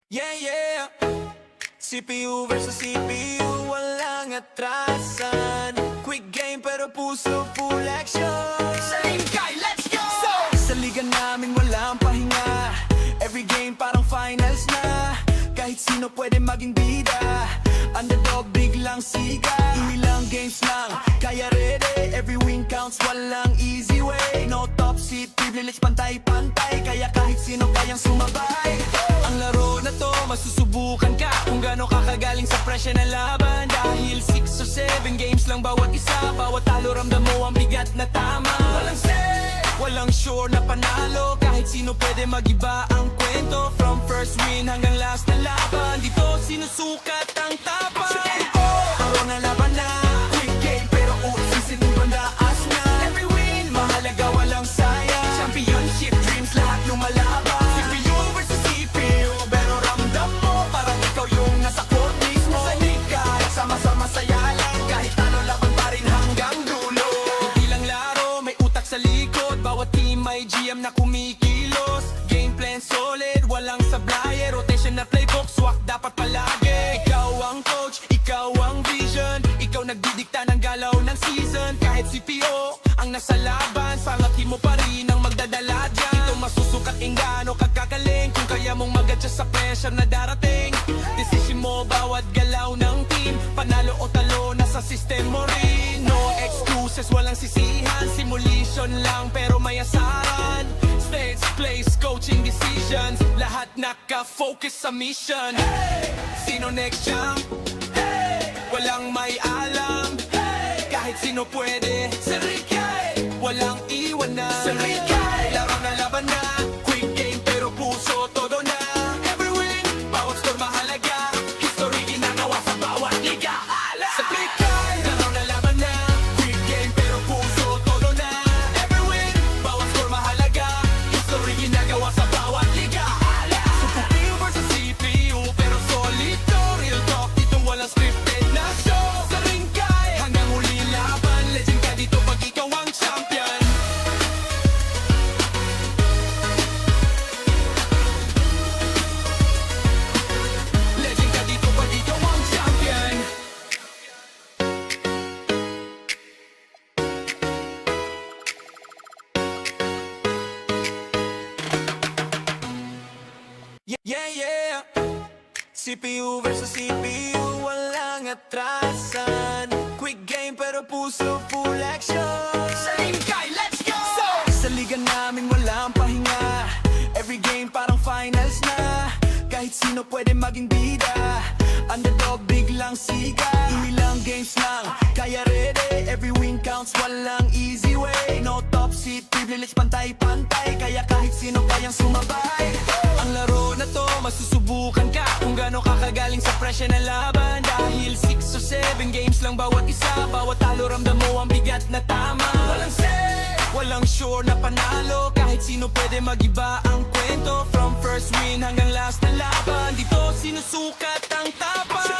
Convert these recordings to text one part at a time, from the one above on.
Yeah, yeah. CPU versus CPU, walang atrasan. Quick game pero puso full action. Sa lingkay, let's go! Sa liga namin walang pahinga. Every game parang finals na. Kahit sino pwede maging bida. Underdog biglang siga. Ilang games lang, kaya ready. Every win counts, walang easy way. No top seat, privilege pantay-pantay. Kaya kahit sino kayang sumabay. Ang laro na to, masusubukan ka kung gaano ka kagaling sa presya ng laban. Dahil 6 or 7 games lang bawat isa. Bawat talo ramdam mo ang bigat na tama. Walang set, walang sure na panalo. Kahit sino pwede magiba ang kwento. From first win hanggang last na laban, dito sinusukat ang tapang. Araw na laban na, quick game pero usisin mo bandaas na. Every win, mahalaga walang sayang. Championship dreams, lahat lumalaban. CPU versus CPU, pero ramdam mo parang ikaw yung nasa court mismo. Sa likay, sama-sama saya lang. Kahit ano laban pa rin hanggang dulo. Hindi lang laro, may utak sa likod. Bawat team may GM na kumikilos. Game plan solid, walang sablay. Rotation na playbook, swak dapat palagi. Ikaw ang coach, ikaw ang vision. Ikaw nagdidikta ng galaw ng season. Kahit CPO ang nasa laban, sangatin mo pa rin ang magdadala dyan. Ito masusukat ingano kagkagaling. Kung kaya mong mag-adjust sa pressure na darating. Decision mo bawat galaw ng team. Panalo o talo, nasa system mo rin. No excuses, walang sisihan. Simulation lang pero may asaran. Stage, place, coaching decisions. Lahat naka-focus sa mission. Sino next champ? Walang may alam. Kahit sino pwede. Sa Rikay, walang iwanan. Sa Rikay, laro na laban na. Quick game pero puso todo na. Every win, bawat score mahalaga. History ginagawa sa bawat liga. Sa Rikay, laro na laban na. Quick game pero puso todo na. Every win, bawat score mahalaga. History ginagawa sa bawat liga. CPU versus CPU pero solid to. Real talk, dito walang scripted na show. Sa Rikay, hanggang huli laban. Legend ka dito pag ikaw ang champion. Legend ka dito pag ikaw ang champion. Yeah, yeah. CPU versus CPU, walang atrasan. Quick game pero puso full action. Sa lingkay, let's go! Sa liga namin walang pahinga. Every game parang finals na. Kahit sino pwede maging bida. Underdog biglang siga. Ilang games lang, kaya ready. Every win counts, walang easy way. No top seat, privilege pantay-pantay. Kaya kahit sino kayang sumabay. Ang laro na to, masusubukan ka kung gaano ka kagaling sa presya ng laban. Dahil 6 or 7 games lang bawat isa. Bawat talo ramdam mo ang bigat na tama. Walang set, walang sure na panalo. Kahit sino pwede magiba ang kwento. From first win hanggang last na laban, dito sinusukat ang tapang.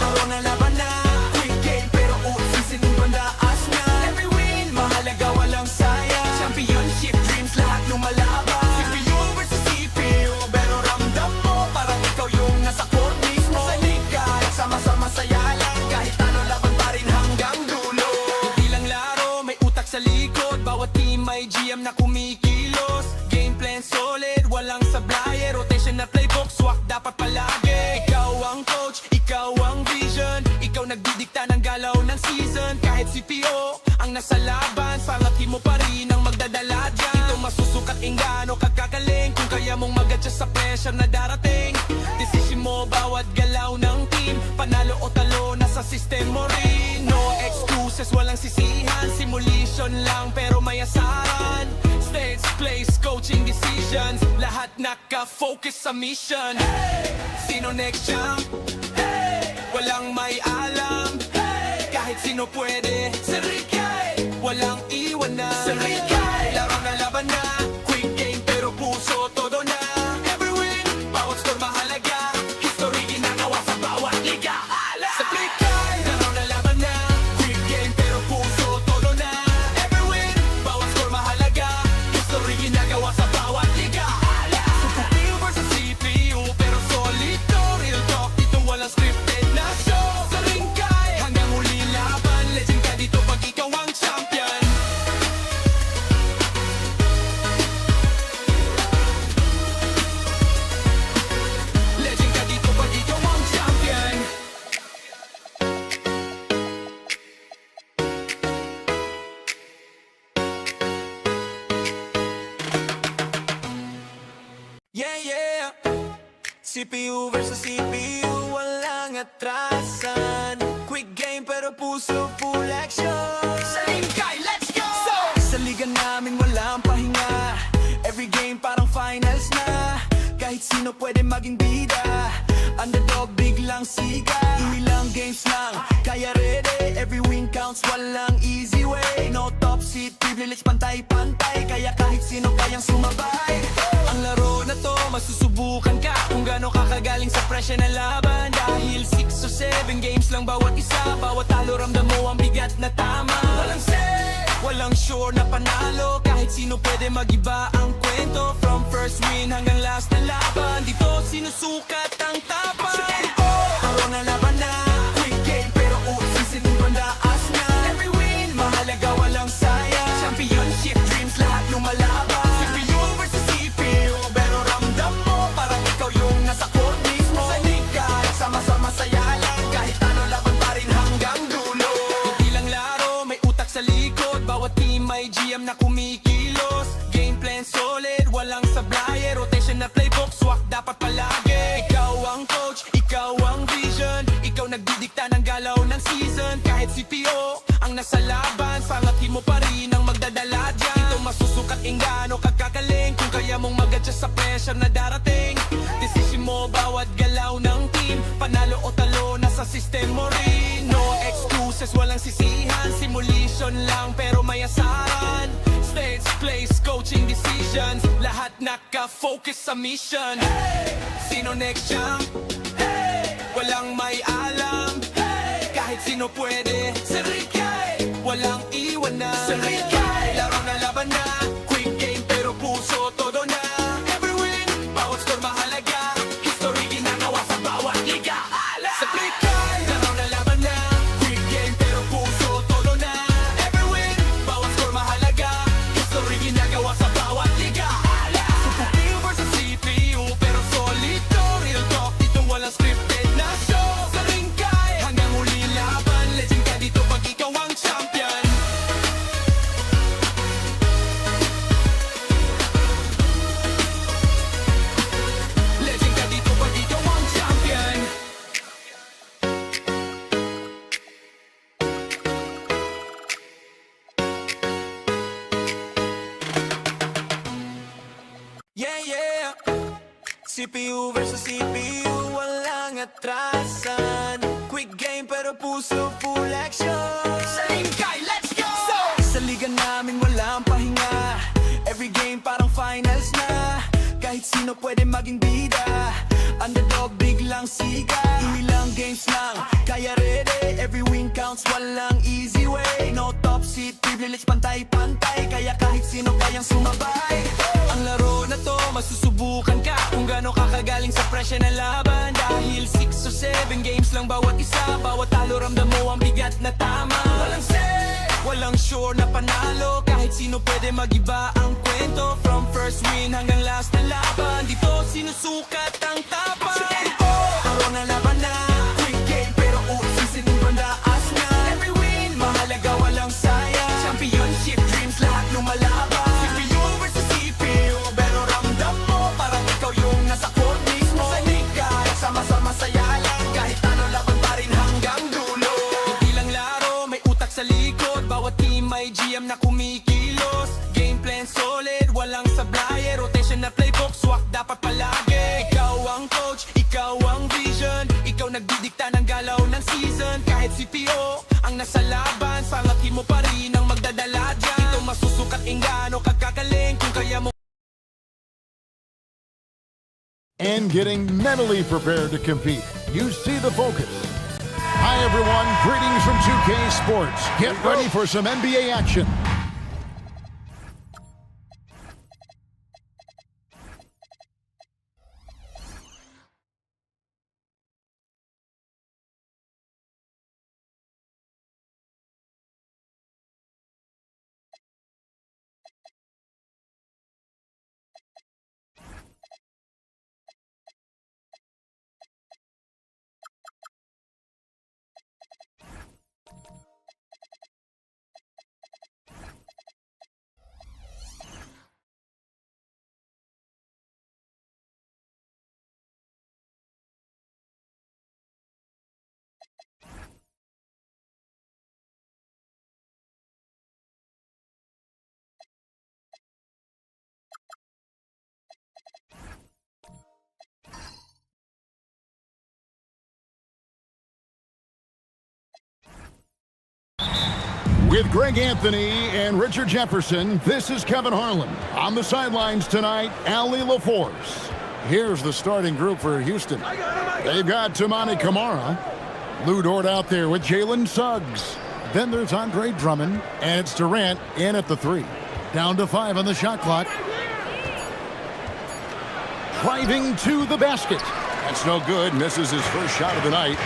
Araw na laban na, quick game pero usisin mo bandaas na. Every win, mahalaga walang sayang. Championship dreams, lahat lumalaban. CPU versus CPU, pero ramdam mo parang ikaw yung nasa court mismo. Sa likay, sama-sama saya lang. Kahit ano laban pa rin hanggang dulo. Hindi lang laro, may utak sa likod. Bawat team may GM na kumikilos. Game plan solid, walang sablay. Rotation na playbook, swak dapat palagi. Ikaw ang coach, ikaw ang vision. Ikaw nagdidikta ng galaw ng season. Kahit CPO ang nasa laban, sangatin mo pa rin ang magdadala dyan. Ito masusukat ingano kagkagaling. Kung kaya mong mag-adjust sa pressure na darating. Decision mo bawat galaw ng team. Panalo o talo, nasa system mo rin. No excuses, walang sisihan. Simulation lang pero may asaran. Stage, place, coaching decisions. Lahat naka-focus sa mission. Sino next champ? Walang may alam. Kahit sino pwede. Sa Rikay, walang iwanan. Sa Rikay, laro na laban na. Quick game pero puso todo na. Every win, bawat score mahalaga. History ginagawa sa bawat liga. Sa Rikay, laro na laban na. Quick game pero puso todo na. Every win, bawat score mahalaga. History ginagawa sa bawat liga. CPU versus CPU pero solid. CPU versus CPU, walang atrasan. Quick game pero puso full action. Sa Lingkay, let's go! Sa liga namin walang pahinga. Every game parang finals na. Kahit sino pwede maging bida. Underdog biglang siga. Ilang games lang, kaya ready. Every win counts, walang easy way. No top seat, privilege, pantay-pantay. Kaya kahit sino kayang sumabay. Ang laro na to, masusubukan ka kung gaano kakagaling sa presya na laban. Dahil 6 o 7 games lang bawat isa. Bawat talo ramdam mo ang bigat na tama. Walang set, walang sure na panalo. Kahit sino pwede magiba ang kwento. From first win hanggang last na laban, dito sinusukat ang tapang. Araw na laban na, quick game pero usisin bandaas na. Every win, mahalaga walang sayang. Championship dreams, lahat lumalaban. CPU versus CPU, pero ramdam mo parang ikaw yung nasa court mismo. Sa liga, sama-sama saya lang. Kahit ano laban pa rin hanggang dulo. Hindi lang laro, may utak sa likod. Bawat team may GM na kumikilos. Game plan solid, walang sablay. Rotation na playbook, swak dapat palagi. Ikaw ang coach, ikaw ang vision. Ikaw nagdidikta ng galaw ng season. Kahit CPO ang nasa laban, pangatin mo pa rin ang magdadala dyan. Ito masusukat ingano kakakaling. Kung kaya mong mag-adjust sa pressure na darating. Decision mo bawat galaw ng team. Panalo o talo, nasa system mo rin. No excuses, walang sisihan. Simulation lang pero may asaran. Stage, place, coaching decisions. Lahat naka-focus sa mission. Sino next champ? Walang may alam. Kahit sino pwede. Sa Rikay, walang iwan na. Sa Rikay, laro na laban na. Quick game pero puso todo na. Every win, bawat score mahalaga. History ginagawa sa bawat liga. Sa Rikay, laro na laban na. Quick game pero puso todo na. Every win, bawat score mahalaga. History ginagawa sa bawat liga. CPU versus CPU pero solid to. Real talk, dito walang scripted na show. Sa Rikay, hanggang huli laban. Legend ka dito pag ikaw ang champion. Legend ka dito pag ikaw ang champion. Yeah, yeah. CPU versus CPU, walang atrasan. Quick game pero puso full action. Sa Lingkay, let's go! Sa liga namin walang pahinga. Every game parang finals na. Kahit sino pwede maging bida. Underdog biglang siga. Ilang games lang, kaya ready. Every win counts, walang easy way. No top seat, privilege, pantay-pantay. Kaya kahit sino kayang sumabay. Ang laro na to, masusubukan ka kung gaano kakagaling sa presya na laban. Dahil 6 o 7 games lang bawat isa. Bawat talo ramdam mo ang bigat na tama. Walang set, walang sure na panalo. Kahit sino pwede magiba ang kwento. From first win hanggang last na laban, dito sinusukat ang tapang. Araw na laban na, quick game pero usisin bandaas na. Every win, mahalaga walang sayang. Championship dreams, lahat lumalaban. CPU versus CPU, pero ramdam mo parang ikaw yung nasa court mismo. Sa liga, sama-sama saya lang. Kahit ano laban pa rin hanggang dulo. Hindi lang laro, may utak sa likod. Bawat team may GM na kumikilos. Game plan solid, walang sablay. Rotation na playbook, swak dapat palagi. Ikaw ang coach, ikaw ang vision. Ikaw nagdidikta ng galaw ng season. Kahit CPO ang nasa laban, pangatin mo pa rin ang magdadala dyan. Ito masusukat ingano kakakaling. Kung kaya mo and getting mentally prepared to compete. You see the focus. Hi everyone, greetings from 2K Sports. Get ready for some NBA action. With Greg Anthony and Richard Jefferson, this is Kevin Harlan. On the sidelines tonight, Ali LaForce. Here's the starting group for Houston. They've got Tamani Kamara. Lou Dort out there with Jalen Suggs. Then there's Andre Drummond, and it's Durant in at the 3. Down to 5 on the shot clock. Driving to the basket. That's no good. Misses his first shot of the night.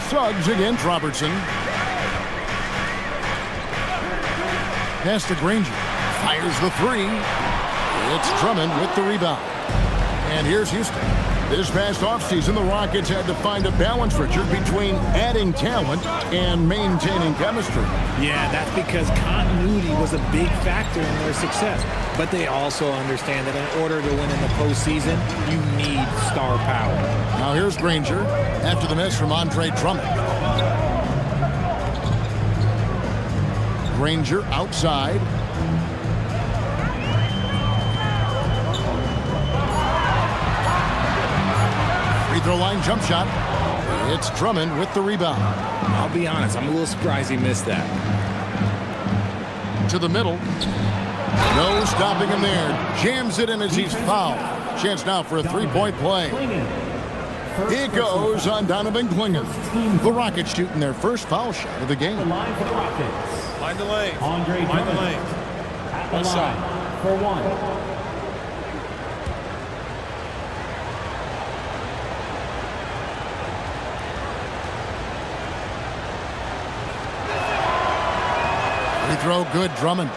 Suggs against Robertson. Pass to Granger. Fires the 3. It's Drummond with the rebound. And here's Houston. This past offseason, the Rockets had to find a balance, Richard, between adding talent and maintaining chemistry. Yeah, that's because continuity was a big factor in their success. But they also understand that in order to win in the postseason, you need star power. Now here's Granger after the miss from Andre Drummond. Granger outside. Free throw line jump shot. It's Drummond with the rebound. I'll be honest, I'm a little surprised he missed that. To the middle. No stopping him there. Jams it in as he's fouled. Chance now for a three-point play. It goes on Donovan Clingan. The Rockets shooting their first foul shot of the game. Line for the Rockets. Line the lane. Andre Line the lane. At the line for 1. Free throw good, Drummond.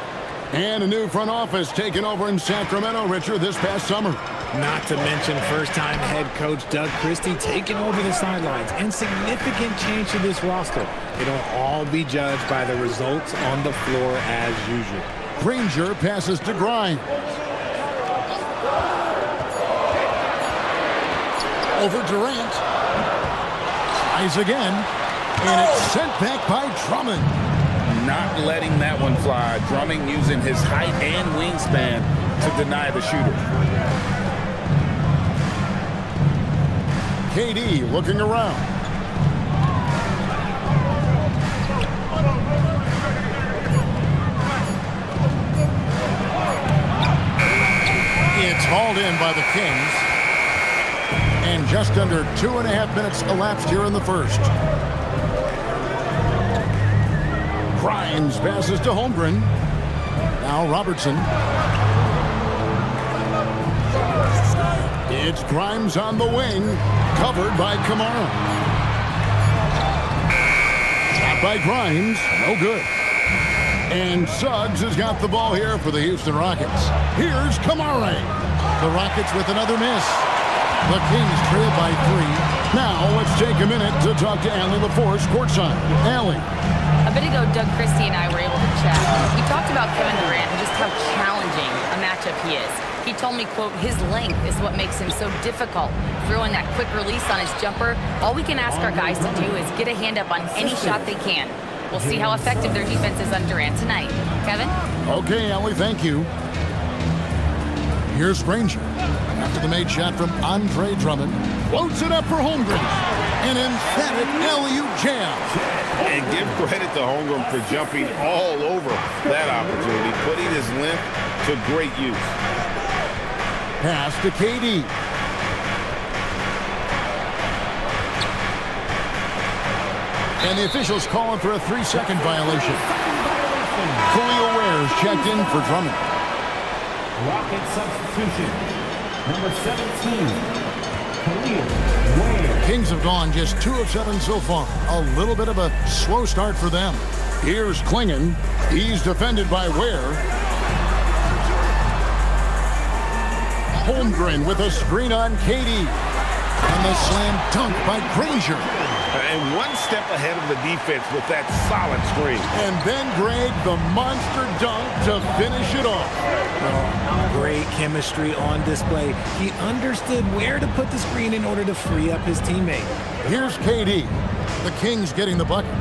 And a new front office taken over in Sacramento, Richard, this past summer. Not to mention first-time head coach Doug Christie taking over the sidelines. And significant change to this roster. It'll all be judged by the results on the floor as usual. Granger passes to Grimes. Over Durant. Tries again. And it's sent back by Drummond. Not letting that one fly. Drummond using his height and wingspan to deny the shooter. KD looking around. It's hauled in by the Kings. And just under 2.5 minutes elapsed here in the first. Grimes passes to Holmgren. Now Robertson. It's Grimes on the wing, covered by Kamara. Shot by Grimes, no good. And Suggs has got the ball here for the Houston Rockets. Here's Kamara. The Rockets with another miss. The Kings trail by 3. Now let's take a minute to talk to Ali LaForce courtside. Ali. A bit ago, Doug Christie and I were able to chat. We talked about Kevin Durant and just how challenging a matchup he is. He told me, quote, his length is what makes him so difficult. Throwing that quick release on his jumper, all we can ask our guys to do is get a hand up on any shot they can. We'll see how effective their defense is on Durant tonight. Kevin? Okay, Ali, thank you. Here's Granger. After the made shot from Andre Drummond. Floats it up for Holmgren. An emphatic alley-oop jam. And give credit to Holmgren for jumping all over that opportunity, putting his length to great use. Pass to KD. And the officials calling for a 3-second violation. Khalil Ware's checked in for Drummond. Rocket substitution. Number 17. Khalil Ware. Kings have gone just 2 of 7 so far. A little bit of a slow start for them. Here's Clingan. He's defended by Ware. Holmgren with a screen on KD. And the slam dunk by Granger. And one step ahead of the defense with that solid screen. And then Greg, the monster dunk to finish it off. Great chemistry on display. He understood where to put the screen in order to free up his teammate. Here's KD. The Kings getting the bucket.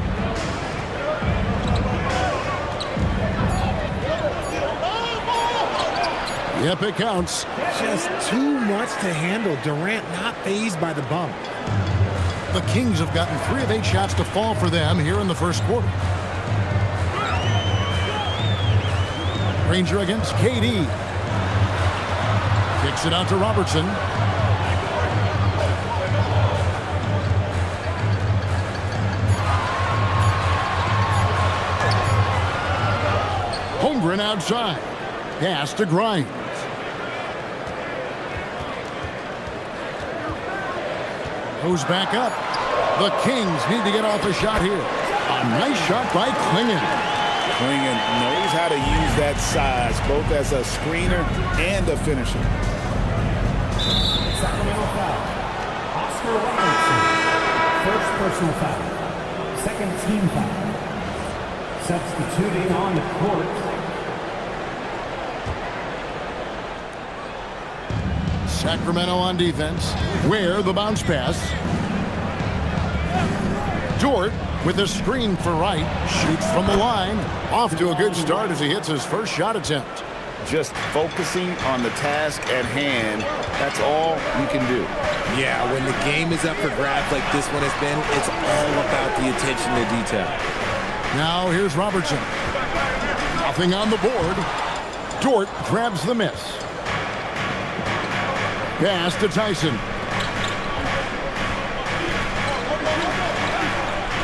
Yep, it counts. Just too much to handle. Durant not fazed by the bump. The Kings have gotten 3 of 8 shots to fall for them here in the first quarter. Ranger against KD. Kicks it out to Robertson. Holmgren outside. Pass to Grimes. Goes back up. The Kings need to get off a shot here. A nice shot by Klingon. Klingon knows how to use that size, both as a screener and a finisher. Sacramento foul. Oscar Robertson. First personal foul. Second team foul. Substituting on the court. Sacramento on defense. Where the bounce pass. Dort with a screen for Wright. Shoots from the line. Off to a good start as he hits his first shot attempt. Just focusing on the task at hand, that's all you can do. Yeah, when the game is up for grabs like this one has been, it's all about the attention to detail. Now here's Robertson. Nothing on the board. Dort grabs the miss. Pass to Tyson.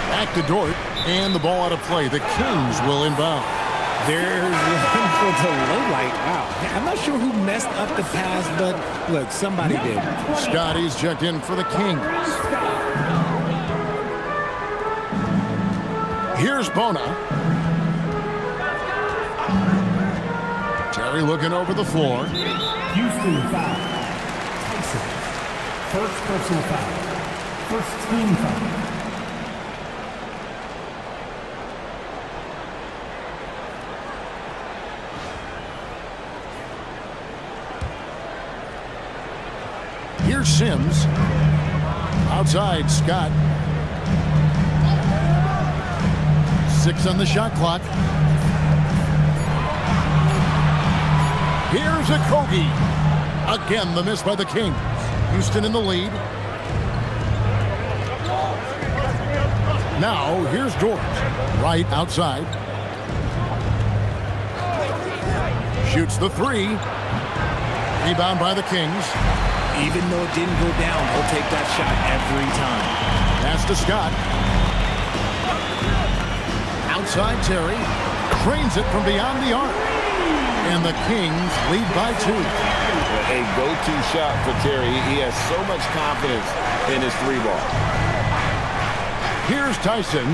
Back to Dort, and the ball out of play. The Kings will inbound. There's one for the low light. Wow. I'm not sure who messed up the pass, but look, somebody did. Scotty's checked in for the Kings. Here's Bona. Terry looking over the floor. Houston foul. Tyson. First personal foul. First team foul. Here's Sims. Outside, Scott. 6 on the shot clock. Here's a Kogi. Again, the miss by the Kings. Houston in the lead. Now, here's Dort. Right outside. Shoots the 3. Rebound by the Kings. Even though it didn't go down, he'll take that shot every time. Pass to Scott. Outside Terry. Cranes it from beyond the arc. And the Kings lead by 2. A go-to shot for Terry. He has so much confidence in his 3-ball. Here's Tyson.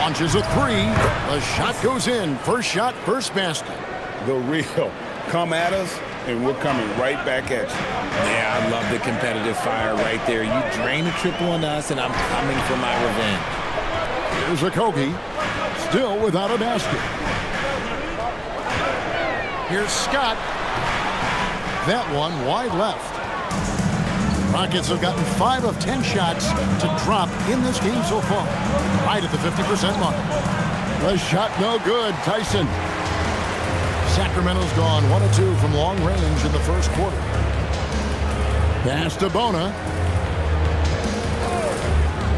Launches a 3. The shot goes in. First shot, first basket. The real. Come at us, and we're coming right back at you. Yeah, I love the competitive fire right there. You drain a triple on us, and I'm coming for my revenge. Here's a Kogi. Still without a basket. Here's Scott. That one wide left. Rockets have gotten 5 of 10 shots to drop in this game so far. Right at the 50% mark. The shot no good. Tyson. Sacramento's gone 1 of 2 from long range in the first quarter. Pass to Bona.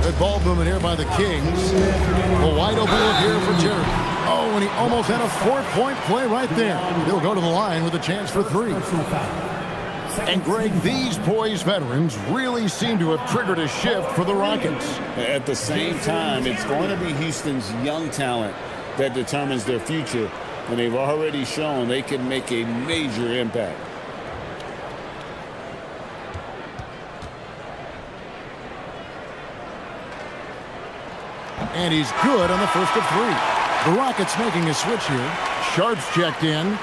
Good ball movement here by the Kings. A wide open look here for Terry. Oh, and he almost had a 4-point play right there. He'll go to the line with a chance for 3. And Greg, these poised veterans really seem to have triggered a shift for the Rockets. At the same time, it's going to be Houston's young talent that determines their future. And they've already shown they can make a major impact. And he's good on the first of 3. The Rockets making a switch here. Sharp's checked in.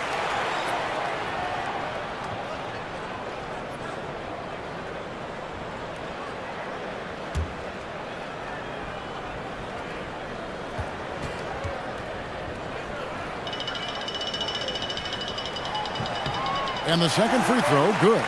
And the second free throw, good.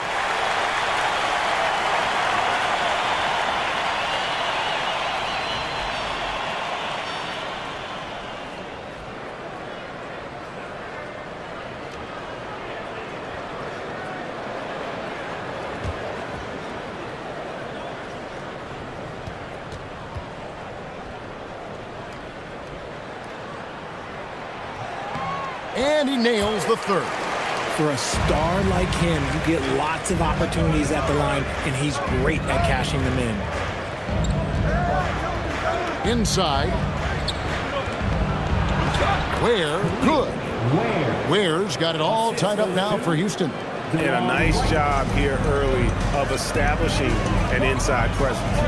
And he nails the third. For a star like him, you get lots of opportunities at the line, and he's great at cashing them in. Inside. Ware, good. Ware's got it all tied up now for Houston. And a nice job here early of establishing an inside presence.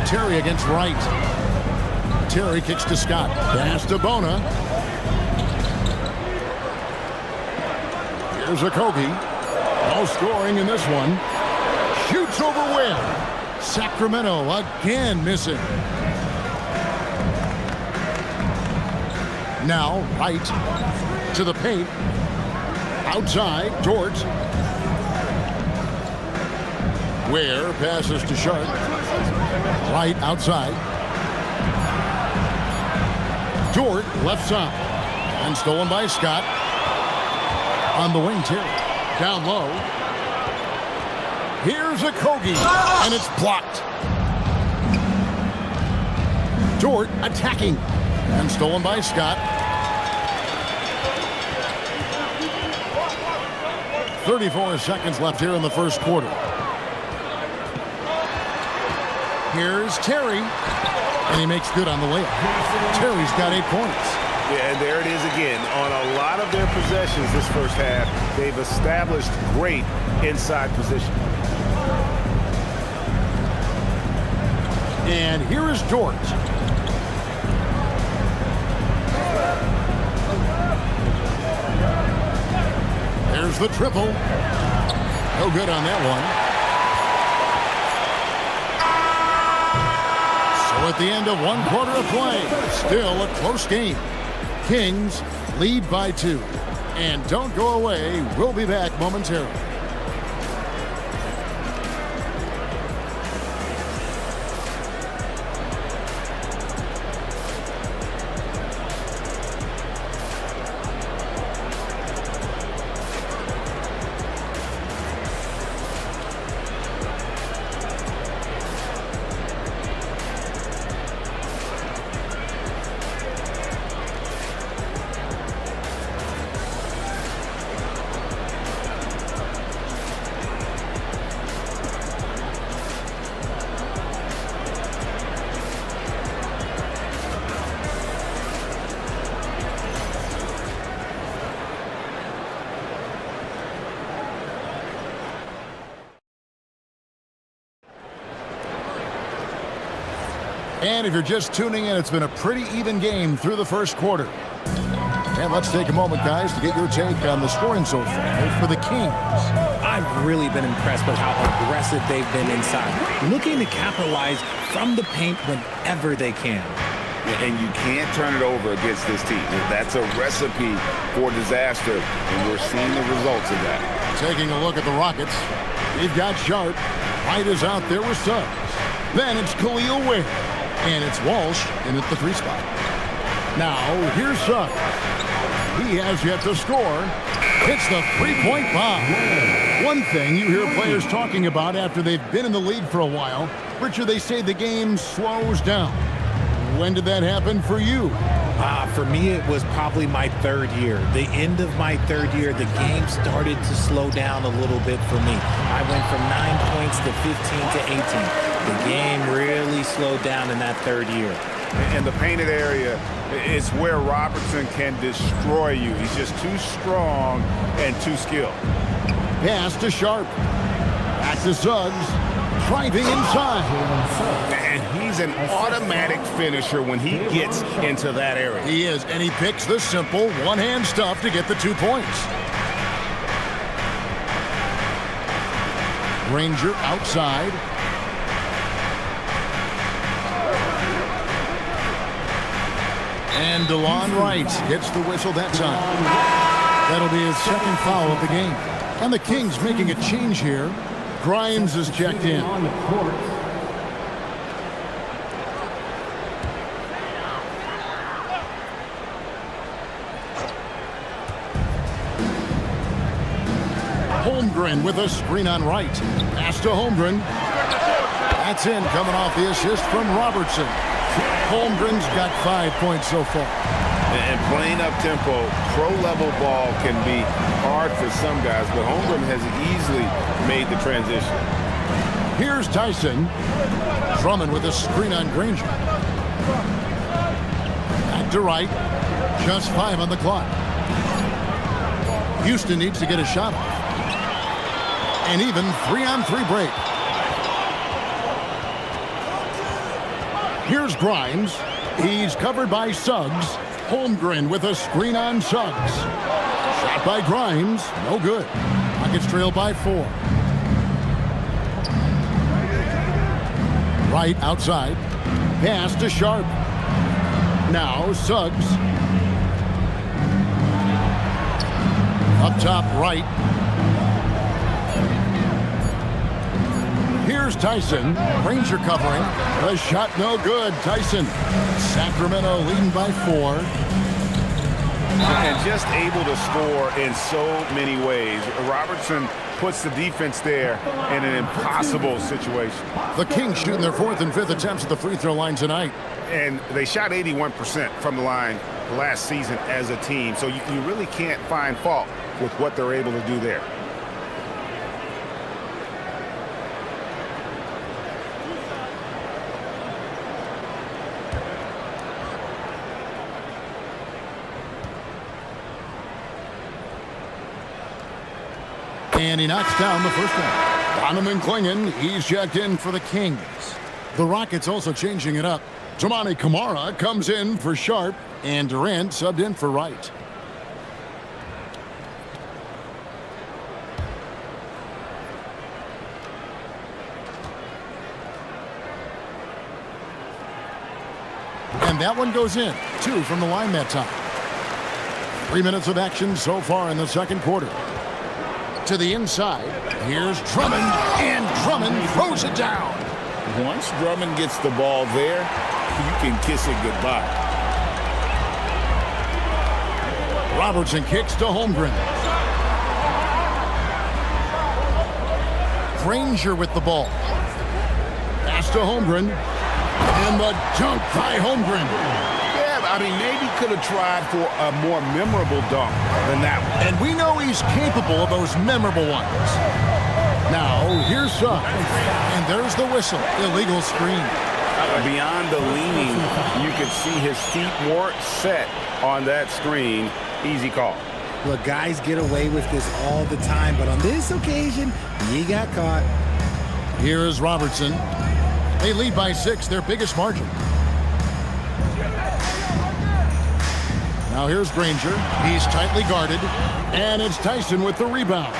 Terry against Wright. Terry kicks to Scott. Pass to Bona. Here's a Kobe. No scoring in this one. Shoots over Ware. Sacramento again missing. Now Wright to the paint. Outside, Dort. Ware passes to Sharp. Wright outside. Dort left side. And stolen by Scott. On the wing, Terry. Down low. Here's a Kogi. And it's blocked. Dort attacking. And stolen by Scott. 34 seconds left here in the first quarter. Here's Terry. And he makes good on the layup. Terry's got 8 points. Yeah, and there it is again. On a lot of their possessions this first half, they've established great inside position. And here is Dort. There's the triple. No good on that one. So at the end of 1 quarter of play, still a close game. Kings lead by 2. And don't go away. We'll be back momentarily. And if you're just tuning in, it's been a pretty even game through the first quarter. And let's take a moment, guys, to get your take on the scoring so far for the Kings. I've really been impressed with how aggressive they've been inside, looking to capitalize from the paint whenever they can. And you can't turn it over against this team. That's a recipe for disaster, and we're seeing the results of that. Taking a look at the Rockets, they've got Sharp. White is out there with Suggs. Then it's Khalil Ware. And it's Walsh in at the 3 spot. Now, here's Suggs. He has yet to score. Hits the 3-point bomb. One thing you hear players talking about after they've been in the league for a while, Richard, they say the game slows down. When did that happen for you? For me, it was probably my 3rd year. The end of my 3rd year, the game started to slow down a little bit for me. I went from 9 points to 15 to 18. The game really slowed down in that 3rd year. And the painted area is where Robertson can destroy you. He's just too strong and too skilled. Pass to Sharp. Back to Suggs. Driving inside. And he's an automatic finisher when he gets into that area. He is, and he picks the simple one-hand stuff to get the 2 points. Ranger outside. And DeLon Wright gets the whistle that time. That'll be his 2nd foul of the game. And the Kings making a change here. Grimes is checked in. On the court. Holmgren with a screen on Wright. Pass to Holmgren. That's in, coming off the assist from Robertson. Holmgren's got 5 points so far. And playing up tempo, pro-level ball can be hard for some guys, but Holmgren has easily made the transition. Here's Tyson. Drummond with a screen on Granger. Back to right. Just 5 on the clock. Houston needs to get a shot off. An even 3-on-3 break. Here's Grimes. He's covered by Suggs. Holmgren with a screen on Suggs. Shot by Grimes. No good. Rockets trail by 4. Right outside. Pass to Sharp. Now Suggs. Up top right. Here's Tyson. Granger covering. The shot no good. Tyson. Sacramento leading by 4. And just able to score in so many ways. Robertson puts the defense there in an impossible situation. The Kings shooting their 4th and 5th attempts at the free throw line tonight. And they shot 81% from the line last season as a team. So you really can't find fault with what they're able to do there. And he knocks down the first one. Donovan Clingan, he's checked in for the Kings. The Rockets also changing it up. Toumani Camara comes in for Sharp, and Durant subbed in for Wright. And that one goes in. 2 from the line that time. 3 minutes of action so far in the second quarter. To the inside. Here's Drummond, and Drummond throws it down. Once Drummond gets the ball there, you can kiss it goodbye. Robertson kicks to Holmgren. Granger with the ball. Pass to Holmgren. And the dunk by Holmgren. Yeah, I mean, maybe could have tried for a more memorable dunk than that one. And we know he's capable of those memorable ones. Now, here's Suggs. And there's the whistle. Illegal screen. Beyond the leaning, you could see his feet weren't set on that screen. Easy call. Look, guys get away with this all the time, but on this occasion, he got caught. Here is Robertson. They lead by 6, their biggest margin. Now here's Granger. He's tightly guarded. And it's Tyson with the rebound.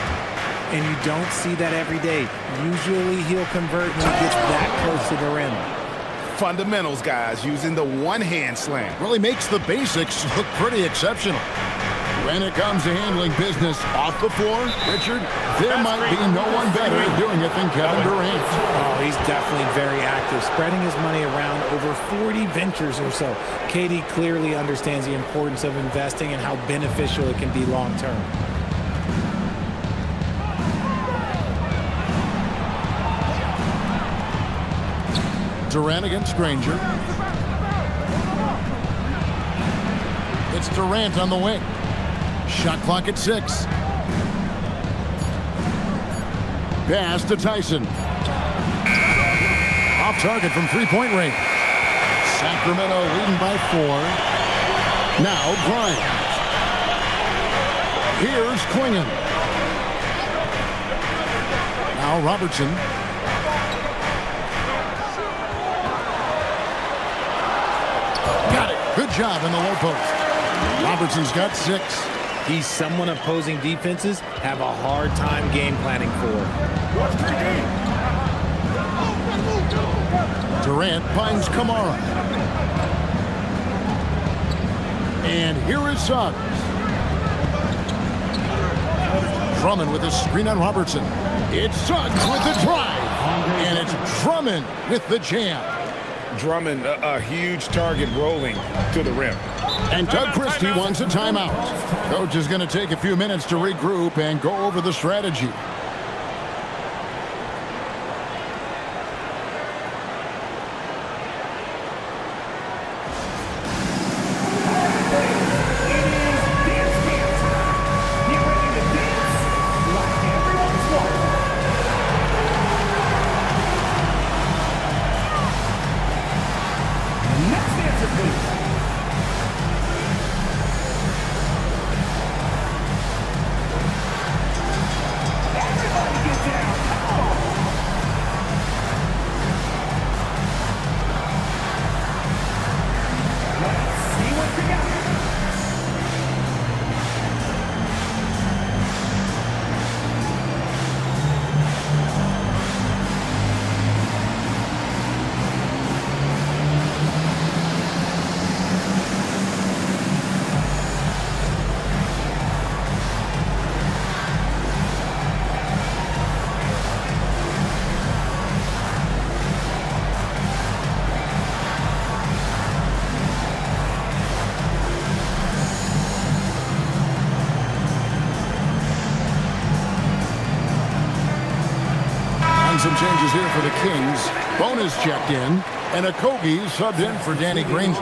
And you don't see that every day. Usually he'll convert when he gets that close to the rim. Fundamentals, guys, using the one-hand slam. Really makes the basics look pretty exceptional. When it comes to handling business off the floor, Richard, there might be no one better at doing it than Kevin Durant. Oh, he's definitely very active, spreading his money around over 40 ventures or so. KD clearly understands the importance of investing and how beneficial it can be long-term. Durant against Granger. It's Durant on the wing. Shot clock at 6. Pass to Tyson. Off target from three-point range. Sacramento leading by 4. Now Grimes. Here's Clingan. Now Robertson. Got it. Good job in the low post. Robertson's got 6. He's someone opposing defenses have a hard time game planning for. Durant finds Camara. And here is Suggs. Drummond with a screen on Robertson. It's Suggs with the drive. And it's Drummond with the jam. Drummond, a huge target rolling to the rim. And Doug Christie wants a timeout. Coach is going to take a few minutes to regroup and go over the strategy. Making some changes here for the Kings. Bonus checked in, and Okogie subbed in for Danny Granger.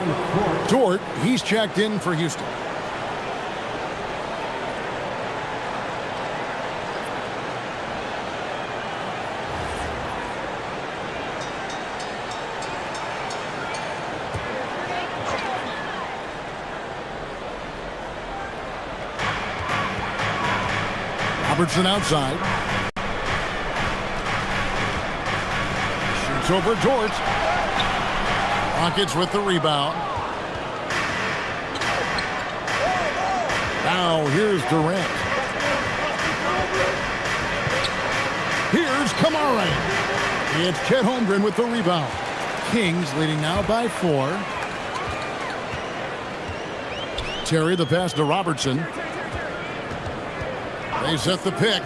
Dort, he's checked in for Houston. Robertson outside. Shoots over Dort. Rockets with the rebound. Now here's Durant. Here's Kamara. It's Chet Holmgren with the rebound. Kings leading now by 4. Terry the pass to Robertson. They set the pick.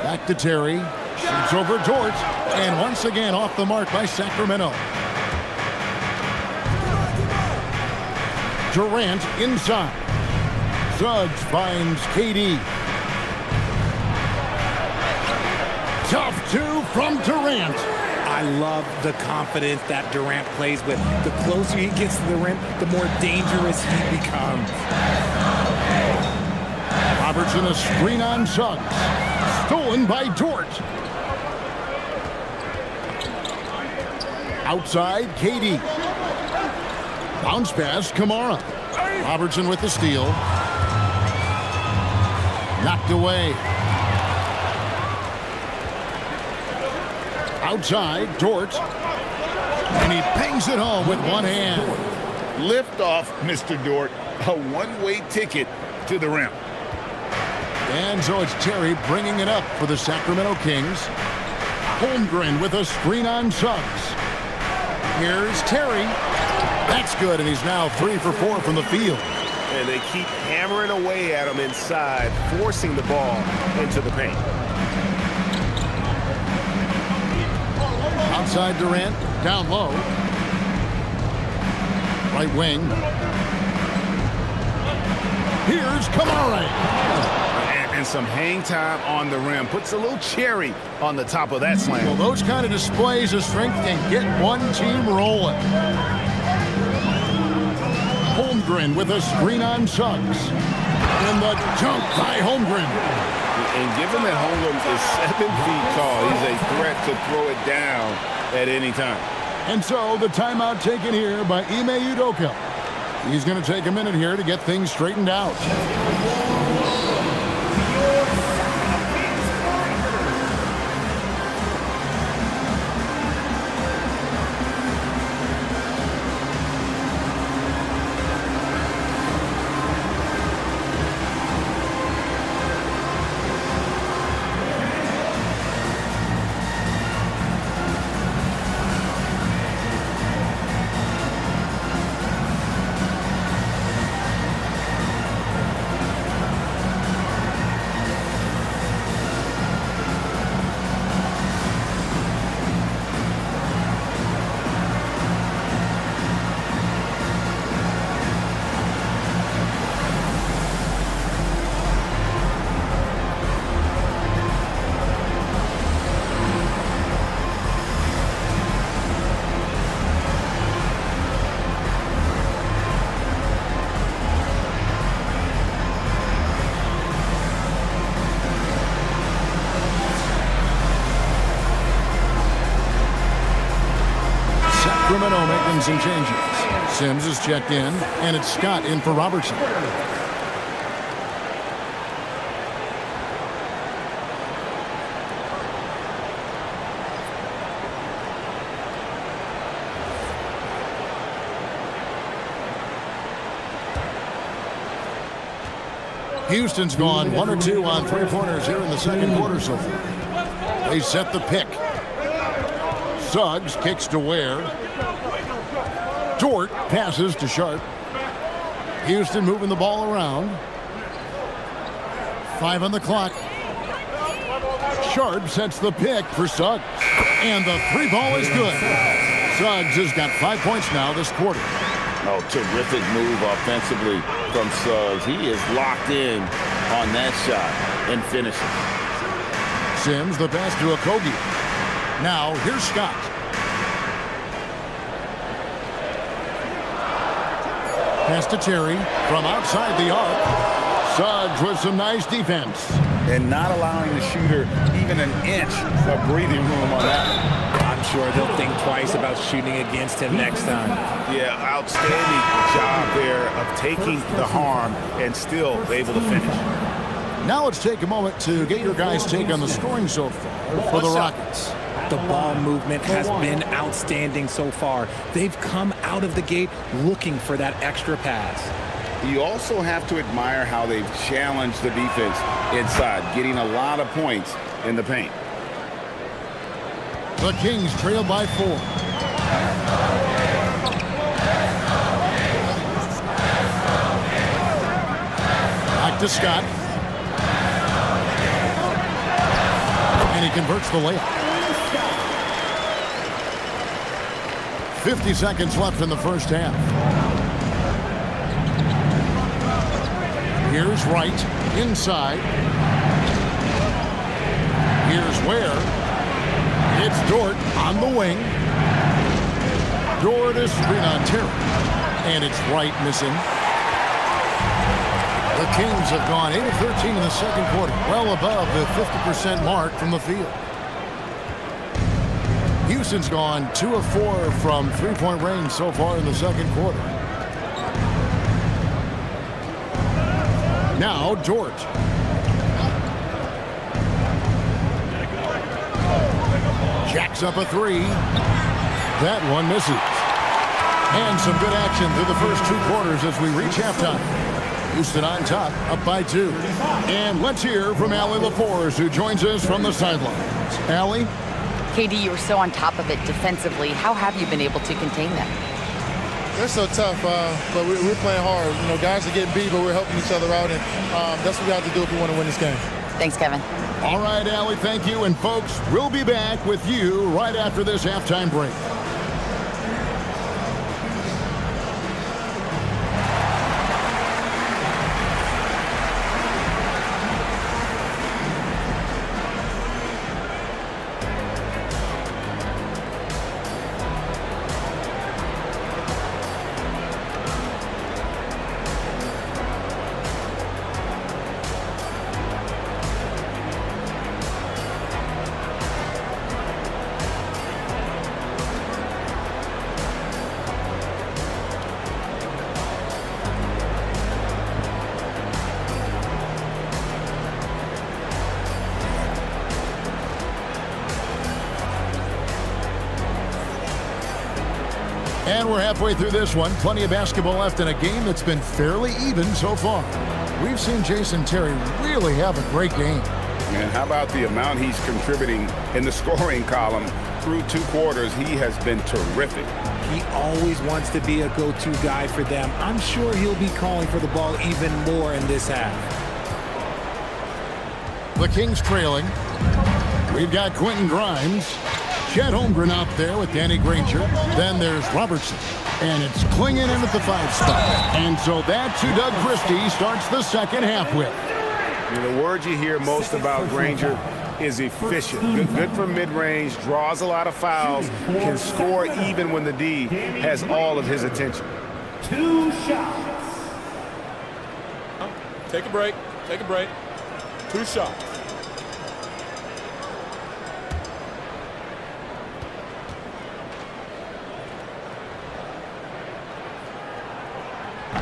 Back to Terry. Shoots over Dort. And once again off the mark by Sacramento. Durant inside. Suggs finds KD. Tough 2 from Durant. I love the confidence that Durant plays with. The closer he gets to the rim, the more dangerous he becomes. Robertson a screen on Suggs. Stolen by Dort. Outside, KD. Bounce pass, Kamara. Robertson with the steal. Knocked away. Outside, Dort. And he bangs it home with one hand. Lift off, Mr. Dort. A one-way ticket to the rim. And so it's Terry bringing it up for the Sacramento Kings. Holmgren with a screen on Suggs. Here's Terry. That's good, and he's now 3 for 4 from the field. And they keep hammering away at him inside, forcing the ball into the paint. Outside Durant, down low. Right wing. Here's Kamara. And some hang time on the rim. Puts a little cherry on the top of that slam. Well, those kind of displays of strength can get one team rolling. Holmgren with a screen on Suggs. And the dunk by Holmgren. And given that Holmgren is 7 feet tall, he's a threat to throw it down at any time. And so the timeout taken here by Ime Udoka. He's going to take a minute here to get things straightened out. Sacramento making some changes. Sims is checked in, and it's Scott in for Robertson. Houston's gone 1 or 2 on three-pointers here in the second quarter so far. They set the pick. Suggs kicks to Ware. Dort passes to Sharp. Houston moving the ball around. 5 on the clock. Sharp sets the pick for Suggs. And the 3 ball is good. Suggs has got 5 points now this quarter. Oh, terrific move offensively from Suggs. He is locked in on that shot and finishes. Sims, the pass to Okogie. Now, here's Scott. Pass to Terry from outside the arc. Suggs with some nice defense. And not allowing the shooter even an inch of breathing room on that. I'm sure they'll think twice about shooting against him next time. Yeah, outstanding job there of taking the harm and still able to finish. Now let's take a moment to get your guys' take on the scoring so far for the Rockets. The ball movement has been outstanding so far. They've come out of the gate looking for that extra pass. You also have to admire how they've challenged the defense inside, getting a lot of points in the paint. The Kings trail by 4. Back to Scott. And he converts the layup. 50 seconds left in the first half. Here's Wright inside. Here's Ware. It's Dort on the wing. Dort is screen on Terry. And it's Wright missing. The Kings have gone 8 of 13 in the second quarter, well above the 50% mark from the field. Houston's gone 2 of 4 from three-point range so far in the second quarter. Now Dort. Jacks up a 3. That one misses. And some good action through the first 2 quarters as we reach halftime. Houston on top, up by 2. And let's hear from Allie LaForce, who joins us from the sidelines. Allie? KD, you were so on top of it defensively. How have you been able to contain them? They're so tough, but we're playing hard. You know, guys are getting beat, but we're helping each other out, and that's what we have to do if we want to win this game. Thanks, Kevin. All right, Allie, thank you. And folks, we'll be back with you right after this halftime break. And we're halfway through this one. Plenty of basketball left in a game that's been fairly even so far. We've seen Jason Terry really have a great game. And how about the amount he's contributing in the scoring column through 2 quarters? He has been terrific. He always wants to be a go-to guy for them. I'm sure he'll be calling for the ball even more in this half. The Kings trailing. We've got Quentin Grimes. Chet Holmgren out there with Danny Granger. Then there's Robertson. And it's Klingon in at the 5 spot. And so that's who Doug Christie starts the second half with. The word you hear most about Granger is efficient. Good from mid-range, draws a lot of fouls, can score even when the D has all of his attention. 2 shots. Take a break. Take a break. 2 shots.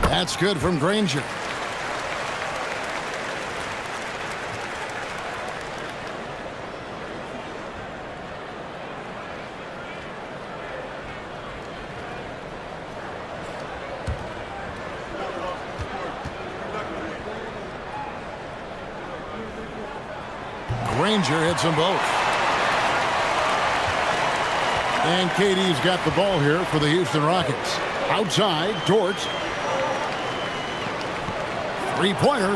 That's good from Granger. Granger hits them both. And KD's got the ball here for the Houston Rockets. Outside, Dort. Three-pointer.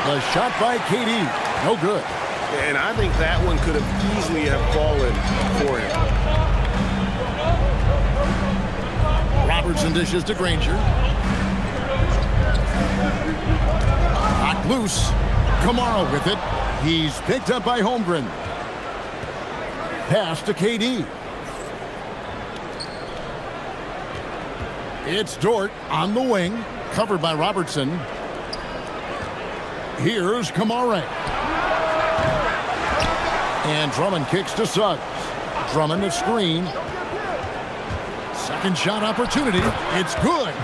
The shot by KD. No good. And I think that one could have easily have fallen for him. Robertson dishes to Granger. Knocked loose. Kamara with it. He's picked up by Holmgren. Pass to KD. It's Dort on the wing, covered by Robertson. Here's Kamara. And Drummond kicks to Suggs. Drummond a screen. Second shot opportunity. It's good.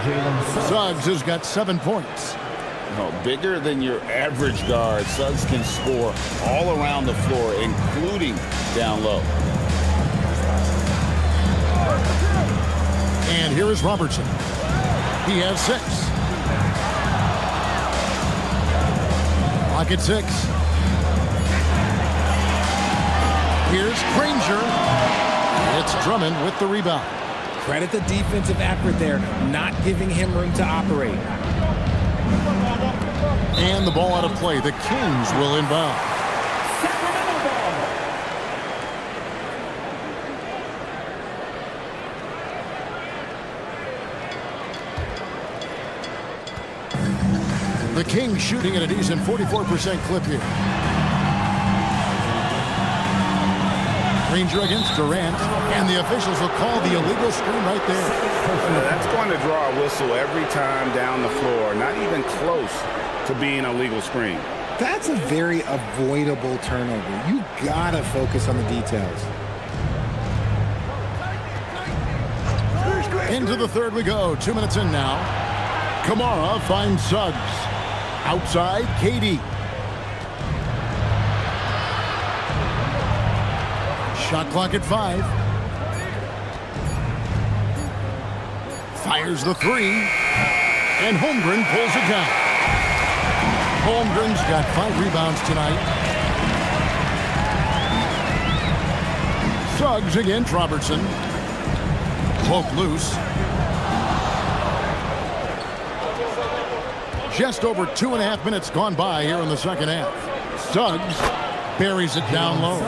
Suggs has got 7 points. Bigger than your average guard, Suggs can score all around the floor, including down low. And here is Robertson. He has 6. Clock at 6. Here's Granger. It's Drummond with the rebound. Credit the defensive effort there, not giving him room to operate. And the ball out of play. The Kings will inbound. The Kings shooting at a decent 44% clip here. Granger against Durant, and the officials will call the illegal screen right there. That's going to draw a whistle every time down the floor. Not even close to being a legal screen. That's a very avoidable turnover. You gotta focus on the details. Into the third we go. 2 minutes in now. Kamara finds Suggs. Outside, KD. Shot clock at 5. Fires the 3. And Holmgren pulls it down. Holmgren's got 5 rebounds tonight. Suggs against Robertson. Poke loose. Just over 2.5 minutes gone by here in the second half. Suggs buries it down low.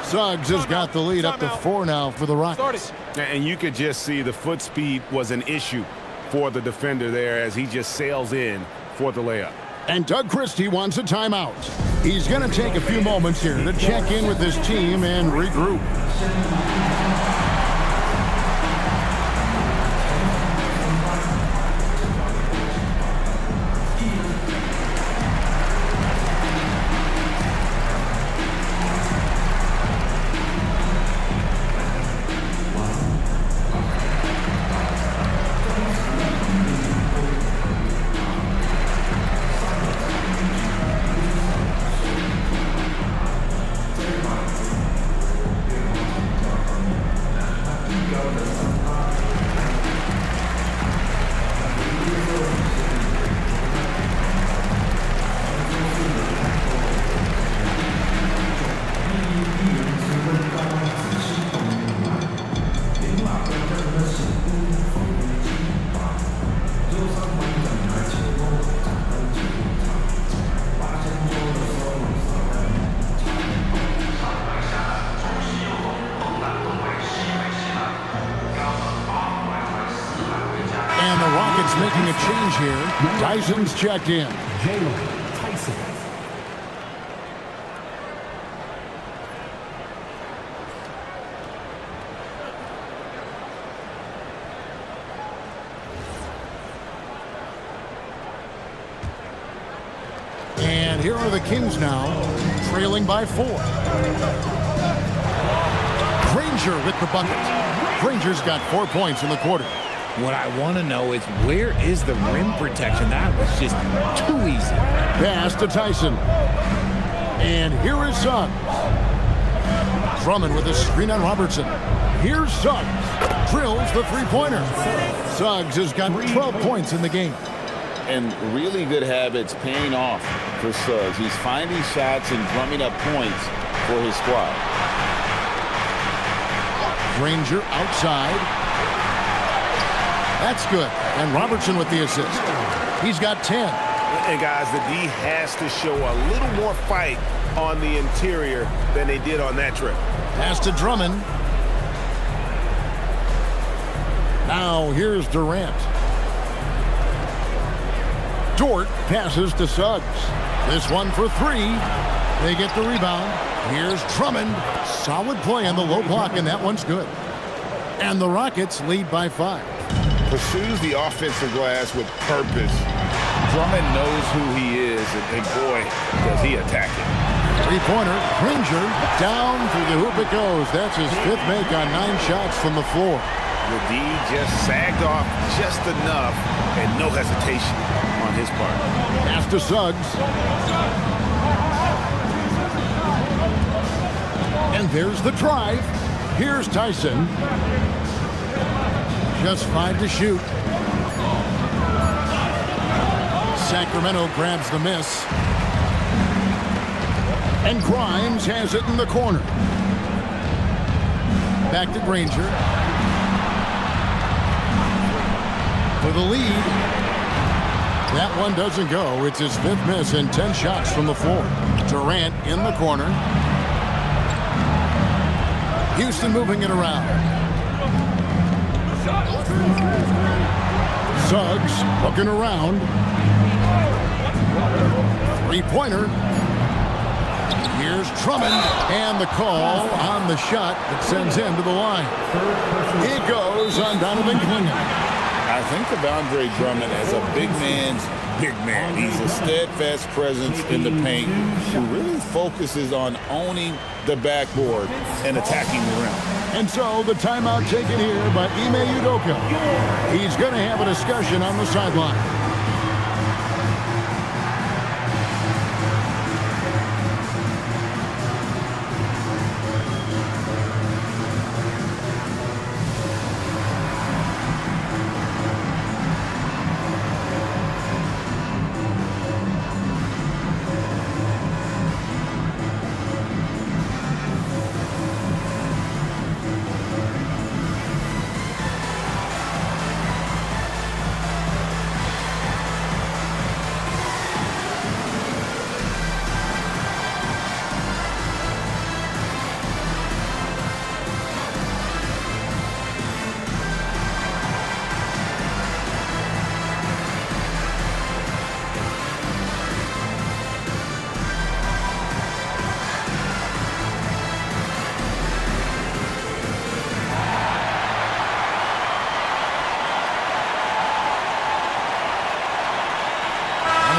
Suggs has got the lead up to 4 now for the Rockets. And you could just see the foot speed was an issue for the defender there as he just sails in for the layup. And Doug Christie wants a timeout. He's going to take a few moments here to check in with his team and regroup. Making a change here. Tyson's checked in. Tyson. And here are the Kings now, trailing by 4. Granger with the bucket. Granger's got 4 points in the quarter. What I want to know is where is the rim protection? That was just too easy. Pass to Tyson. And here is Suggs. Drummond with a screen on Robertson. Here's Suggs. Drills the three-pointer. Suggs has got 12 points in the game. And really good habits paying off for Suggs. He's finding shots and drumming up points for his squad. Granger outside. That's good. And Robertson with the assist. He's got 10. And guys, the D has to show a little more fight on the interior than they did on that trip. Pass to Drummond. Now here's Durant. Dort passes to Suggs. This one for three. They get the rebound. Here's Drummond. Solid play on the low block, and that one's good. And the Rockets lead by 5. Pursues the offensive glass with purpose. Drummond knows who he is, and boy, does he attack it. Three-pointer, Granger, down through the hoop it goes. That's his 5th make on 9 shots from the floor. The D just sagged off just enough, and no hesitation on his part. Pass to Suggs. And there's the drive. Here's Tyson. Just 5 to shoot. Sacramento grabs the miss. And Grimes has it in the corner. Back to Granger. For the lead. That one doesn't go. It's his 5th miss and 10 shots from the floor. Durant in the corner. Houston moving it around. Suggs looking around. Three-pointer. Here's Drummond, and the call on the shot that sends him to the line. It goes on Donovan Clingan. I think of Andre Drummond as a big man's big man. He's a steadfast presence in the paint who really focuses on owning the backboard and attacking the rim. And so the timeout taken here by Ime Udoka. He's going to have a discussion on the sideline.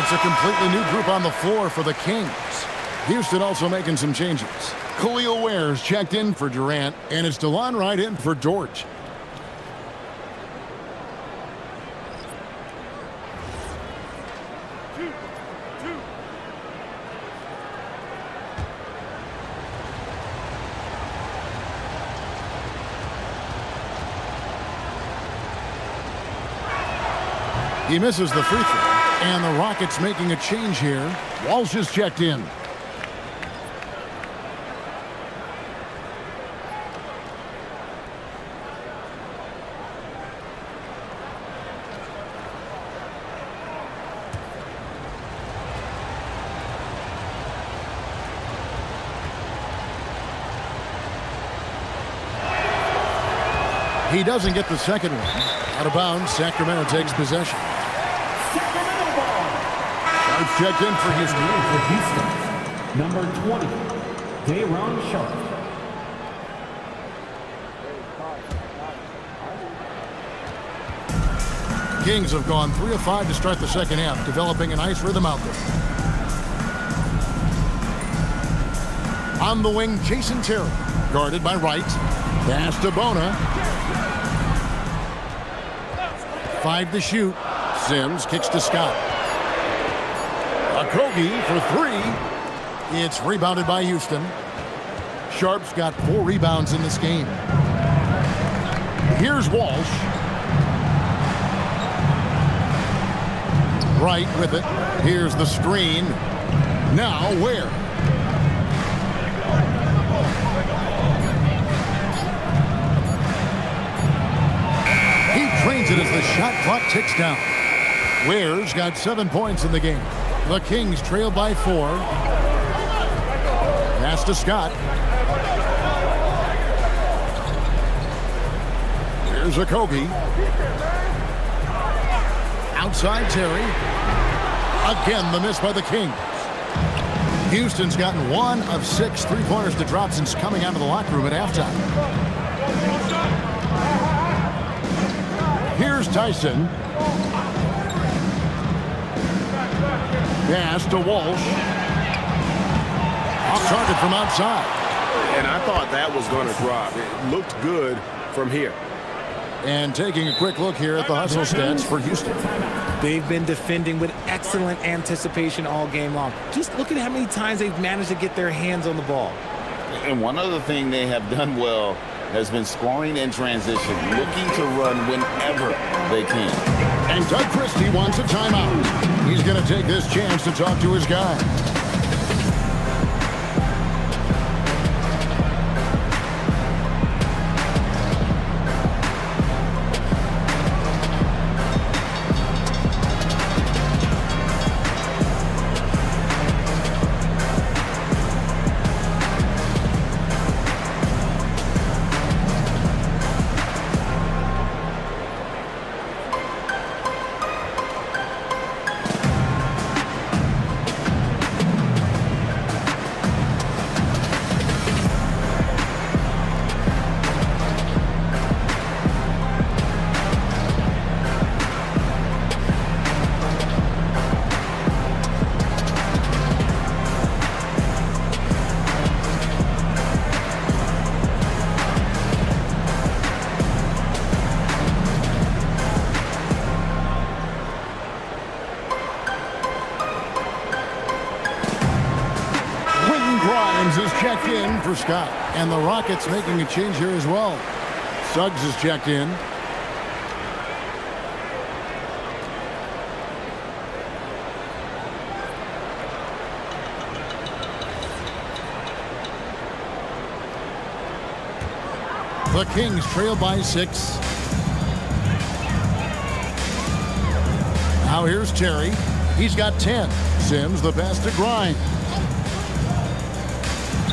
It's a completely new group on the floor for the Kings. Houston also making some changes. Khalil Ware's checked in for Durant, and it's DeLon Wright in for George. He misses the free throw. And the Rockets making a change here. Walsh is checked in. He doesn't get the second one. Out of bounds, Sacramento takes possession. Sharp's checked in for Houston. Number 20, Day'Ron Sharp. Kings have gone 3 of 5 to start the second half, developing a nice rhythm out there. On the wing, Jason Terry, guarded by Wright. Pass to Bona. 5 to shoot. Sims kicks to Scott. Okogie for 3. It's rebounded by Houston. Sharp's got 4 rebounds in this game. Here's Walsh. Wright with it. Here's the screen. Now Ware. He drains it as the shot clock ticks down. Ware's got 7 points in the game. The Kings trail by 4. Pass to Scott. Here's Okogie. Outside Terry. Again, the miss by the Kings. Houston's gotten 1 of 6 3-pointers to drop since coming out of the locker room at halftime. Here's Tyson. Pass to Walsh. Off target from outside. And I thought that was going to drop. It looked good from here. And taking a quick look here at the hustle stats for Houston. They've been defending with excellent anticipation all game long. Just look at how many times they've managed to get their hands on the ball. And one other thing they have done well has been scoring in transition, looking to run whenever they can. And Doug Christie wants a timeout. He's going to take this chance to talk to his guy. Is checked in for Scott, and the Rockets making a change here as well. Suggs is checked in. The Kings trail by 6. Now here's Terry. He's got 10. Sims the pass to Grimes.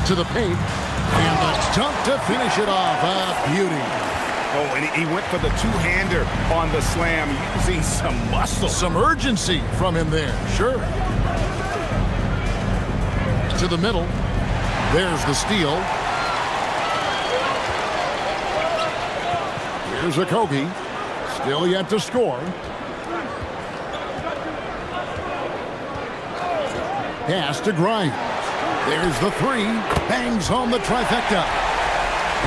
To the paint, and the dunk to finish it off. A beauty. Oh, and he went for the two-hander on the slam, using some muscle. Some urgency from him there, sure. To the middle. There's the steal. Here's Okogie. Still yet to score. Pass to Grimes. There's the 3. Bangs home the trifecta.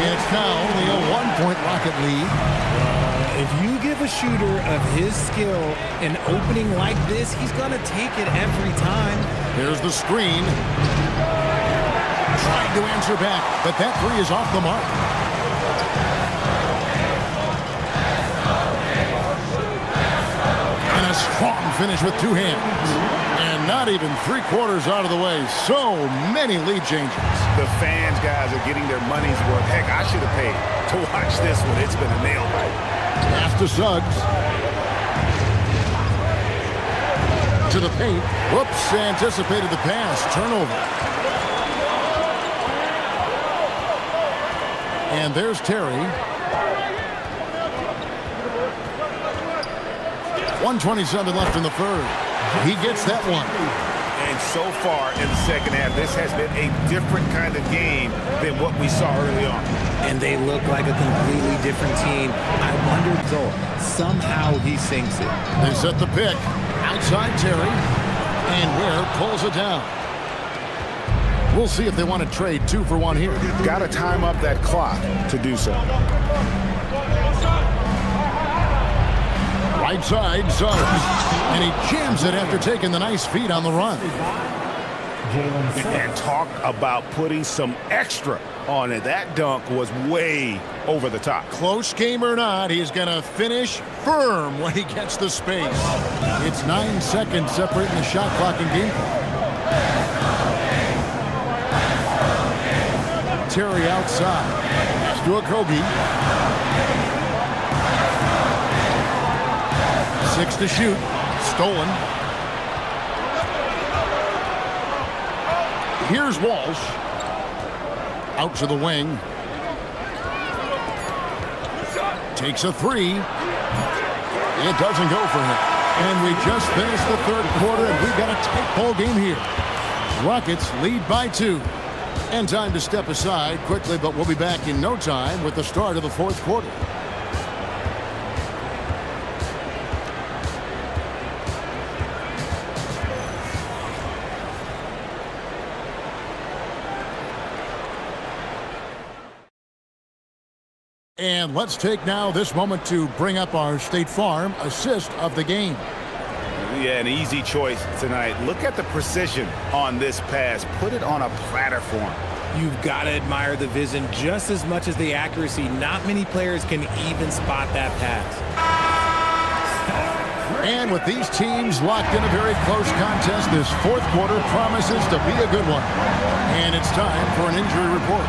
It's now only a 1-point Rocket lead. If you give a shooter of his skill an opening like this, he's going to take it every time. Here's the screen. Trying to answer back, but that 3 is off the mark. And a strong finish with 2 hands. And not even 3/4 out of the way. So many lead changes. The fans, guys, are getting their money's worth. Heck, I should have paid to watch this one. It's been a nail bite. Pass to Suggs. To the paint. Whoops, anticipated the pass. Turnover. And there's Terry. 1:27 left in the third. He gets that one. And so far in the second half, this has been a different kind of game than what we saw early on. And they look like a completely different team. I wonder, though, somehow he sinks it. They set the pick. Outside Terry. And Ware pulls it down. We'll see if they want to trade 2 for 1 here. Got to time up that clock to do so. Right side, Suggs. And he jams it after taking the nice feed on the run. And talk about putting some extra on it. That dunk was way over the top. Close game or not, he's going to finish firm when he gets the space. It's 9 seconds separating the shot clock and game clock. Terry outside. Pass to Okogie. 6 to shoot. Stolen. Here's Walsh. Out to the wing. Takes a 3. It doesn't go for him. And we just finished the third quarter, and we've got a tight ball game here. Rockets lead by 2. And time to step aside quickly, but we'll be back in no time with the start of the fourth quarter. And let's take now this moment to bring up our State Farm assist of the game. Yeah, an easy choice tonight. Look at the precision on this pass. Put it on a platter for him. You've got to admire the vision just as much as the accuracy. Not many players can even spot that pass. And with these teams locked in a very close contest, this fourth quarter promises to be a good one. And it's time for an injury report.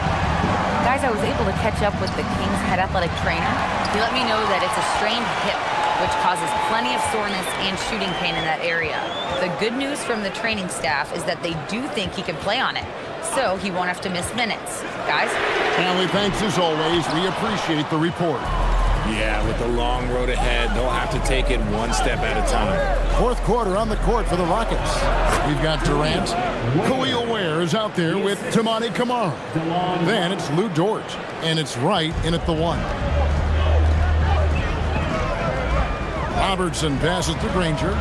Guys, I was able to catch up with the Kings head athletic trainer. He let me know that it's a strained hip, which causes plenty of soreness and shooting pain in that area. The good news from the training staff is that they do think he can play on it, so he won't have to miss minutes. Guys? Allie, thanks as always. We appreciate the report. Yeah, with the long road ahead, they'll have to take it one step at a time. Fourth quarter on the court for the Rockets. We've got Durant. Khalil Ware is out there with Tamani Kamara. Then it's Lou Dort, and it's Wright in at the 1. Robertson passes to Granger.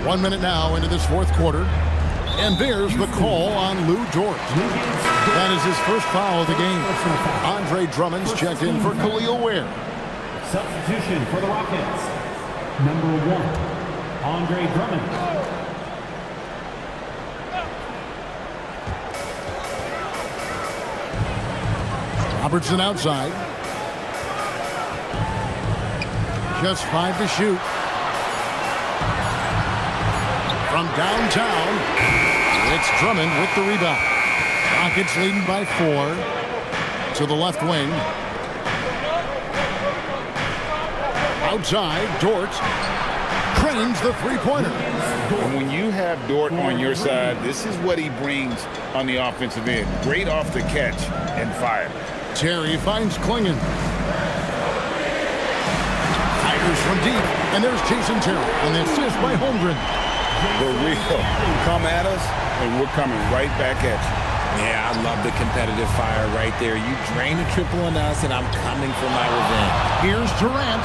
1 minute now into this fourth quarter. And there's the call on Lou Dort. That is his first foul of the game. Andre Drummond's checked in for Khalil Ware. Substitution for the Rockets. Number 1, Andre Drummond. Robertson outside. Just 5 to shoot. From downtown, it's Drummond with the rebound. Rockets leading by 4 to the left wing. Outside, Dort cranes the three-pointer. And when you have Dort on your side, this is what he brings on the offensive end. Great off the catch and fire. Terry finds Klingon. Fires from deep, and there's Jason Terry on the assist by Holmgren. The real come at us, and we're coming right back at you. Yeah, I love the competitive fire right there. You drain a triple on us, and I'm coming for my revenge. Here's Durant.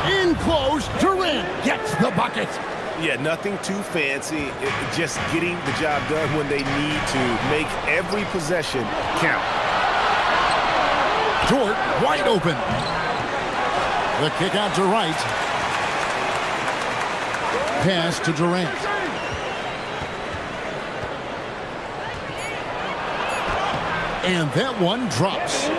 In close, Durant gets the bucket. Yeah, nothing too fancy. Just getting the job done when they need to. Make every possession count. Dort wide open. The kick out to Wright. Pass to Durant. And that one drops.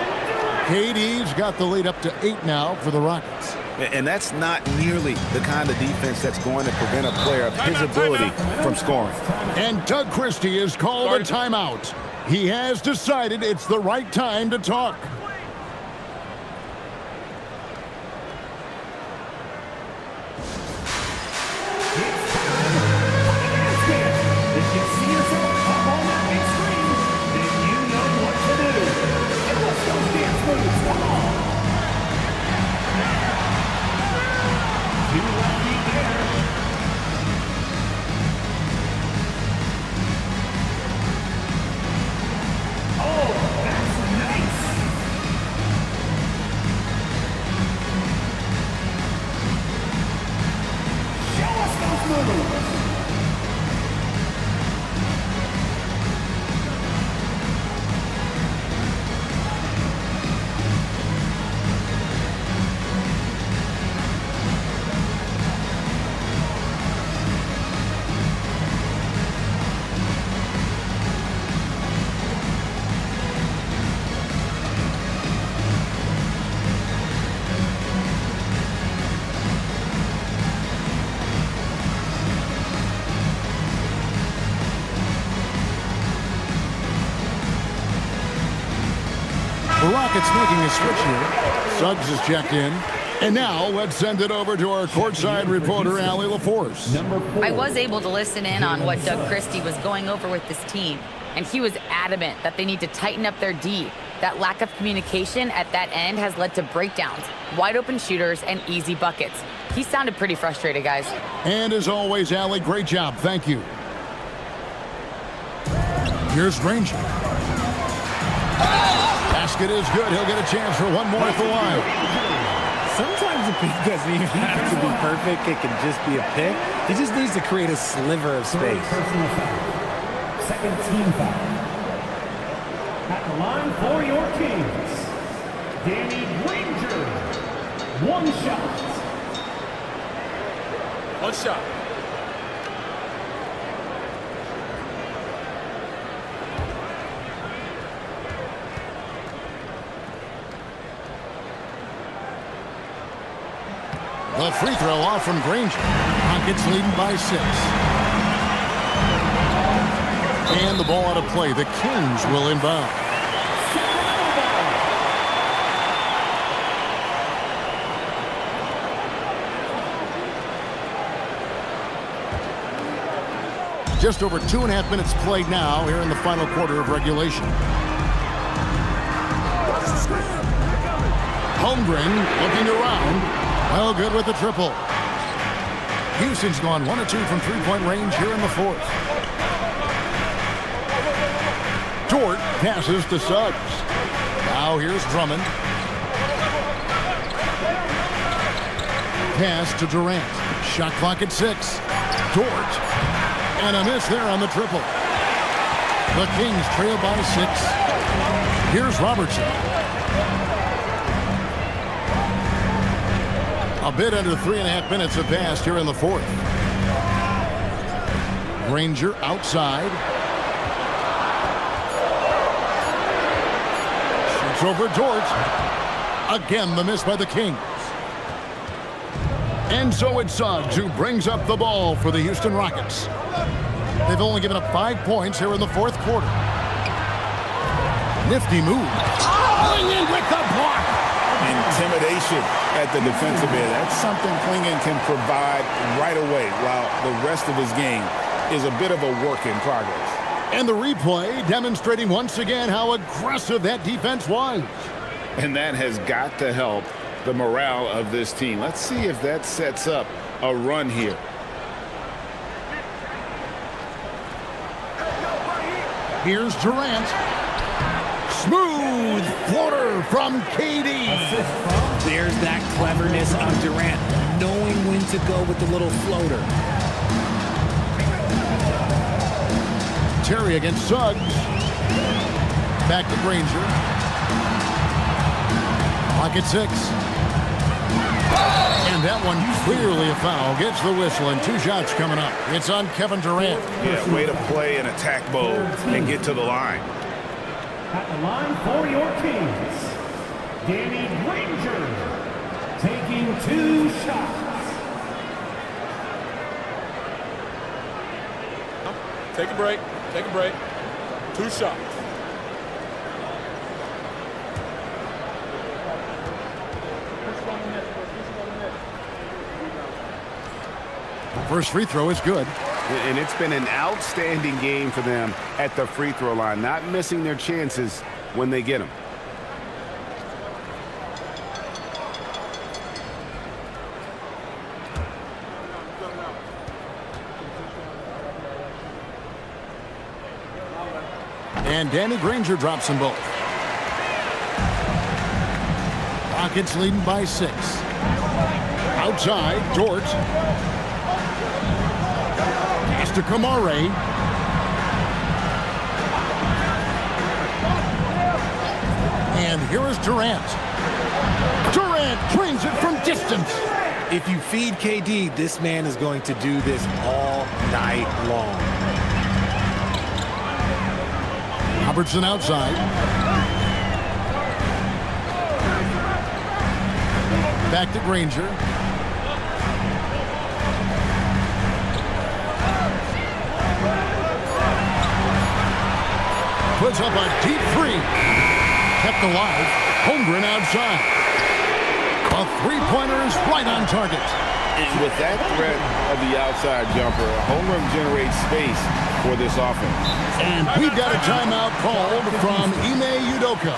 KD's got the lead up to 8 now for the Rockets. And that's not nearly the kind of defense that's going to prevent a player of his ability from scoring. And Doug Christie has called a timeout. He has decided it's the right time to talk. If you see yourself up on that big screen, then you know what to do. And what's those dance moves? Come on. Too lucky there. Oh, that's nice. Show us those moves. The Rockets making a switch here. Suggs is checked in. And now let's send it over to our courtside reporter, Allie LaForce. I was able to listen in on what Doug Christie was going over with this team, and he was adamant that they need to tighten up their D. That lack of communication at that end has led to breakdowns, wide open shooters, and easy buckets. He sounded pretty frustrated, guys. And as always, Allie, great job. Thank you. Here's Granger. Basket is good. He'll get a chance for one more at the line. Sometimes the pick doesn't even have to be perfect. It can just be a pick. He just needs to create a sliver of space. Personal foul. Second team foul. At the line for your Kings, Danny Granger. One shot. One shot. The free throw off from Granger. Rockets leading by 6. And the ball out of play. The Kings will inbound. Just over 2.5 minutes played now here in the final quarter of regulation. Holmgren looking around. Well, good with the triple. Houston's gone 1 of 2 from three-point range here in the fourth. Dort passes to Suggs. Now here's Drummond. Pass to Durant. Shot clock at 6. Dort. And a miss there on the triple. The Kings trail by 6. Here's Robertson. A bit under 3.5 minutes have passed here in the fourth. Granger outside. Shoots over Dort. Again, the miss by the Kings. And so it's Suggs who brings up the ball for the Houston Rockets. They've only given up 5 points here in the fourth quarter. Nifty move. Klingon with the block. Intimidation at the defensive end. That's something Klingon can provide right away, while the rest of his game is a bit of a work in progress. And the replay demonstrating once again how aggressive that defense was. And that has got to help the morale of this team. Let's see if that sets up a run here. Here's Durant. Smooth floater from KD. There's that cleverness of Durant, knowing when to go with the little floater. Terry against Suggs. Back to Granger. Clock at 6. And that one clearly a foul. Gets the whistle and 2 shots coming up. It's on Kevin Durant. Yeah, way to play an attack mode and get to the line. At the line for your Kings, Danny Granger taking 2 shots. Take a break. Take a break. 2 shots. First free throw is good. And it's been an outstanding game for them at the free throw line, not missing their chances when they get them. And Danny Granger drops them both. Rockets leading by 6. Outside, Dort. Pass to Kamare. And here is Durant. Durant drains it from distance. If you feed KD, this man is going to do this all night long. Robertson outside. Back to Granger. Puts up a deep 3. Kept alive. Holmgren outside. A three-pointer is right on target. And with that threat of the outside jumper, Holmgren generates space for this offense. And we've got a timeout called from Ime Udoka.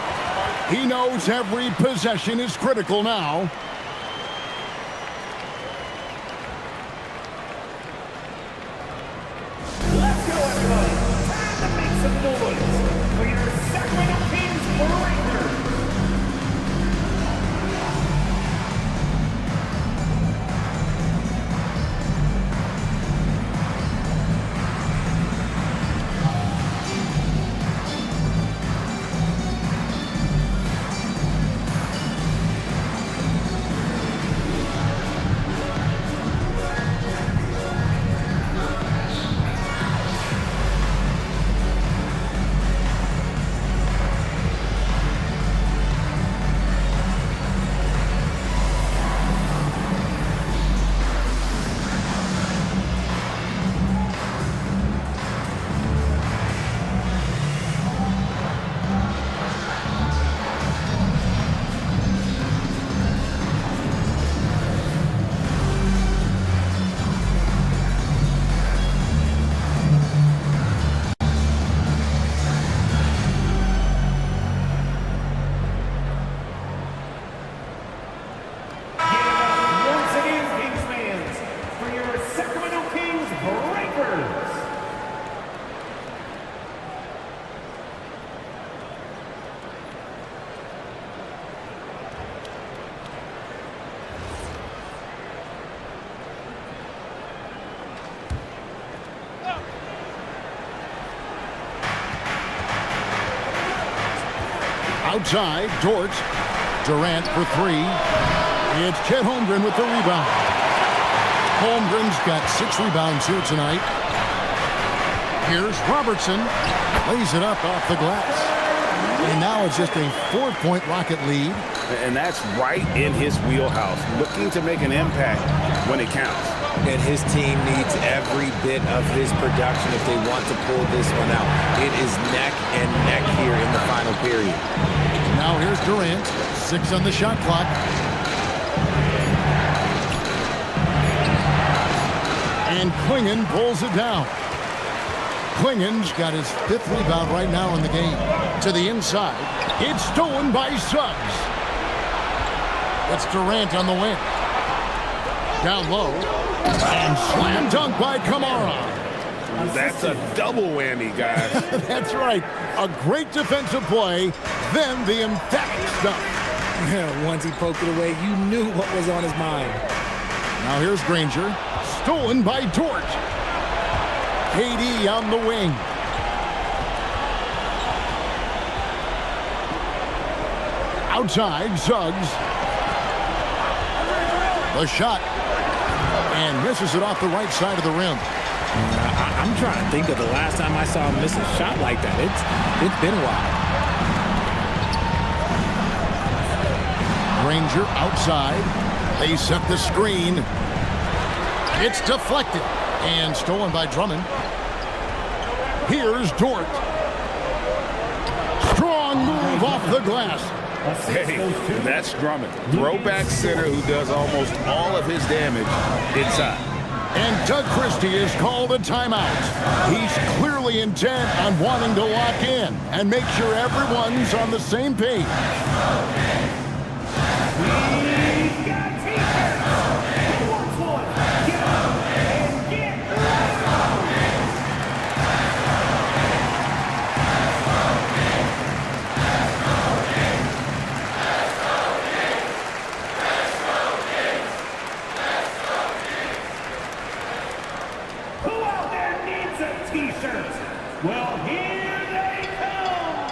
He knows every possession is critical now. Outside, Dort. Durant for three. It's Chet Holmgren with the rebound. Holmgren's got 6 rebounds here tonight. Here's Robertson. Lays it up off the glass. And now it's just a 4-point Rocket lead. And that's right in his wheelhouse, looking to make an impact when it counts. And his team needs every bit of his production if they want to pull this one out. It is neck and neck here in the final period. Now here's Durant. 6 on the shot clock. And Klingon pulls it down. Klingon's got his 5th rebound right now in the game. To the inside. It's stolen by Suggs. It's Durant on the wing. Down low. And slam dunk by Kamara. That's a double whammy, guys. That's right. A great defensive play, then the emphatic stuff. Yeah, once he poked it away, you knew what was on his mind. Now here's Granger. Stolen by Dort. KD on the wing. Outside, Suggs. The shot. And misses it off the right side of the rim. I'm trying to think of the last time I saw him miss a shot like that. It's been a while. Granger outside. They set the screen. It's deflected and stolen by Drummond. Here's Dort. Strong move off the glass. Hey, that's Drummond. Throwback center who does almost all of his damage inside. And Doug Christie is called a timeout. He's clearly intent on wanting to lock in and make sure everyone's on the same page. Well, here they come!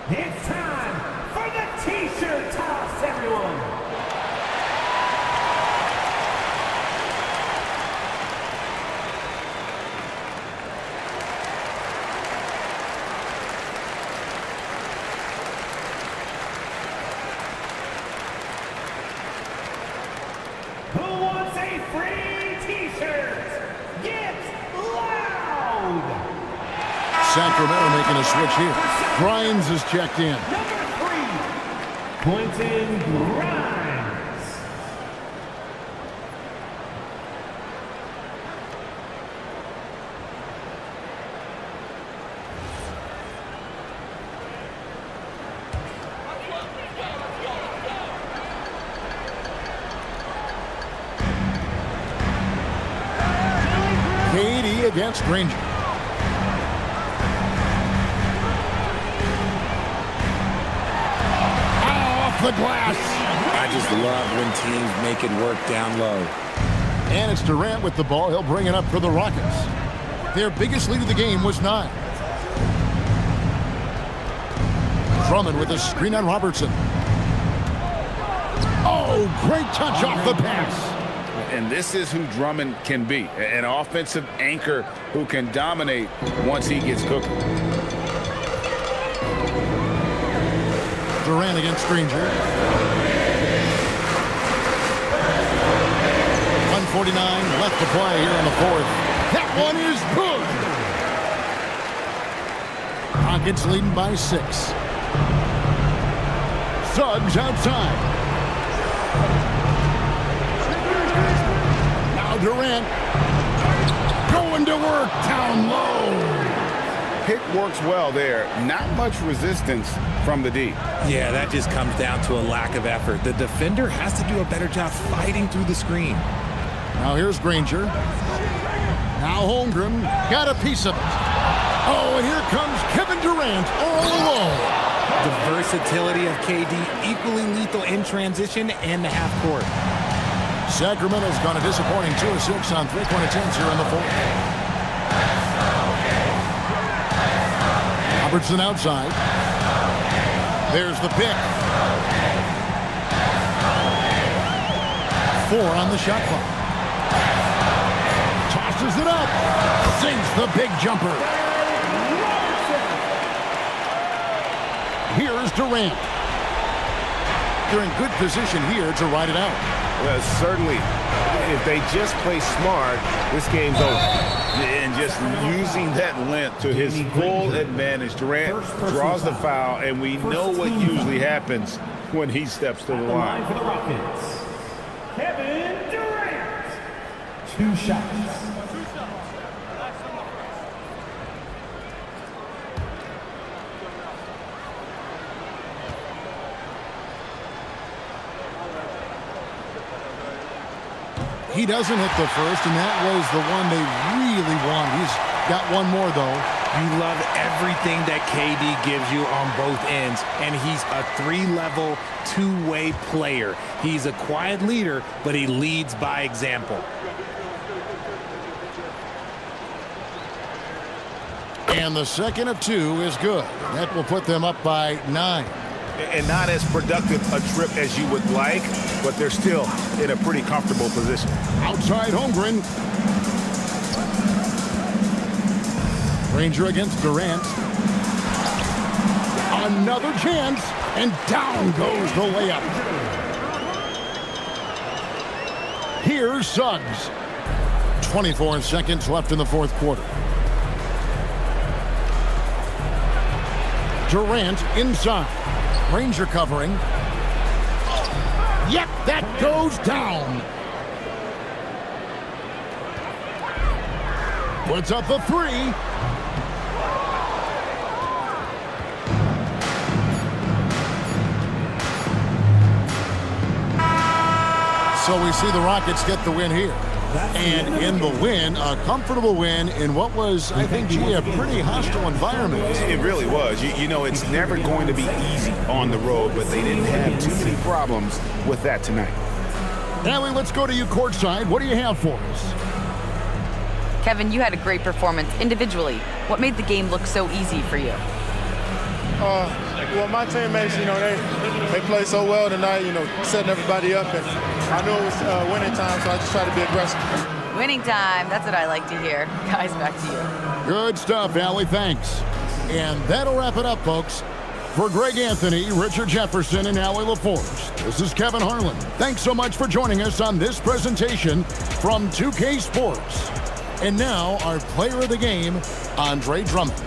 It's time for the T-shirt toss, everyone! Sacramento making a switch here. Grimes is checked in. Number 3, Quentin Grimes. KD against Granger. The glass. I just love when teams make it work down low. And it's Durant with the ball. He'll bring it up for the Rockets. Their biggest lead of the game was 9. Drummond with a screen on Robertson. Oh, great touch off the pass. And this is who Drummond can be, an offensive anchor who can dominate once he gets cooking. Durant against Granger. 1:49 left to play here in the 4th. That one is good. Rockets leading by 6. Suggs outside. Now Durant going to work down low. Pick works well there. Not much resistance from the D. Yeah, that just comes down to a lack of effort. The defender has to do a better job fighting through the screen. Now here's Granger. Now Holmgren got a piece of it. Oh, and here comes Kevin Durant all alone. The versatility of KD, equally lethal in transition and the half court. Sacramento's gone a disappointing 2 of 6 on three-point attempts here in the fourth. Robertson outside. There's the pick. 4 on the shot clock. Tosses it up. Sinks the big jumper. Here's Durant. They're in good position here to ride it out. Well, certainly, if they just play smart, this game's over. And just using that length to his full advantage. Durant draws the foul, and we know what usually happens when he steps to the line. For the Rockets, Kevin Durant. 2 shots. He doesn't hit the first, and that was the one they really want. He's got one more, though. You love everything that KD gives you on both ends, and he's a 3-level, 2-way player. He's a quiet leader, but he leads by example. And the second of 2 is good. That will put them up by 9. And not as productive a trip as you would like, but they're still in a pretty comfortable position. Outside Holmgren. Ranger against Durant. Another chance, and down goes the layup. Here's Suggs. 24 seconds left in the fourth quarter. Durant inside. Ranger covering. Yep, that goes down. Puts up a 3. So we see the Rockets get the win here. And in the win, a comfortable win in what was, I think, a pretty hostile environment. It really was. You know, it's never going to be easy on the road, but they didn't have too many problems with that tonight. Allie, let's go to you courtside. What do you have for us? Kevin, you had a great performance individually. What made the game look so easy for you? Well, my teammates, they played so well tonight, setting everybody up. And I knew it was winning time, so I just tried to be aggressive. Winning time, that's what I like to hear. Guys, back to you. Good stuff, Allie. Thanks. And that'll wrap it up, folks. For Greg Anthony, Richard Jefferson, and Allie LaForce, this is Kevin Harlan. Thanks so much for joining us on this presentation from 2K Sports. And now, our player of the game, Andre Drummond.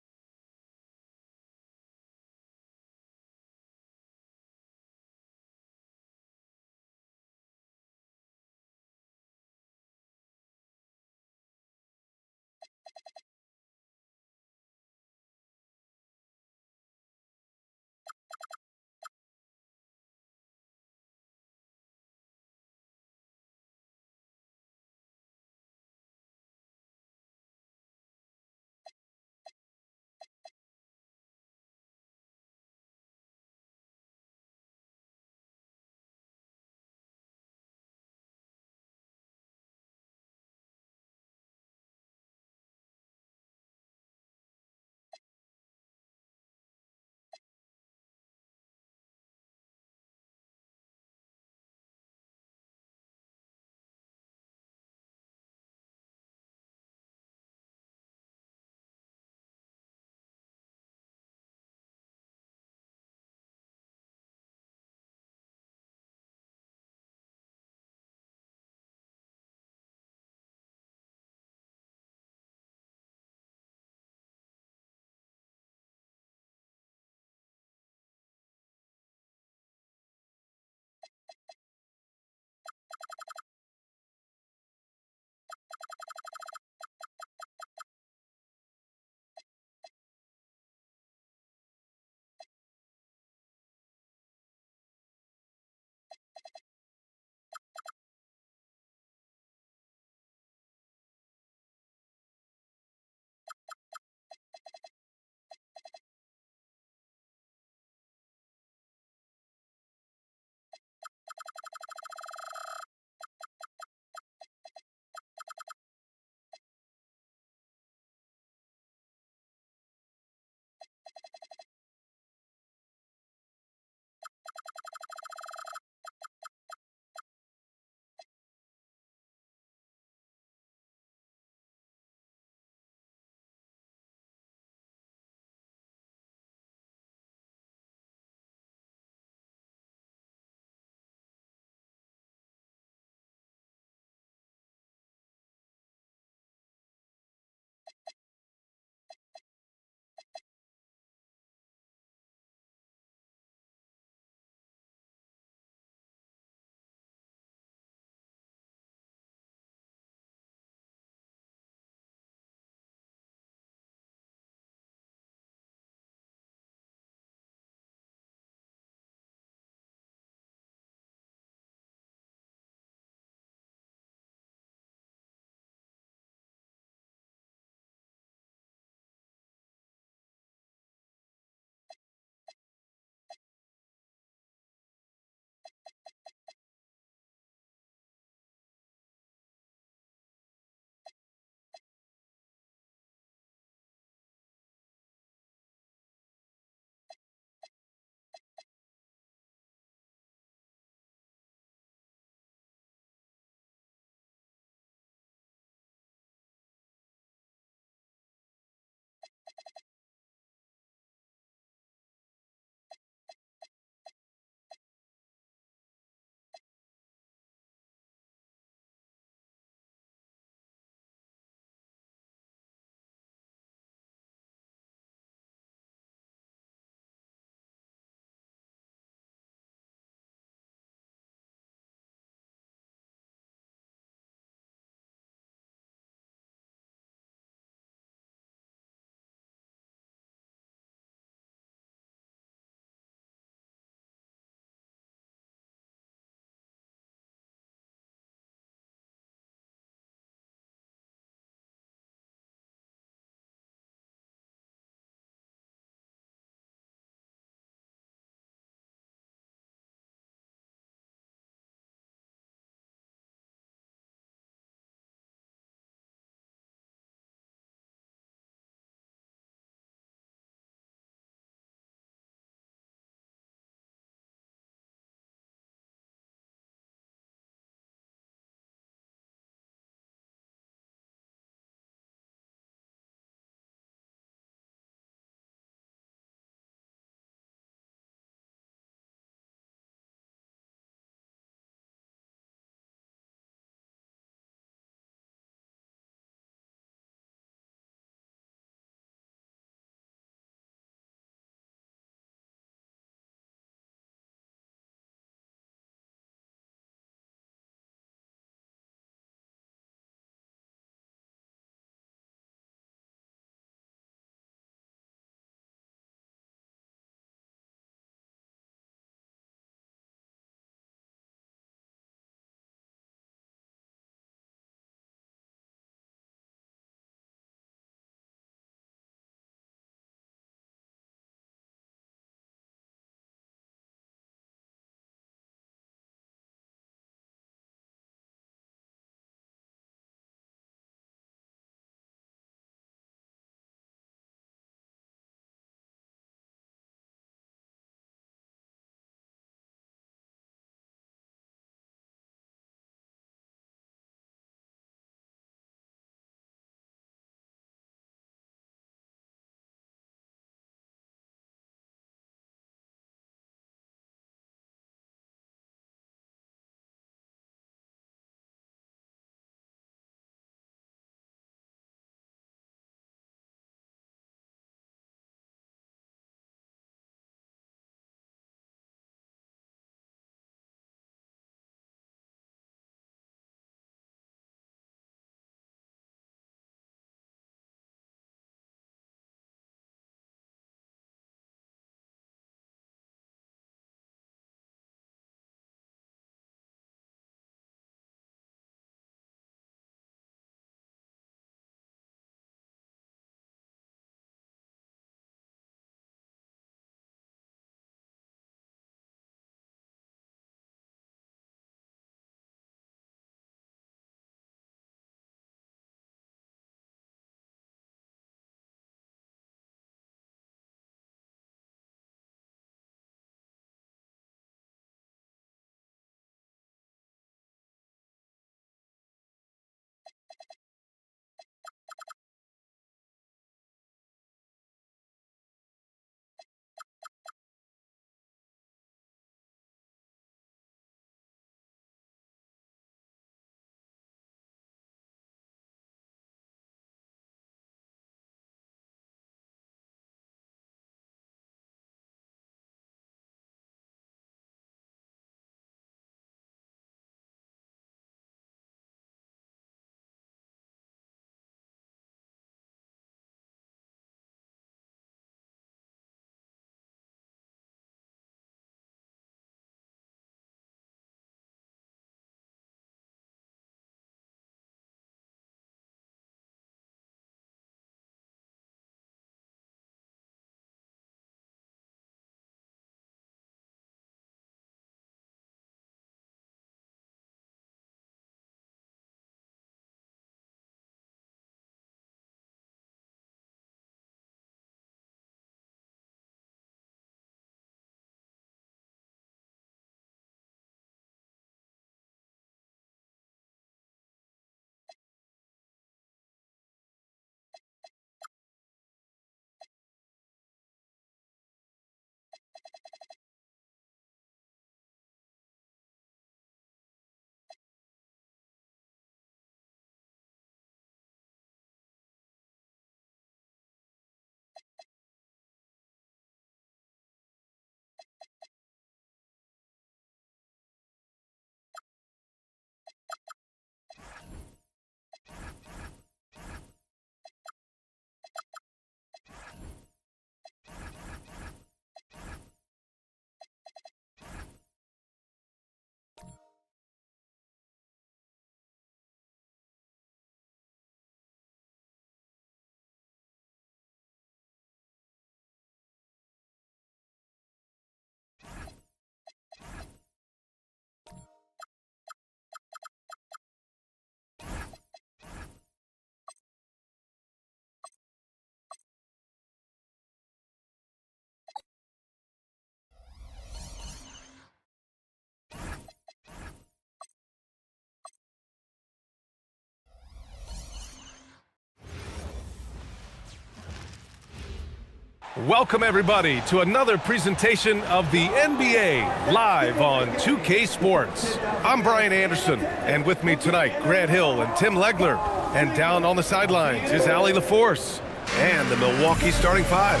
Welcome, everybody, to another presentation of the NBA live on 2K Sports. I'm Brian Anderson, and with me tonight, Grant Hill and Tim Legler. And down on the sidelines is Allie LaForce and the Milwaukee starting five.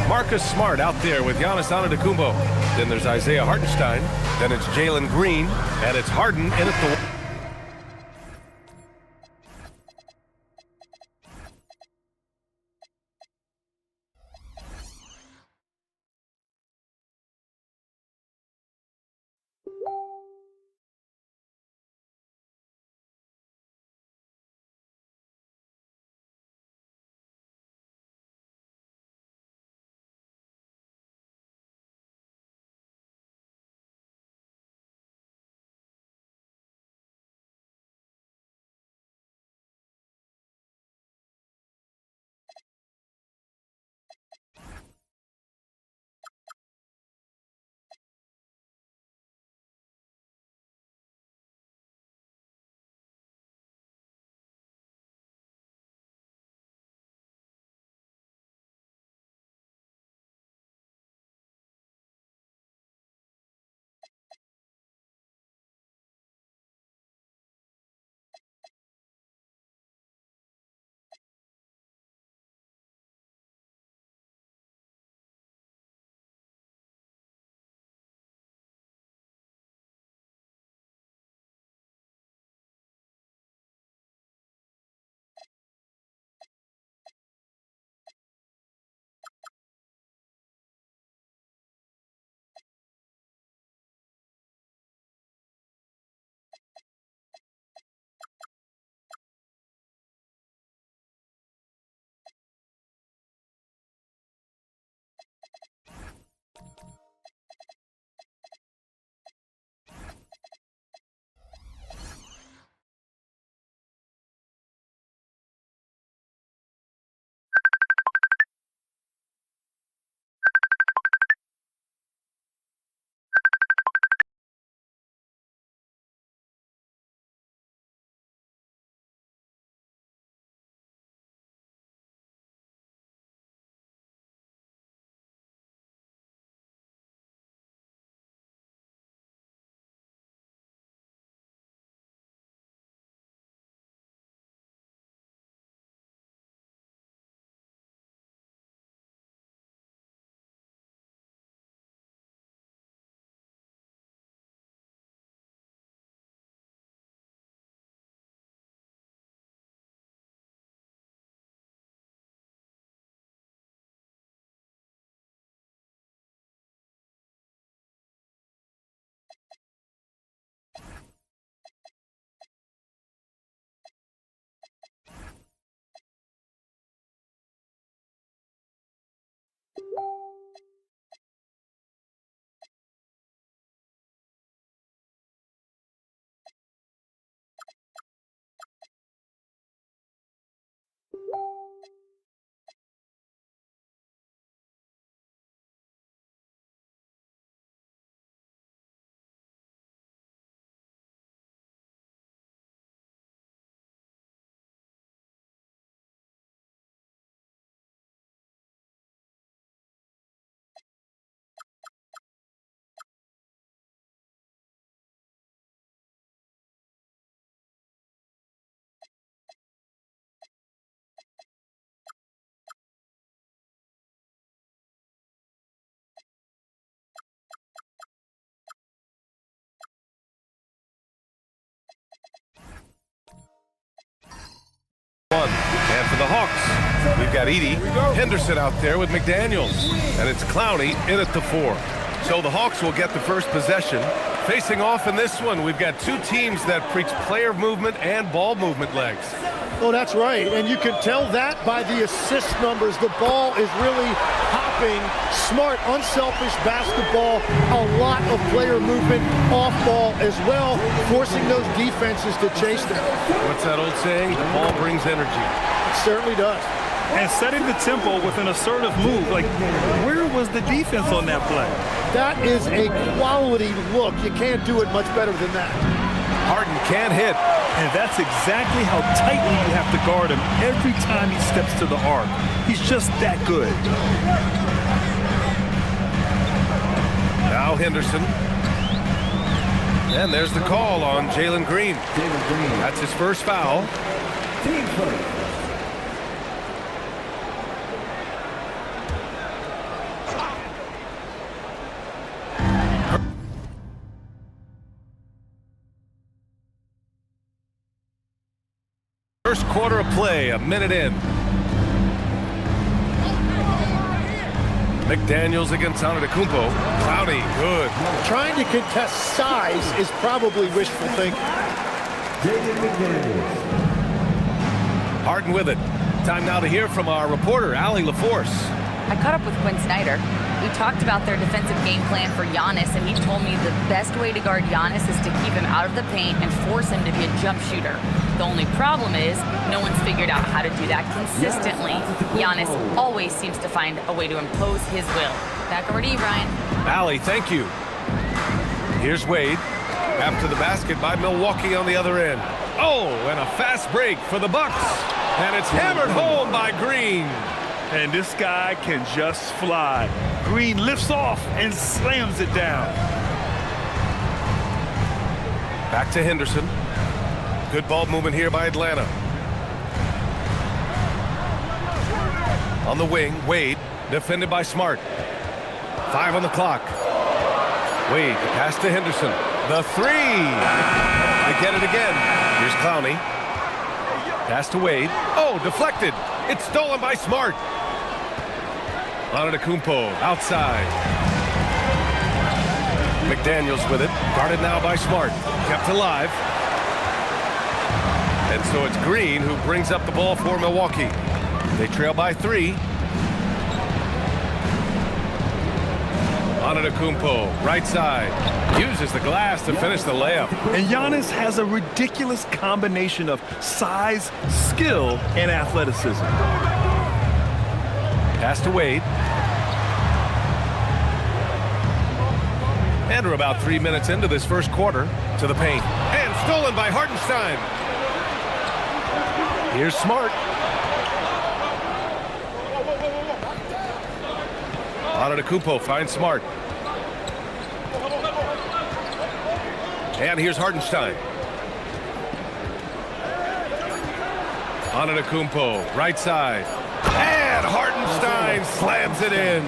Marcus Smart out there with Giannis Antetokounmpo. Then there's Isaiah Hartenstein. Then it's Jalen Green, and it's Harden in at the... And for the Hawks, we've got Edie Henderson out there with McDaniels. And it's Clowney in at the 4. So the Hawks will get the first possession. Facing off in this one, we've got two teams that preach player movement and ball movement legs. Oh, that's right. And you can tell that by the assist numbers. The ball is really hopping. Smart, unselfish basketball. A lot of player movement off ball as well, forcing those defenses to chase them. What's that old saying? The ball brings energy. It certainly does. And setting the tempo with an assertive move. Like, where was the defense on that play? That is a quality look. You can't do it much better than that. Harden can't hit. And that's exactly how tightly you have to guard him every time he steps to the arc. He's just that good. Now Henderson. And there's the call on Jalen Green. That's his first foul. Team first. First quarter of play, a minute in. McDaniels against Antetokounmpo. Cloudy, good. Trying to contest size is probably wishful thinking. Harden with it. Time now to hear from our reporter, Allie LaForce. I caught up with Quinn Snyder. We talked about their defensive game plan for Giannis, and he told me the best way to guard Giannis is to keep him out of the paint and force him to be a jump shooter. The only problem is no one's figured out how to do that consistently. Giannis always seems to find a way to impose his will. Back over to you, Brian. Allie, thank you. Here's Wade. After the basket by Milwaukee on the other end. Oh, and a fast break for the Bucks. And it's hammered home by Green. And this guy can just fly. Green lifts off and slams it down. Back to Henderson. Good ball movement here by Atlanta. On the wing, Wade, defended by Smart. 5 on the clock. Wade, pass to Henderson. The three. They get it again. Here's Clowney. Pass to Wade. Oh, deflected. It's stolen by Smart. Antetokounmpo outside. McDaniels with it. Guarded now by Smart. Kept alive. And so it's Green who brings up the ball for Milwaukee. They trail by 3. Antetokounmpo, right side. Uses the glass to finish the layup. And Giannis has a ridiculous combination of size, skill, and athleticism. Pass to Wade. And we're about 3 minutes into this first quarter to the paint. And stolen by Hartenstein. Here's Smart. Antetokounmpo finds Smart. And here's Hartenstein. Antetokounmpo, right side. And Hartenstein slams it in.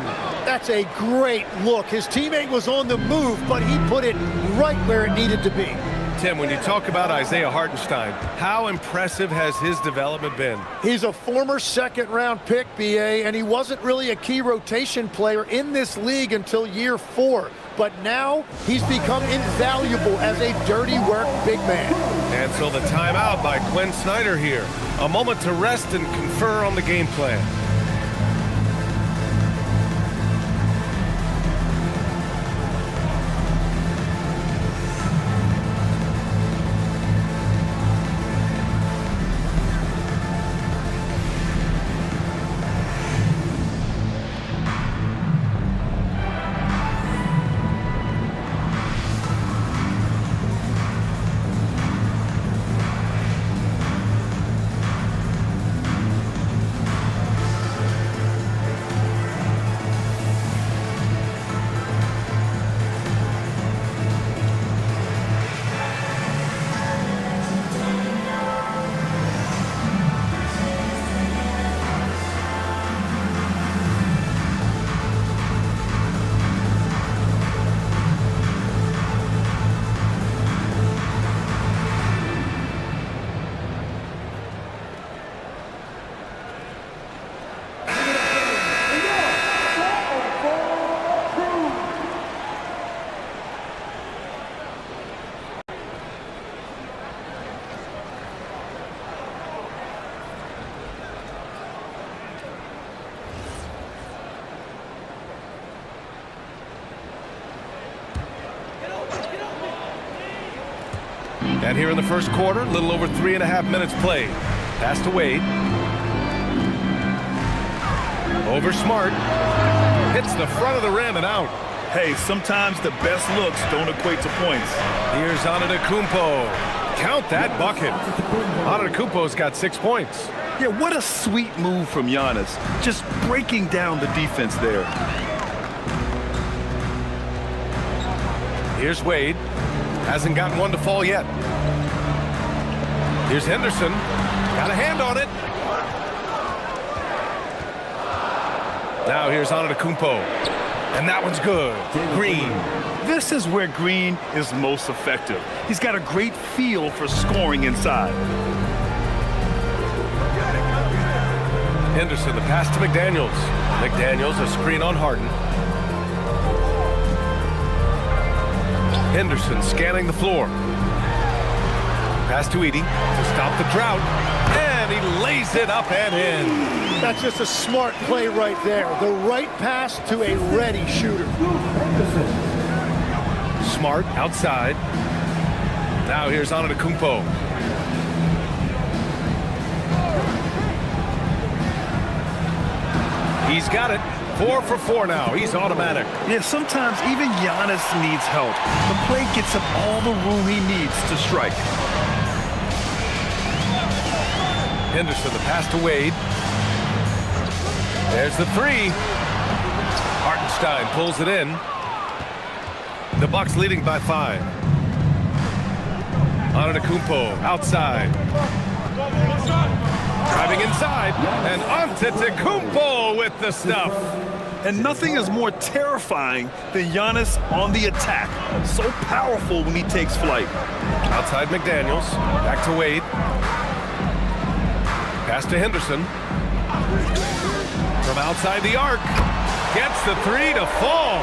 That's a great look. His teammate was on the move, but he put it right where it needed to be. Tim, when you talk about Isaiah Hartenstein, how impressive has his development been? He's a former second-round pick, BA, and he wasn't really a key rotation player in this league until year 4. But now he's become invaluable as a dirty work big man. And so the timeout by Quinn Snyder here. A moment to rest and confer on the game plan. And here in the first quarter, a little over 3.5 minutes played. Pass to Wade. Over Smart. Hits the front of the rim and out. Hey, sometimes the best looks don't equate to points. Here's Antetokounmpo. Count that bucket. Antetokounmpo's got 6 points. Yeah, what a sweet move from Giannis. Just breaking down the defense there. Here's Wade. Hasn't gotten one to fall yet. Here's Henderson. Got a hand on it. Now here's Antetokounmpo. And that one's good. Green. This is where Green is most effective. He's got a great feel for scoring inside. Henderson, the pass to McDaniels. McDaniels, a screen on Harden. Henderson scanning the floor. Pass to Edey to stop the drought. And he lays it up and in. That's just a smart play right there. The right pass to a ready shooter. Smart outside. Now here's Antetokounmpo. He's got it. 4 for 4 now. He's automatic. Yeah, sometimes even Giannis needs help. The play gets him all the room he needs to strike. Henderson, the pass to Wade. There's the 3. Hartenstein pulls it in. The Bucks leading by 5. Antetokounmpo outside. Driving inside, and Antetokounmpo with the stuff. And nothing is more terrifying than Giannis on the attack. So powerful when he takes flight. Outside McDaniels, back to Wade. Pass to Henderson. From outside the arc, gets the 3 to fall.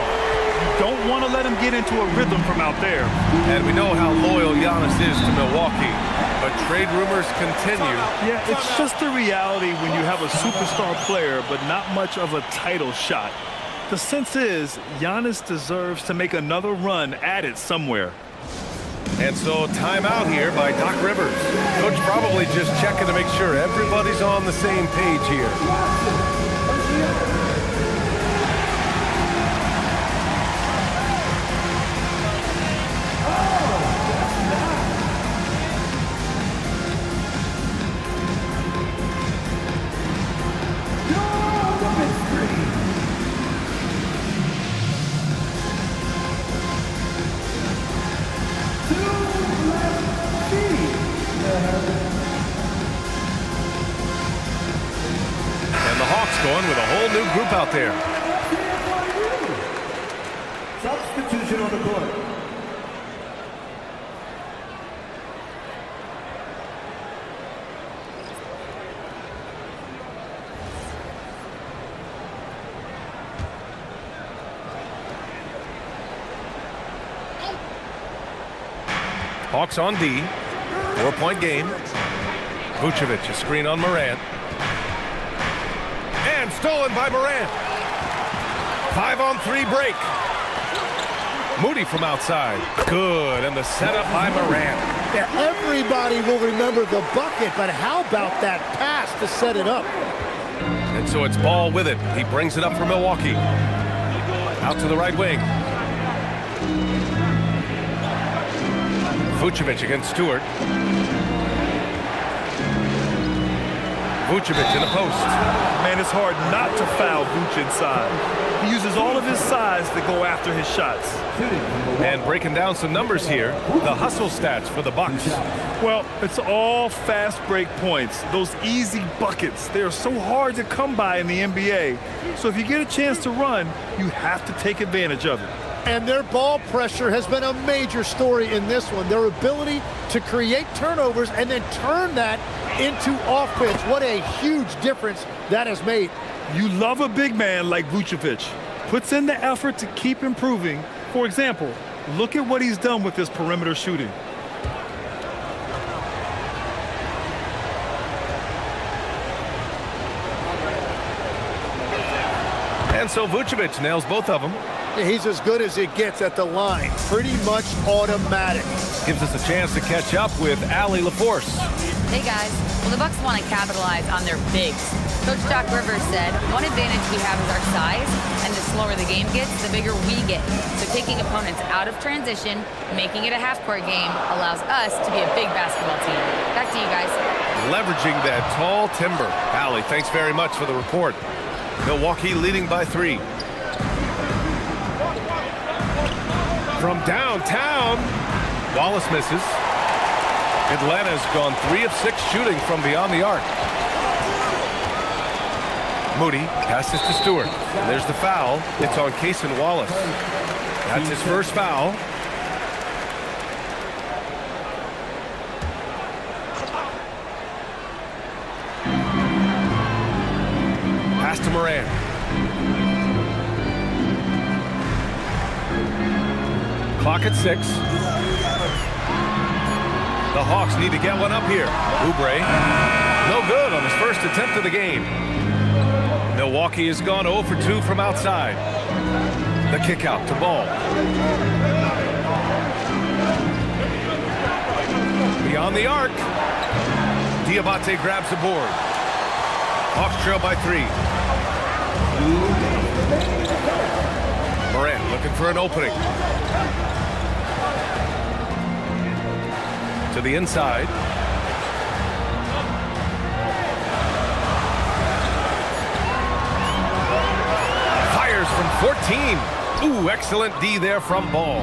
Don't want to let him get into a rhythm from out there. And we know how loyal Giannis is to Milwaukee. But trade rumors continue. Yeah, it's just the reality when you have a superstar player, but not much of a title shot. The sense is Giannis deserves to make another run at it somewhere. And so timeout here by Doc Rivers. Coach probably just checking to make sure everybody's on the same page here. Going with a whole new group out there. Substitution on the court. Hawks on D. 4-point game. Vucevic, a screen on Morant. And stolen by Morant. 5-on-3 break. Moody from outside. Good, and the setup by Morant. Yeah, everybody will remember the bucket, but how about that pass to set it up? And so it's Ball with it. He brings it up for Milwaukee. Out to the right wing. Vucevic against Stewart. Vucevic in the post. Man, it's hard not to foul Vuce inside. He uses all of his size to go after his shots. And breaking down some numbers here, the hustle stats for the Bucks. Well, it's all fast break points. Those easy buckets, they are so hard to come by in the NBA. So if you get a chance to run, you have to take advantage of it. And their ball pressure has been a major story in this one. Their ability to create turnovers and then turn that into offense. What a huge difference that has made. You love a big man like Vucevic. Puts in the effort to keep improving. For example, look at what he's done with his perimeter shooting. And so Vucevic nails both of them. He's as good as it gets at the line. Pretty much automatic. Gives us a chance to catch up with Allie LaForce. Hey guys, well the Bucks want to capitalize on their bigs. Coach Doc Rivers said, one advantage we have is our size, and the slower the game gets, the bigger we get. So taking opponents out of transition, making it a half-court game, allows us to be a big basketball team. Back to you guys. Leveraging that tall timber. Allie, thanks very much for the report. Milwaukee leading by 3. From downtown, Wallace misses. Atlanta's gone 3 of 6 shooting from beyond the arc. Moody passes to Stewart. And there's the foul. It's on Cason Wallace. That's his first foul. Pass to Moran. Clock at 6. The Hawks need to get one up here. Oubre, no good on his first attempt of the game. Milwaukee has gone 0 for 2 from outside. The kick out to Ball. Beyond the arc. Diabate grabs the board. Hawks trail by 3. Morant looking for an opening. To the inside. Fires from 14. Ooh, excellent D there from Ball.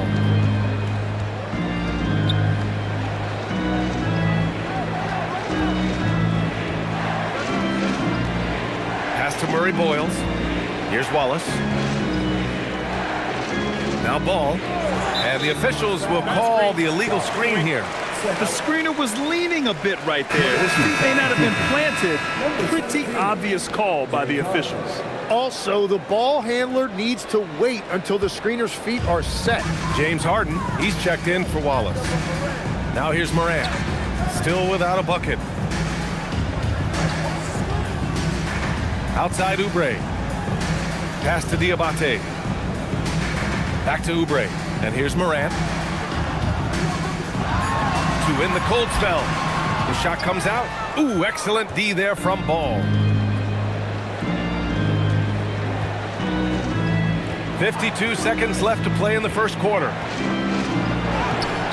Pass to Murray Boyles. Here's Wallace. Now Ball. And the officials will call the illegal screen here. The screener was leaning a bit right there. His feet may not have been planted. Pretty obvious call by the officials. Also, the ball handler needs to wait until the screener's feet are set. James Harden, he's checked in for Wallace. Now here's Morant, still without a bucket. Outside Oubre. Pass to Diabate. Back to Oubre. And here's Morant. To win the cold spell. The shot comes out. Ooh, excellent D there from Ball. 52 seconds left to play in the first quarter.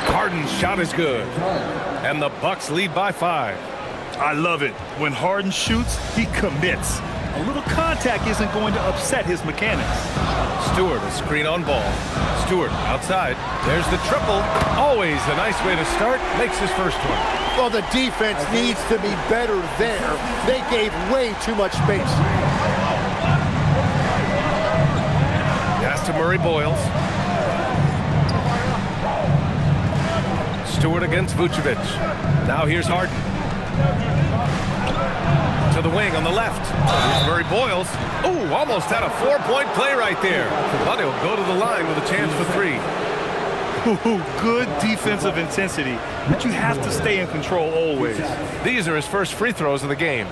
Harden's shot is good. And the Bucks lead by 5. I love it. When Harden shoots, he commits. A little contact isn't going to upset his mechanics. Stewart, a screen on Ball. Stewart outside. There's the triple. Always a nice way to start. Makes his first one. Well, the defense needs to be better there. They gave way too much space. Pass to Murray Boyles. Stewart against Vucevic. Now here's Harden. To the wing on the left. Here's Murray Boyles. Ooh, almost had a 4-point play right there. But he'll go to the line with a chance for 3. Ooh, good defensive intensity, but you have to stay in control always. These are his first free throws of the game.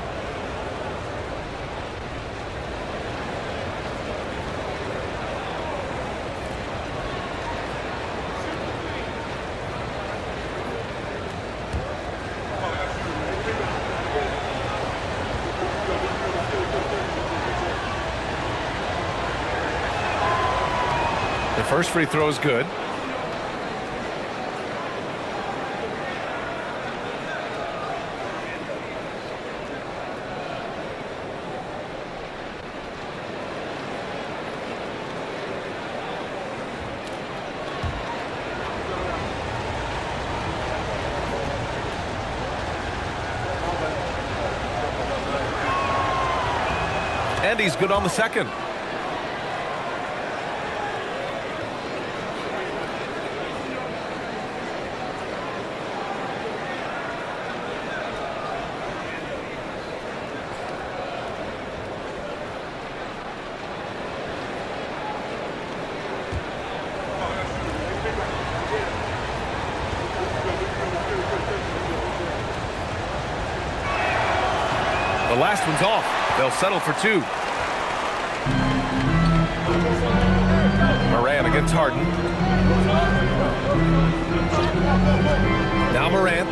The first free throw is good. And he's good on the second. The last one's off. They'll settle for 2. Morant against Harden. Now Morant.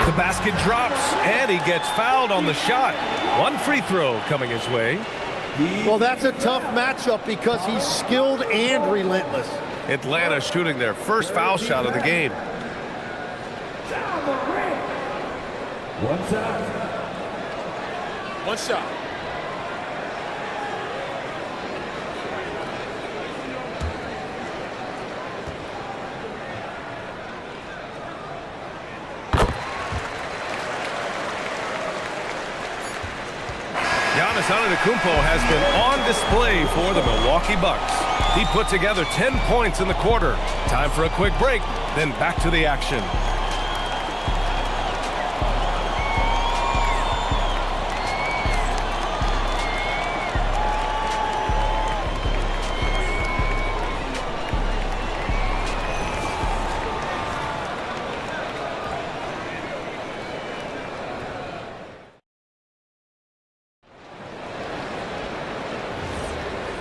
The basket drops, and he gets fouled on the shot. One free throw coming his way. Well, that's a tough matchup because he's skilled and relentless. Atlanta shooting their first foul shot of the game. One shot. Giannis Antetokounmpo has been on display for the Milwaukee Bucks. He put together 10 points in the quarter. Time for a quick break, then back to the action.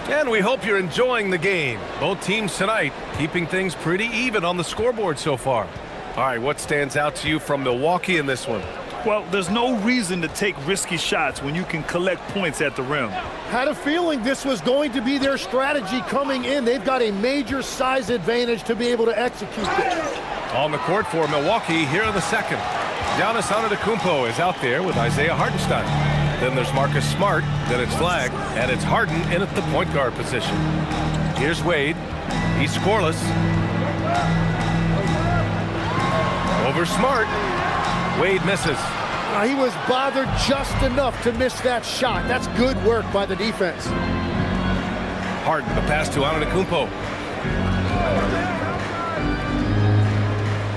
And we hope you're enjoying the game. Both teams tonight keeping things pretty even on the scoreboard so far. All right, what stands out to you from Milwaukee in this one? Well, there's no reason to take risky shots when you can collect points at the rim. Had a feeling this was going to be their strategy coming in. They've got a major size advantage to be able to execute this. On the court for Milwaukee here in the second. Giannis Antetokounmpo is out there with Isaiah Hartenstein. Then there's Marcus Smart, then it's Flagg, and it's Harden in at the point guard position. Here's Wade. He's scoreless. Over Smart. Wade misses. He was bothered just enough to miss that shot. That's good work by the defense. Harden, the pass to Antetokounmpo.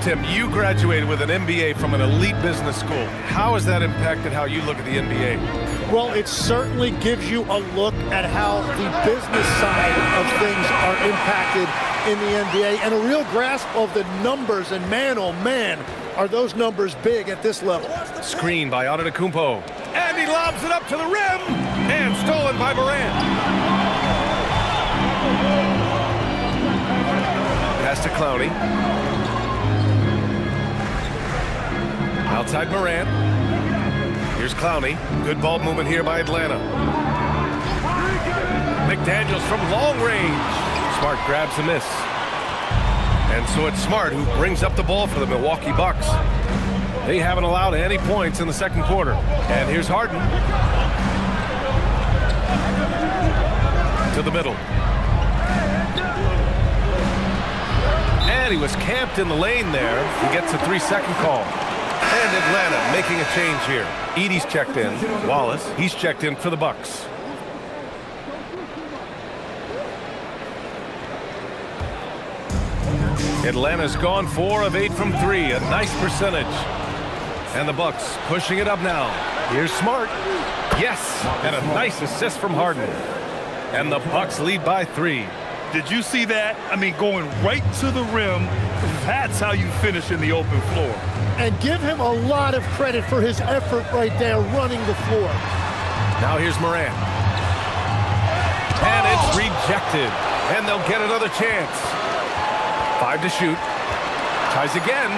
Tim, you graduated with an MBA from an elite business school. How has that impacted how you look at the NBA? Well, it certainly gives you a look at how the business side of things are impacted in the NBA and a real grasp of the numbers. And man, oh man, are those numbers big at this level. Screen by Antetokounmpo. And he lobs it up to the rim. And stolen by Morant. Pass to Clowney. Outside Morant. Here's Clowney. Good ball movement here by Atlanta. McDaniels from long range. Smart grabs a miss. And so it's Smart who brings up the ball for the Milwaukee Bucks. They haven't allowed any points in the second quarter. And here's Harden. To the middle. And he was camped in the lane there. He gets a 3-second call. And Atlanta making a change here. Edey's checked in. Wallace, he's checked in for the Bucks. Atlanta's gone 4 of 8 from 3, a nice percentage. And the Bucks pushing it up now. Here's Smart. Yes, and a nice assist from Harden. And the Bucks lead by 3. Did you see that? I mean, going right to the rim, that's how you finish in the open floor. And give him a lot of credit for his effort right there running the floor. Now here's Morant. And it's rejected. And they'll get another chance. 5 to shoot. Tries again.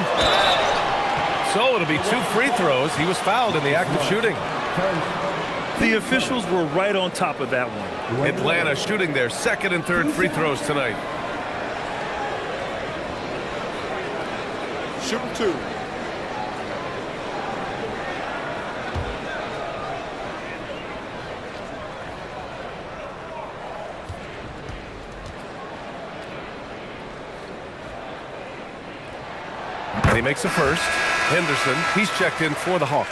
So it'll be 2 free throws. He was fouled in the act of shooting. The officials were right on top of that one. Atlanta shooting their second and third free throws tonight. Shooting 2. And he makes a first. Henderson, he's checked in for the Hawks.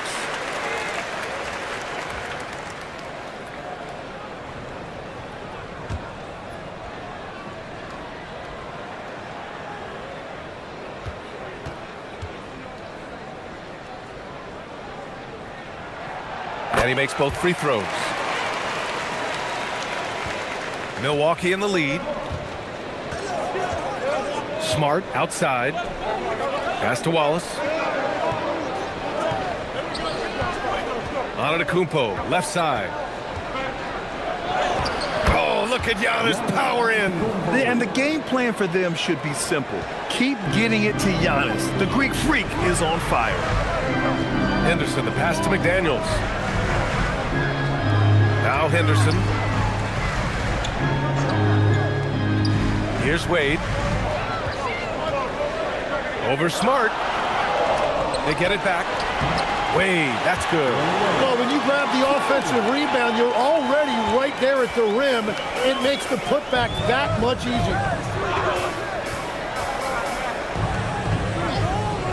And he makes both free throws. Milwaukee in the lead. Smart outside. Pass to Wallace. Antetokounmpo, left side. Oh, look at Giannis power in. And the game plan for them should be simple. Keep getting it to Giannis. The Greek Freak is on fire. Henderson, the pass to McDaniels. Now Henderson. Here's Wade. Over Smart. They get it back. Wade, that's good. Well, when you grab the offensive rebound, you're already right there at the rim. It makes the putback that much easier.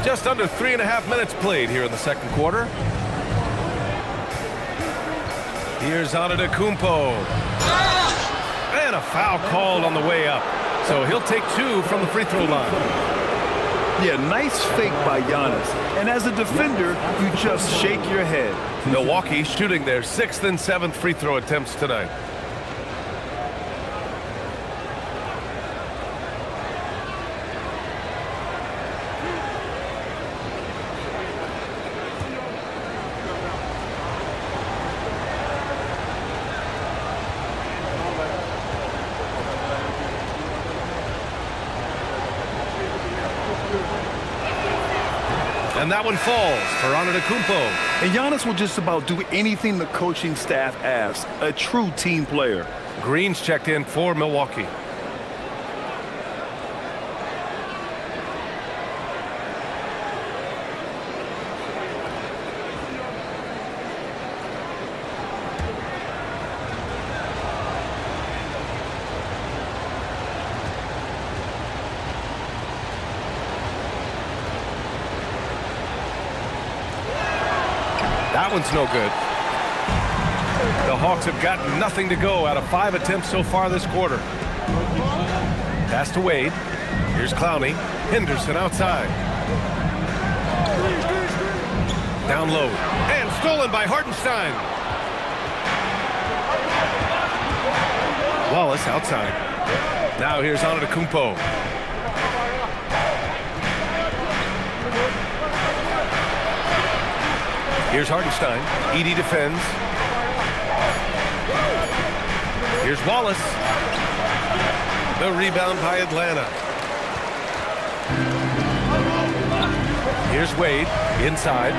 Just under 3.5 minutes played here in the second quarter. Here's Antetokounmpo. And a foul called on the way up. So he'll take 2 from the free throw line. Yeah, nice fake by Giannis. And as a defender, you just shake your head. Milwaukee shooting their 6th and 7th free throw attempts tonight. And that one falls for Antetokounmpo. And Giannis will just about do anything the coaching staff asks. A true team player. Green's checked in for Milwaukee. That one's no good. The Hawks have got nothing to go out of 5 attempts so far this quarter. Pass to Wade. Here's Clowney. Henderson outside. Down low. And stolen by Hartenstein. Wallace outside. Now here's Antetokounmpo. Here's Hartenstein. Edey defends. Here's Wallace. The rebound by Atlanta. Here's Wade. Inside.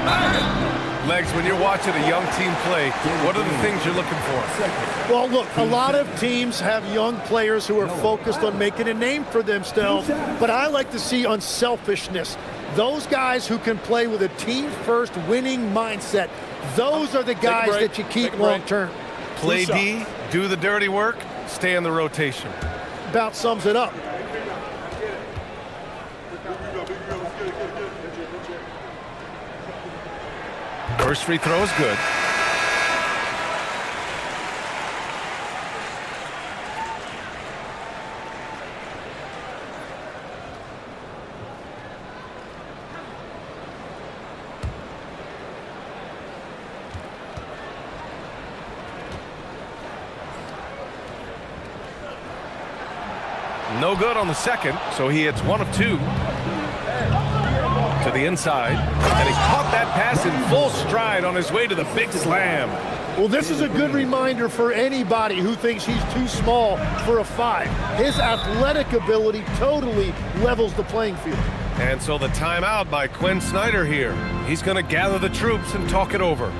Legs, when you're watching a young team play, what are the things you're looking for? Well, look, a lot of teams have young players who are focused on making a name for themselves, but I like to see unselfishness. Those guys who can play with a team-first winning mindset, those are the guys that you keep long-term. Play D, do the dirty work, stay in the rotation. About sums it up. First free throw is good. No good on the second, so he hits 1 of 2. To the inside, and he caught that pass in full stride on his way to the big slam. Well, this is a good reminder for anybody who thinks he's too small for a 5. His athletic ability totally levels the playing field. And so the timeout by Quinn Snyder here. He's going to gather the troops and talk it over.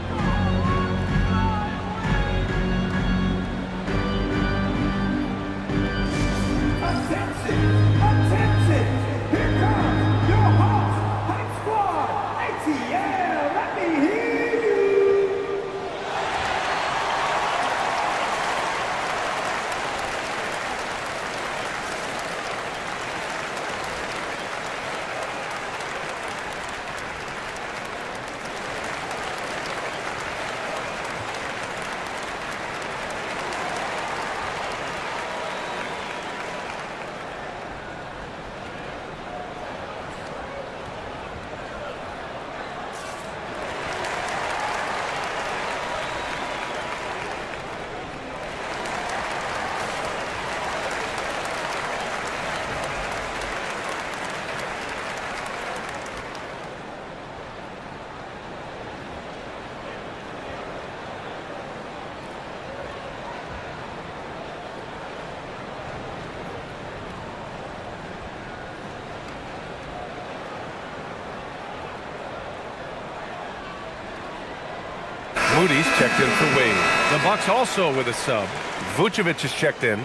Moody's checked in for Wade. The Bucks also with a sub. Vucevic is checked in.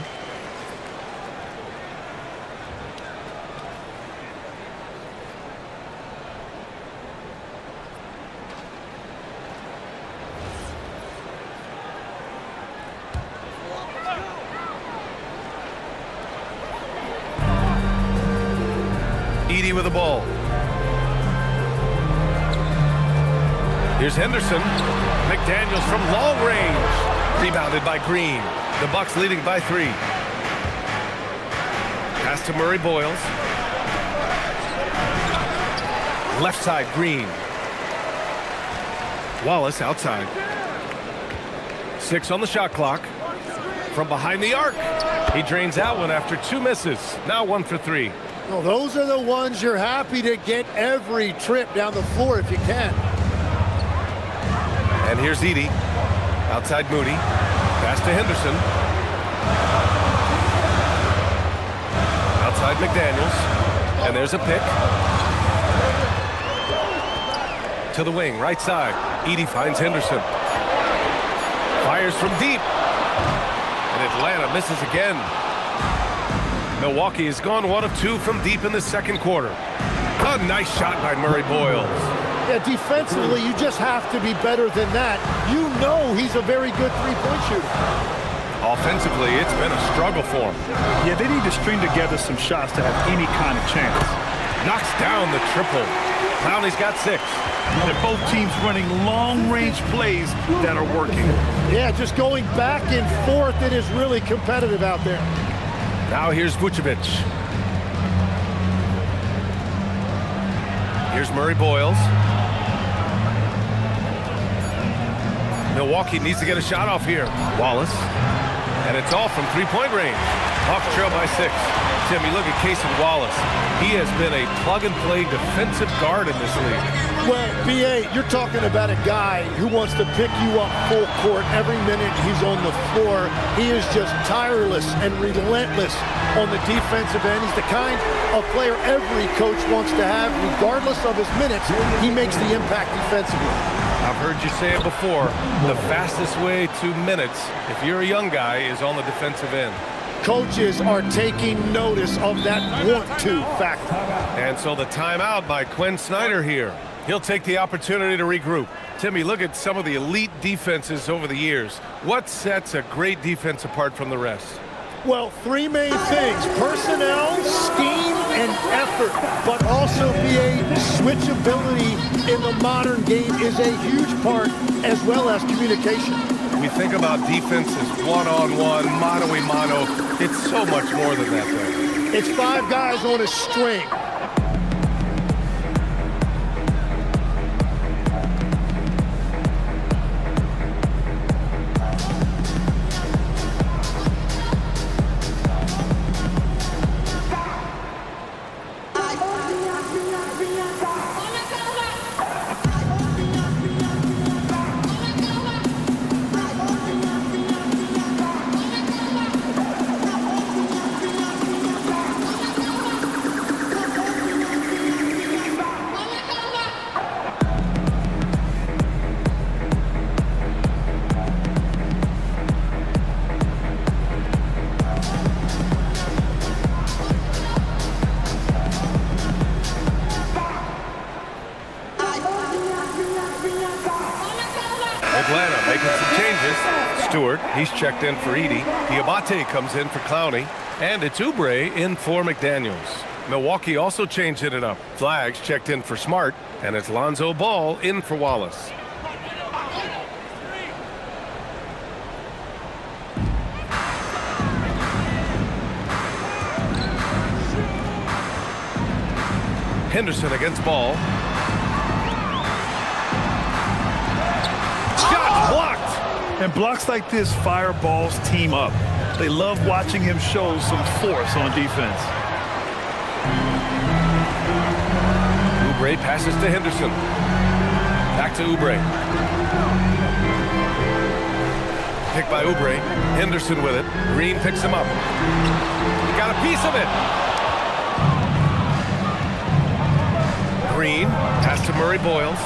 Edey with the ball. Here's Henderson. McDaniels from long range. Rebounded by Green. The Bucks leading by 3. Pass to Murray Boyles. Left side, Green. Wallace outside. 6 on the shot clock. From behind the arc. He drains that one after 2 misses. Now 1 for 3. Well, those are the ones you're happy to get every trip down the floor if you can. And here's Edey. Outside Moody. Pass to Henderson. Outside McDaniels. And there's a pick. To the wing, right side. Edey finds Henderson. Fires from deep. And Atlanta misses again. Milwaukee has gone 1 of 2 from deep in the second quarter. A nice shot by Murray Boyles. Yeah, defensively, you just have to be better than that. You know he's a very good three-point shooter. Offensively, it's been a struggle for him. Yeah, they need to string together some shots to have any kind of chance. Knocks down the triple. Clowney's got 6. And both teams running long-range plays that are working. Yeah, just going back and forth, it is really competitive out there. Now here's Vucevic. Here's Murray Boyles. Milwaukee needs to get a shot off here. Wallace. And it's all from three-point range. Hawks trail by 6. Tim, you look at Casey Wallace. He has been a plug-and-play defensive guard in this league. Well, B.A., you're talking about a guy who wants to pick you up full court every minute he's on the floor. He is just tireless and relentless on the defensive end. He's the kind of player every coach wants to have. Regardless of his minutes, he makes the impact defensively. I've heard you say it before. The fastest way to minutes, if you're a young guy, is on the defensive end. Coaches are taking notice of that want-to factor. And so the timeout by Quinn Snyder here. He'll take the opportunity to regroup. Timmy, look at some of the elite defenses over the years. What sets a great defense apart from the rest? Well, 3 main things: personnel, scheme, and effort. But also switchability in the modern game is a huge part, as well as communication. We think about defense as one-on-one, mano-a-mano. It's so much more than that, though. It's 5 guys on a string. Atlanta making some changes. Stewart, he's checked in for Edey. Diabate comes in for Clowney. And it's Oubre in for McDaniels. Milwaukee also changing it up. Flags checked in for Smart. And it's Lonzo Ball in for Wallace. Henderson against Ball. Shot blocked! And blocks like this fire Ball's team up. They love watching him show some force on defense. Oubre passes to Henderson. Back to Oubre. Picked by Oubre. Henderson with it. Green picks him up. He got a piece of it. Green pass to Murray Boyles.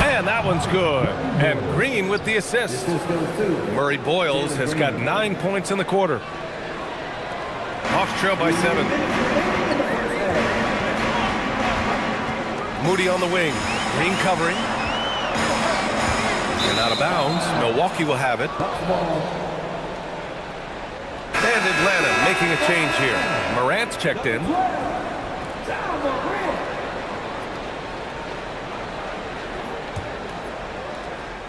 And that one's good. And Green with the assist. Murray Boyles has got 9 points in the quarter. Hawks trail by 7. Moody on the wing. Green covering. And out of bounds. Milwaukee will have it. And Atlanta making a change here. Morant's checked in.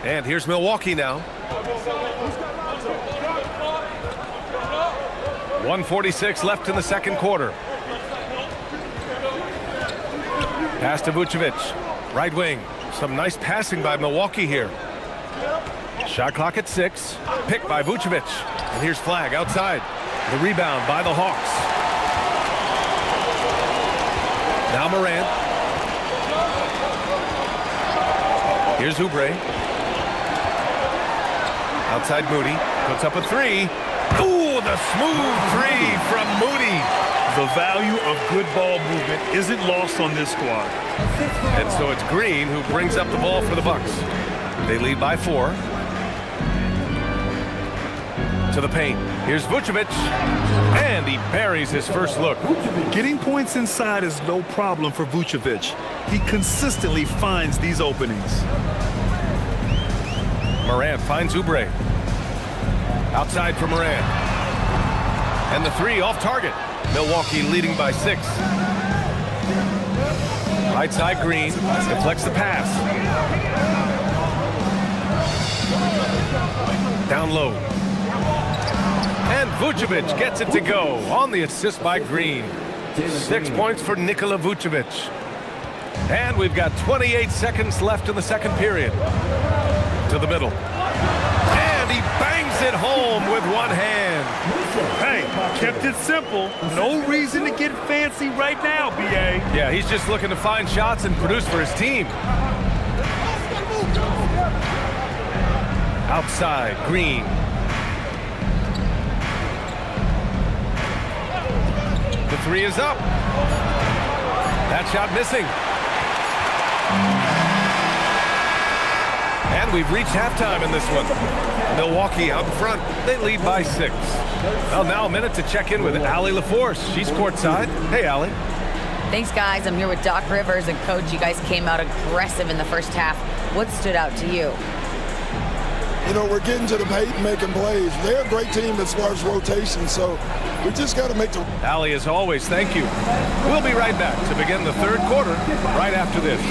And here's Milwaukee now. 1:46 left in the second quarter. Pass to Vucevic. Right wing. Some nice passing by Milwaukee here. Shot clock at 6. Picked by Vucevic. And here's Flag outside. The rebound by the Hawks. Now Morant. Here's Oubre. Outside Moody. Puts up a 3. Ooh, the smooth 3 from Moody. The value of good ball movement isn't lost on this squad. And so it's Green who brings up the ball for the Bucks. They lead by 4. To the paint. Here's Vucevic. And he buries his first look. Getting points inside is no problem for Vucevic. He consistently finds these openings. Morant finds Oubre. Outside for Morant. And the 3 off target. Milwaukee leading by 6. Right side Green. Deflects the pass. Down low. And Vucevic gets it to go on the assist by Green. 6 points for Nikola Vucevic. And we've got 28 seconds left in the second period. To the middle. And he bangs it home with one hand. Hey, kept it simple. No reason to get fancy right now, B.A. Yeah, he's just looking to find shots and produce for his team. Outside, Green. The 3 is up. That shot missing. And we've reached halftime in this one. Milwaukee out in front. They lead by 6. Well, now a minute to check in with Allie LaForce. She's courtside. Hey, Allie. Thanks, guys. I'm here with Doc Rivers and Coach. You guys came out aggressive in the first half. What stood out to you? You know, we're getting to the paint and making plays. They're a great team as far as rotation, so we just got to make the... Allie, as always, thank you. We'll be right back to begin the third quarter right after this.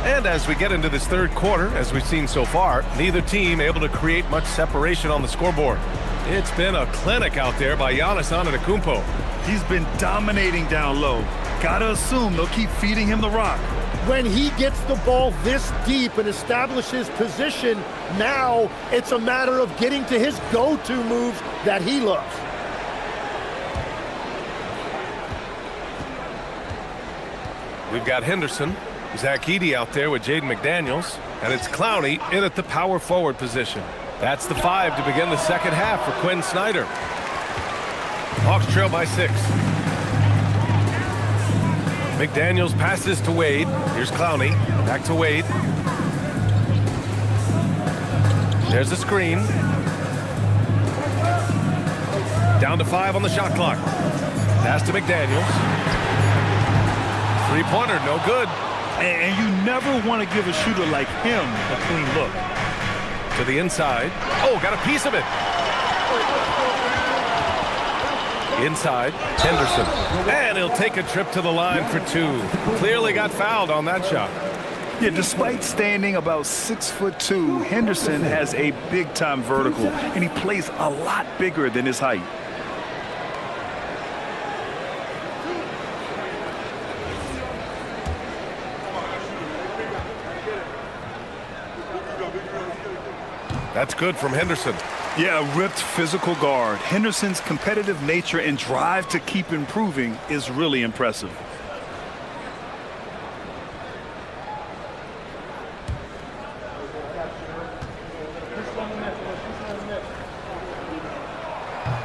And as we get into this third quarter, as we've seen so far, neither team able to create much separation on the scoreboard. It's been a clinic out there by Giannis Antetokounmpo. He's been dominating down low. Gotta assume they'll keep feeding him the rock. When he gets the ball this deep and establishes position, now it's a matter of getting to his go-to moves that he loves. We've got Henderson. Zach Edey out there with Jaden McDaniels, and it's Clowney in at the power forward position. That's the 5 to begin the second half for Quinn Snyder. Hawks trail by 6. McDaniels passes to Wade. Here's Clowney. Back to Wade. There's the screen. Down to 5 on the shot clock. Pass to McDaniels. Three-pointer, no good. And you never want to give a shooter like him a clean look. To the inside. Oh, got a piece of it. Inside, Henderson. And he'll take a trip to the line for 2. Clearly got fouled on that shot. Yeah, despite standing about 6'2", Henderson has a big-time vertical, and he plays a lot bigger than his height. That's good from Henderson. Yeah, a ripped physical guard. Henderson's competitive nature and drive to keep improving is really impressive.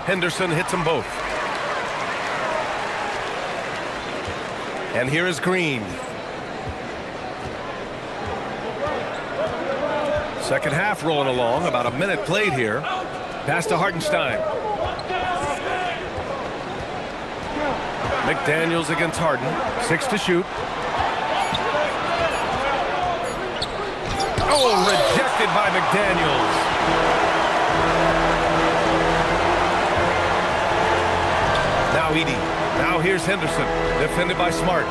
Henderson hits them both. And here is Green. Second half rolling along, about a minute played here. Pass to Hartenstein. McDaniels against Harden. 6 to shoot. Oh, rejected by McDaniels. Now Edey. Now here's Henderson. Defended by Smart.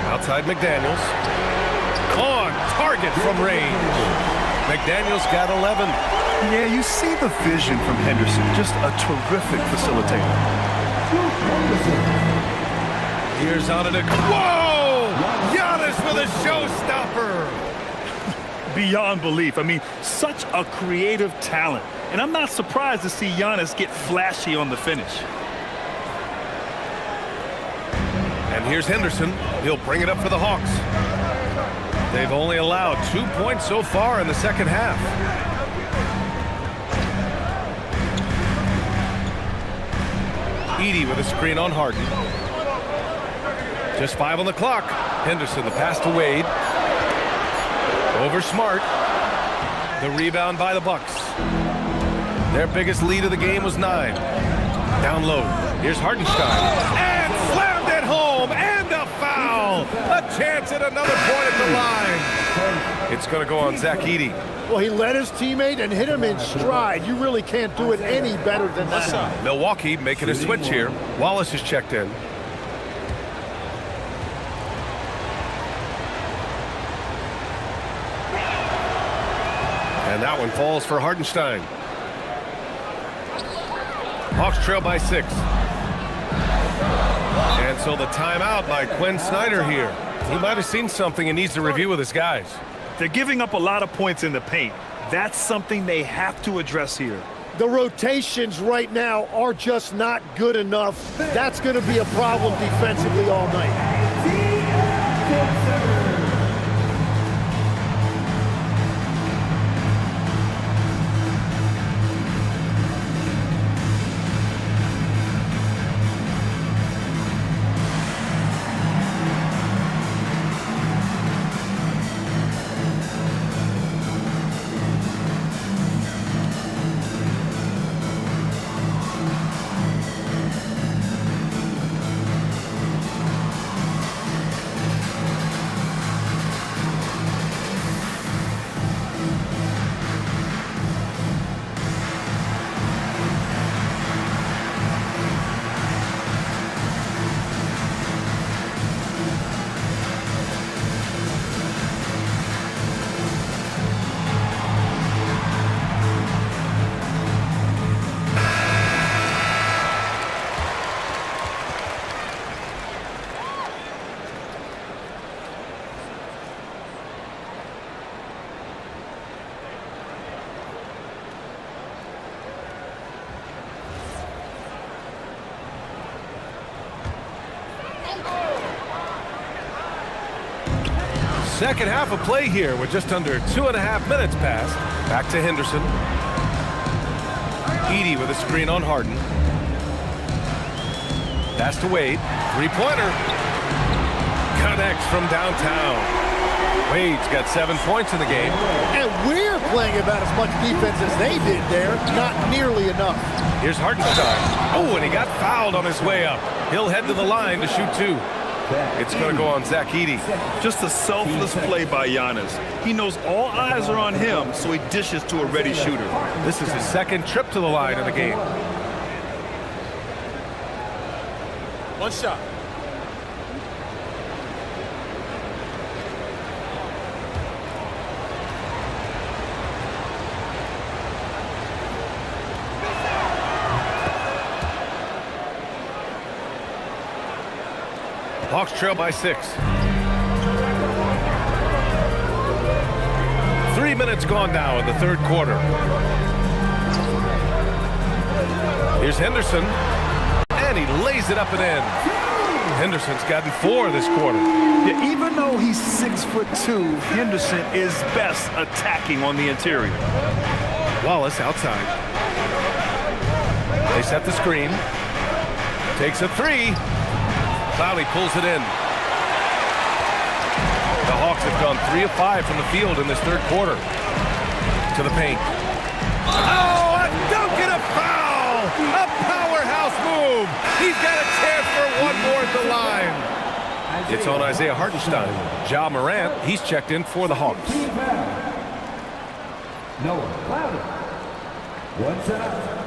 Outside McDaniels. On target from range. McDaniels got 11. Yeah, you see the vision from Henderson. Just a terrific facilitator. Here's Antetokounmpo. Whoa! Giannis with a showstopper. Beyond belief. I mean, such a creative talent. And I'm not surprised to see Giannis get flashy on the finish. And here's Henderson. He'll bring it up for the Hawks. They've only allowed 2 points so far in the second half. Edey with a screen on Harden. Just 5 on the clock. Henderson, the pass to Wade. Over Smart. The rebound by the Bucks. Their biggest lead of the game was 9. Down low. Here's Hartenstein. And slammed it home. And a foul. A chance at another point at the line. It's going to go on Zach Edey. Well, he led his teammate and hit him in stride. You really can't do it any better than that. Milwaukee making a switch here. Wallace is checked in. And that one falls for Hartenstein. Hawks trail by 6. And so the timeout by Quinn Snyder here. He might have seen something and needs to review with his guys. They're giving up a lot of points in the paint. That's something they have to address here. The rotations right now are just not good enough. That's going to be a problem defensively all night. Second half of play here with just under 2.5 minutes passed. Back to Henderson. Edey with a screen on Harden. Pass to Wade. Three-pointer. Connects from downtown. Wade's got 7 points in the game. And we're playing about as much defense as they did there. Not nearly enough. Here's Hartenstein. Oh, and he got fouled on his way up. He'll head to the line to shoot 2. It's going to go on Zach Edey. Just a selfless play by Giannis. He knows all eyes are on him, so he dishes to a ready shooter. This is his second trip to the line in the game. One shot. Hawks trail by 6. 3 3 minutes gone now in the third quarter. Here's Henderson, and he lays it up and in. Henderson's gotten 4 this quarter. Yeah, even though he's 6'2", Henderson is best attacking on the interior. Wallace outside. They set the screen. Takes a 3. Clowney pulls it in. The Hawks have gone 3 of 5 from the field in this third quarter. To the paint. Oh, a dunk and a foul! A powerhouse move! He's got a chance for one more at the line. It's on Isaiah Hartenstein. Ja Morant, he's checked in for the Hawks. Noah Clowney. One shot.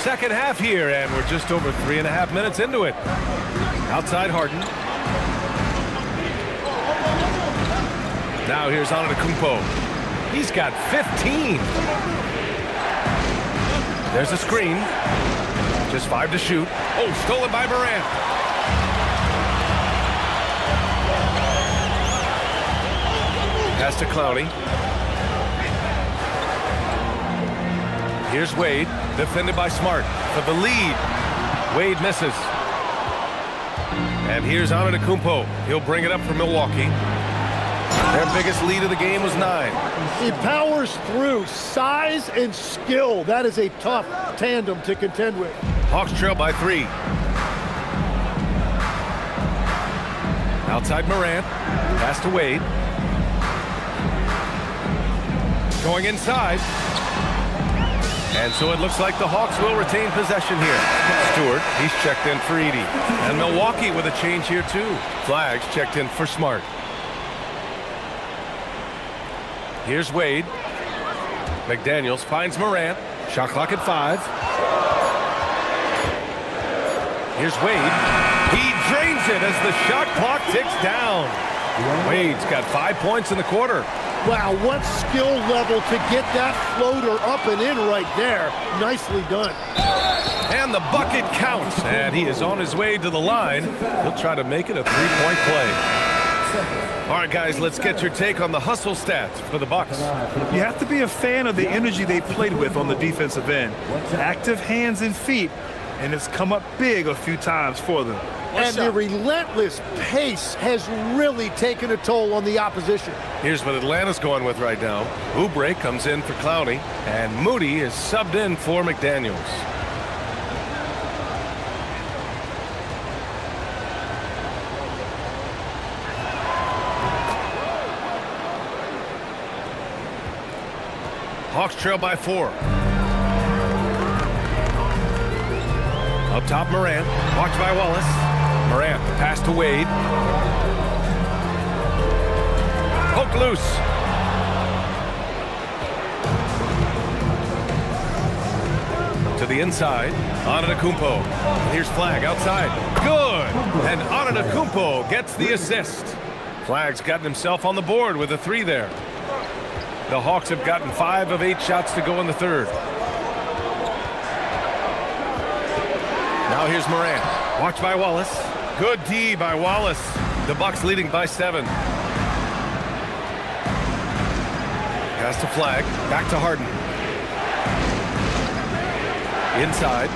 Second half here, and we're just over 3.5 minutes into it. Outside Harden. Now here's Antetokounmpo. He's got 15. There's a screen. Just 5 to shoot. Oh, stolen by Morant. Pass to Clowney. Here's Wade, defended by Smart for the lead. Wade misses. And here's Antetokounmpo. He'll bring it up for Milwaukee. Their biggest lead of the game was 9. He powers through. Size and skill. That is a tough tandem to contend with. Hawks trail by 3. Outside Morant. Pass to Wade. Going inside. And so it looks like the Hawks will retain possession here. Stewart, he's checked in for Edey. And Milwaukee with a change here too. Flags checked in for Smart. Here's Wade. McDaniels finds Morant. Shot clock at 5. Here's Wade. He drains it as the shot clock ticks down. Wade's got 5 points in the quarter. Wow, what skill level to get that floater up and in right there. Nicely done. And the bucket counts, and he is on his way to the line. He'll try to make it a 3-point play. All right, guys, let's get your take on the hustle stats for the Bucks. You have to be a fan of the energy they played with on the defensive end. Active hands and feet, and it's come up big a few times for them. And the relentless pace has really taken a toll on the opposition. Here's what Atlanta's going with right now. Oubre comes in for Clowney, and Moody is subbed in for McDaniels. Hawks trail by 4. Up top, Morant. Watched by Wallace. Morant, pass to Wade. Poke loose. To the inside. Antetokounmpo. Here's Flag outside. Good. And Antetokounmpo gets the assist. Flag's gotten himself on the board with a 3 there. The Hawks have gotten 5 of 8 shots to go in the third. Now here's Morant. Watched by Wallace. Good D by Wallace. The Bucks leading by 7. Pass to Flag. Back to Harden. Inside.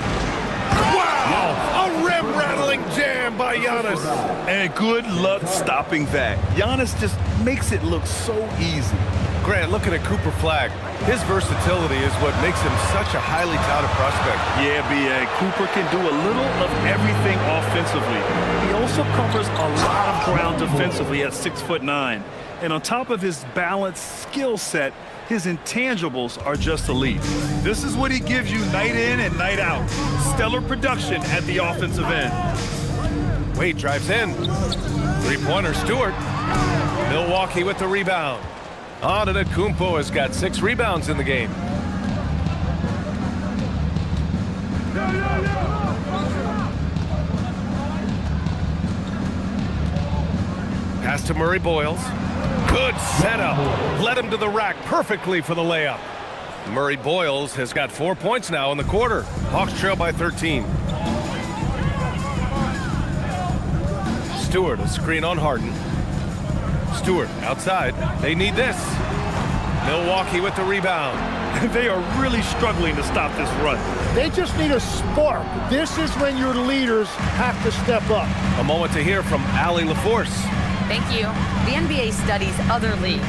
Wow! A rim-rattling jam by Giannis. And good luck stopping that. Giannis just makes it look so easy. Grant, looking at Cooper Flag, his versatility is what makes him such a highly touted prospect. Yeah, B.A. Cooper can do a little of everything offensively. He also covers a lot of ground defensively at 6'9". And on top of his balanced skill set, his intangibles are just elite. This is what he gives you night in and night out. Stellar production at the offensive end. Wade drives in. Three-pointer, Stewart. Milwaukee with the rebound. Antetokounmpo has got 6 rebounds in the game. Pass Pass to Murray Boyles. Good setup. Led him to the rack perfectly for the layup. Murray Boyles has got 4 points now in the quarter. Hawks trail by 13. Stewart, a screen on Harden. Stewart outside. They need this. Milwaukee with the rebound. They are really struggling to stop this run. They just need a spark. This is when your leaders have to step up. A moment to hear from Allie LaForce. Thank you. The NBA studies other leagues.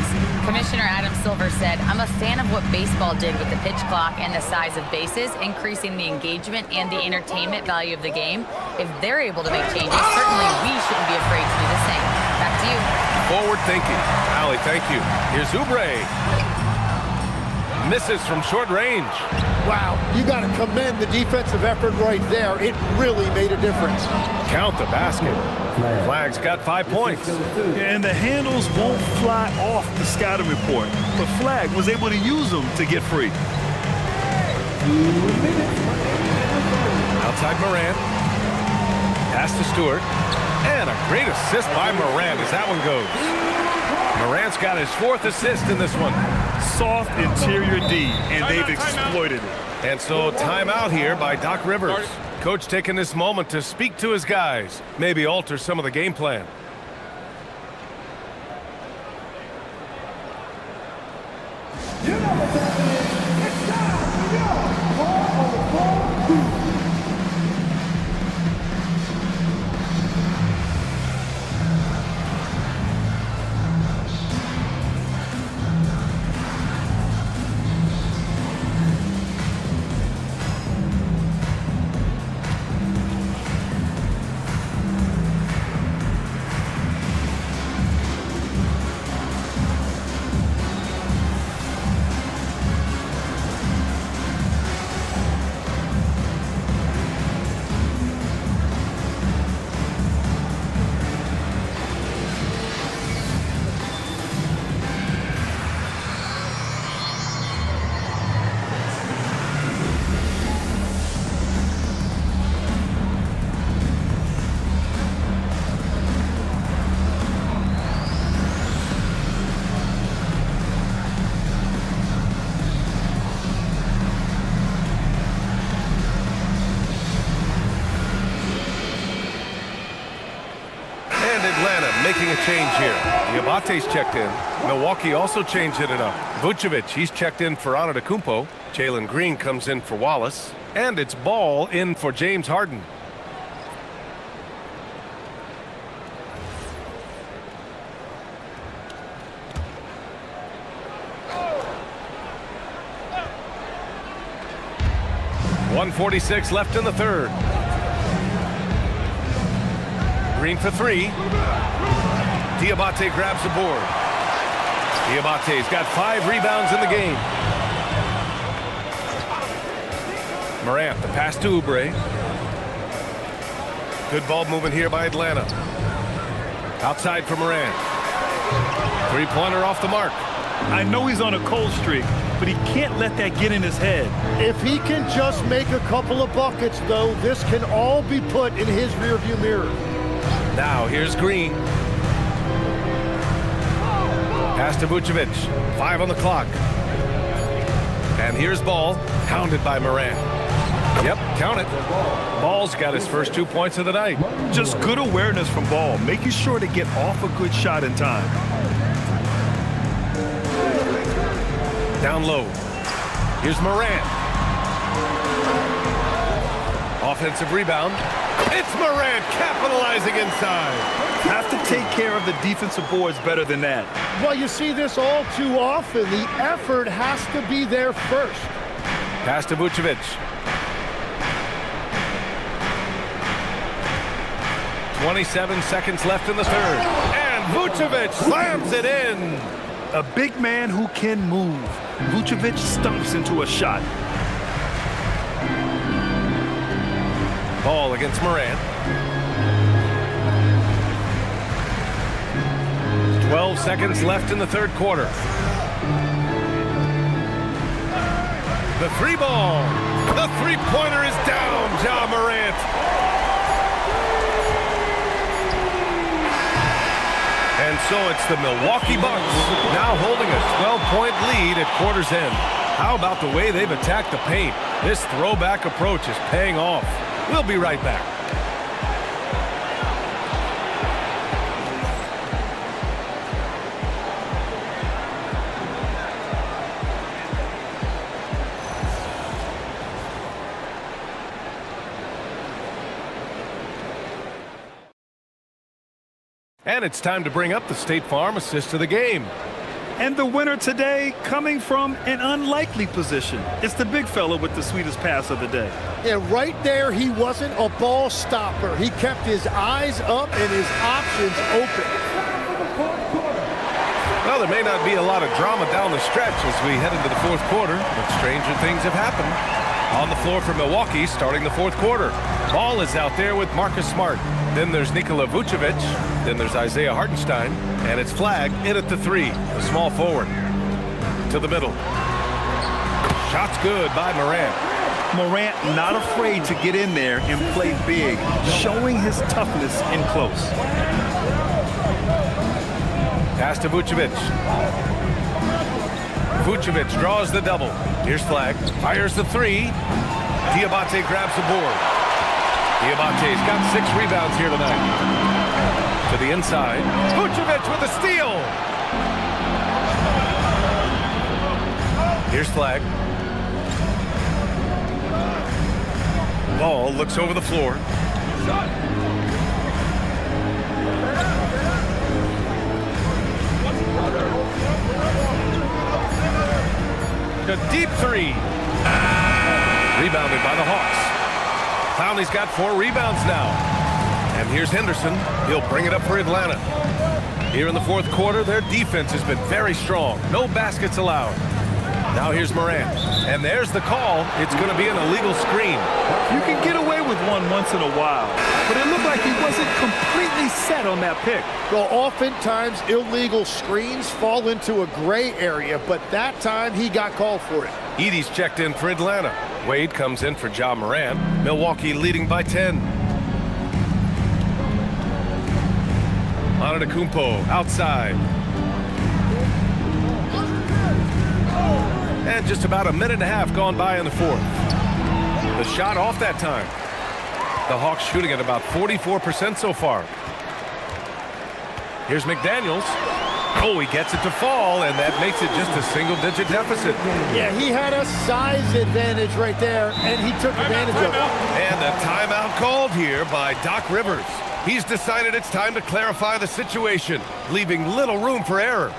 Commissioner Adam Silver said, "I'm a fan of what baseball did with the pitch clock and the size of bases, increasing the engagement and the entertainment value of the game. If they're able to make changes, certainly we shouldn't be afraid to do the same." Back to you. Forward thinking. Allie, thank you. Here's Oubre. Misses from short range. Wow, you got to commend the defensive effort right there. It really made a difference. Count the basket. Flag's got 5 points. And the handles won't fly off the scouting report, but Flag was able to use them to get free. Outside Morant. Pass to Stewart. And a great assist by Morant as that one goes. Morant's got his 4th assist in this one. Soft interior D, and they've exploited it. And so timeout here by Doc Rivers. Coach taking this moment to speak to his guys, maybe alter some of the game plan. Making a change here. Diabate's checked in. Milwaukee also changed it up. Vucevic, he's checked in for Antetokounmpo. Jalen Green comes in for Wallace. And it's Ball in for James Harden. .146 left in the third. Green for 3. Diabate grabs the board. Diabate's got 5 rebounds in the game. Morant, the pass to Oubre. Good ball movement here by Atlanta. Outside for Morant. 3-pointer off the mark. I know he's on a cold streak, but he can't let that get in his head. If he can just make a couple of buckets, though, this can all be put in his rearview mirror. Now here's Green. Pass to Vucevic. 5 on the clock. And here's Ball, hounded by Morant. Yep, count it. Ball's got his first 2 points of the night. Just good awareness from Ball, making sure to get off a good shot in time. Down low. Here's Morant. Offensive rebound. It's Morant capitalizing inside. Have to take care of the defensive boards better than that. Well, you see this all too often. The effort has to be there first. Pass to Vucevic. 27 seconds left in the third. And Vucevic slams it in. A big man who can move. Vucevic stumps into a shot. Ball against Morant. 12 seconds left in the third quarter. The 3 ball. The 3-pointer is down, Ja Morant. And So it's the Milwaukee Bucks now holding a 12-point lead at quarter's end. How about the way they've attacked the paint? This throwback approach is paying off. We'll be right back. And it's time to bring up the State Farm assist of the game. And the winner today coming from an unlikely position. It's the big fella with the sweetest pass of the day. Yeah, right there, he wasn't a ball stopper. He kept his eyes up and his options open. Well, there may not be a lot of drama down the stretch as we head into the fourth quarter, but stranger things have happened. On the floor for Milwaukee starting the fourth quarter. Ball is out there with Marcus Smart. Then there's Nikola Vucevic. Then there's Isaiah Hartenstein. And it's Flagg in at the three, the small forward. To the middle. Shot's good by Morant. Morant not afraid to get in there and play big, showing his toughness in close. Pass to Vucevic. Vucevic draws the double. Here's Flagg. Fires the three. Diabate grabs the board. Diabate's got 6 rebounds here tonight. To the inside. Vucevic with a steal. Here's Flagg. Ball looks over the floor. A deep three. Rebounded by the Hawks. Clowney's got 4 rebounds now. And here's Henderson. He'll bring it up for Atlanta. Here in the fourth quarter, their defense has been very strong. No baskets allowed. Now here's Morant. And there's the call. It's going to be an illegal screen. You can get away with one once in a while, but it looked like he wasn't completely set on that pick. Well, oftentimes illegal screens fall into a gray area, but that time he got called for it. Edey's checked in for Atlanta. Wade comes in for Ja Morant. Milwaukee leading by 10. Antetokounmpo outside. And just about a minute and a half gone by in the fourth. The shot off that time. The Hawks shooting at about 44% so far. Here's McDaniels. Oh, he gets it to fall, and that makes it just a single-digit deficit. Yeah, he had a size advantage right there, and he took advantage of it. And a timeout called here by Doc Rivers. He's decided it's time to clarify the situation, leaving little room for error.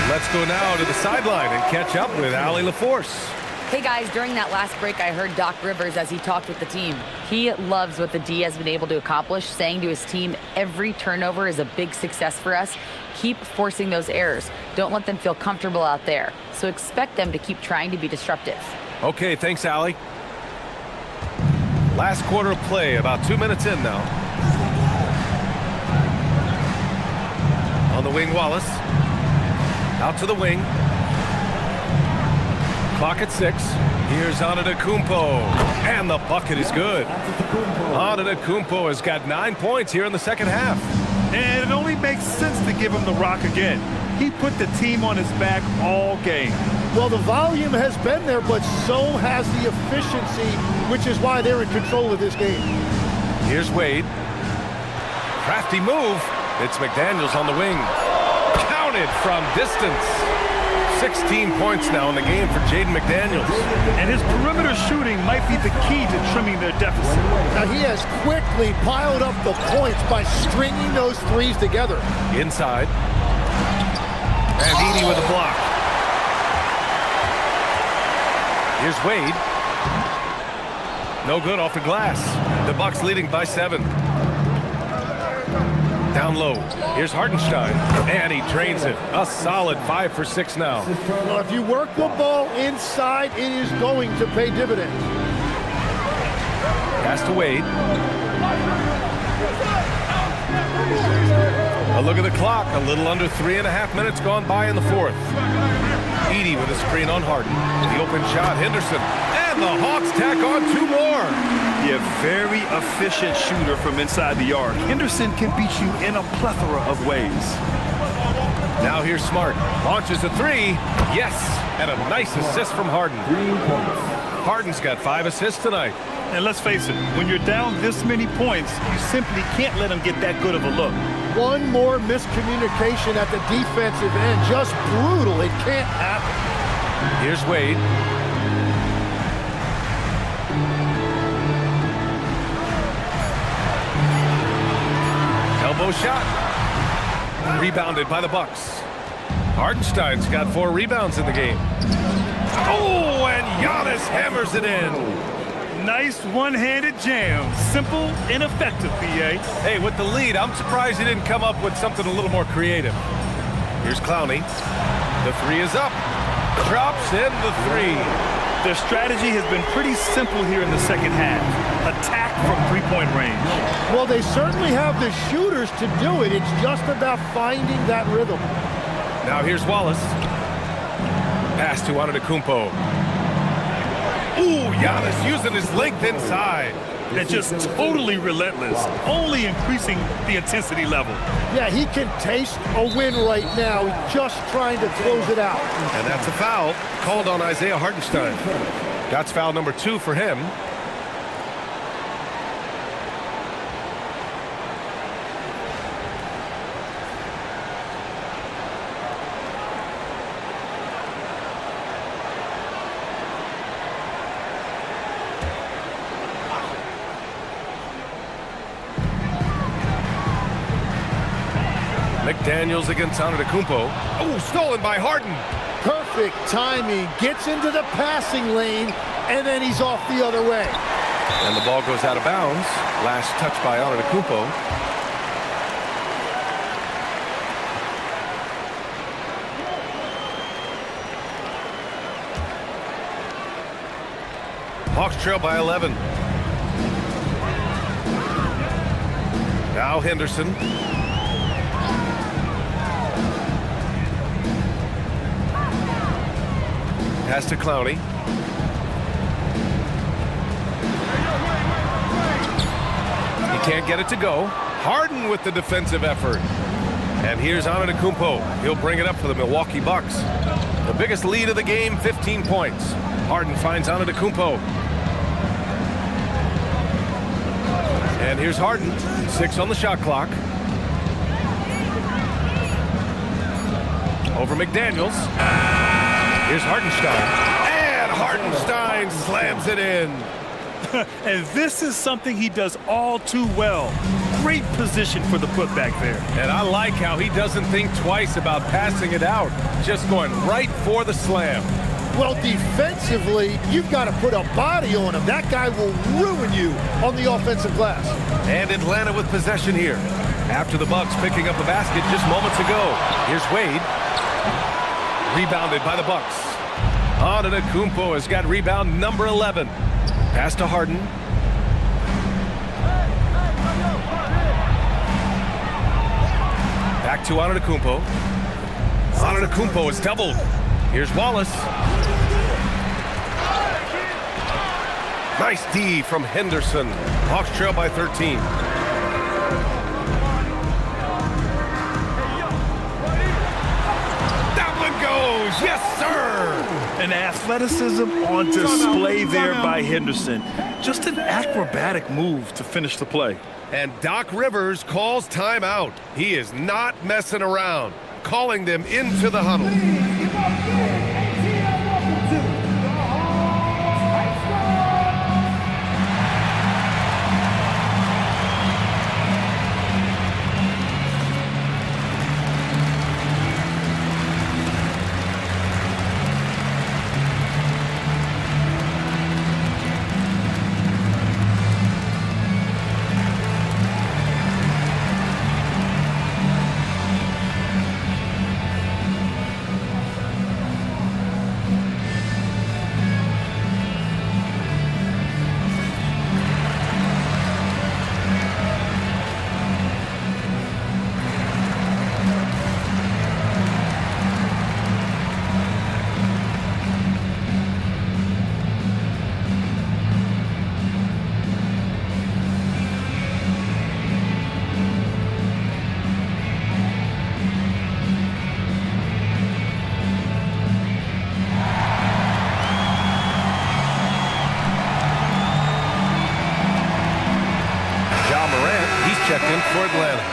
Let's go now to the sideline and catch up with Allie LaForce. Hey guys, during that last break, I heard Doc Rivers as he talked with the team. He loves what the D has been able to accomplish, saying to his team, every turnover is a big success for us. Keep forcing those errors. Don't let them feel comfortable out there. So expect them to keep trying to be disruptive. Okay, thanks, Allie. Last quarter of play, about 2 minutes in now. On the wing, Wallace. Out to the wing. Clock at 6. Here's Antetokounmpo. And the bucket is good. Antetokounmpo has got 9 points here in the second half. And it only makes sense to give him the rock again. He put the team on his back all game. Well, the volume has been there, but so has the efficiency, which is why they're in control of this game. Here's Wade. Crafty move. It's McDaniels on the wing. Counted from distance. 16 points now in the game for Jaden McDaniels. And his perimeter shooting might be the key to trimming their deficit. Now, he has quickly piled up the points by stringing those threes together. Inside. And Edey with a block. Here's Wade. No good off the glass. The Bucks leading by 7. Down low. Here's Hartenstein. And he drains it. A solid 5 for 6 now. Well, if you work the ball inside, it is going to pay dividends. Pass to Wade. A look at the clock. A little under 3.5 minutes gone by in the fourth. Edey with a screen on Harden. The open shot, Henderson. And the Hawks tack on 2 more. Yeah, very efficient shooter from inside the arc. Henderson can beat you in a plethora of ways. Now here's Smart. Launches a 3. Yes. And a nice assist from Harden. Harden's got 5 assists tonight. And let's face it, when you're down this many points, you simply can't let him get that good of a look. One more miscommunication at the defensive end. Just brutal. It can't happen. Here's Wade. Elbow shot. Rebounded by the Bucks. Hartenstein's got 4 rebounds in the game. Oh, and Giannis hammers it in. Nice one-handed jam. Simple and effective, B.A. Hey, with the lead, I'm surprised he didn't come up with something a little more creative. Here's Clowney. The 3 is up. Drops in the 3. Their strategy has been pretty simple here in the second half. Attack from three-point range. Well, they certainly have the shooters to do it. It's just about finding that rhythm. Now here's Wallace. Pass to Antetokounmpo. Ooh, Giannis using his length inside. And just totally relentless, only increasing the intensity level. Yeah, he can taste a win right now. He's just trying to close it out. And that's a foul called on Isaiah Hartenstein. That's foul number 2 for him. McDaniels against Antetokounmpo. Oh, stolen by Harden. Perfect timing. Gets into the passing lane, and then he's off the other way. And the ball goes out of bounds. Last touch by Antetokounmpo. Hawks trail by 11. Now Henderson. Pass to Clowney. He can't get it to go. Harden with the defensive effort. And here's Antetokounmpo. He'll bring it up for the Milwaukee Bucks. The biggest lead of the game, 15 points. Harden finds Antetokounmpo. And here's Harden. 6 on the shot clock. Over McDaniels. Here's Hartenstein. And Hartenstein slams it in. And this is something he does all too well. Great position for the putback there. And I like how he doesn't think twice about passing it out. Just going right for the slam. Well, defensively, you've got to put a body on him. That guy will ruin you on the offensive glass. And Atlanta with possession here. After the Bucks picking up the basket just moments ago. Here's Wade. Rebounded by the Bucks. Antetokounmpo has got rebound number 11. Pass to Harden. Back to Antetokounmpo. Antetokounmpo is doubled. Here's Wallace. Nice D from Henderson. Hawks trail by 13. And athleticism on display there by Henderson. Just an acrobatic move to finish the play. And Doc Rivers calls timeout. He is not messing around, calling them into the huddle. Checked in for Atlanta.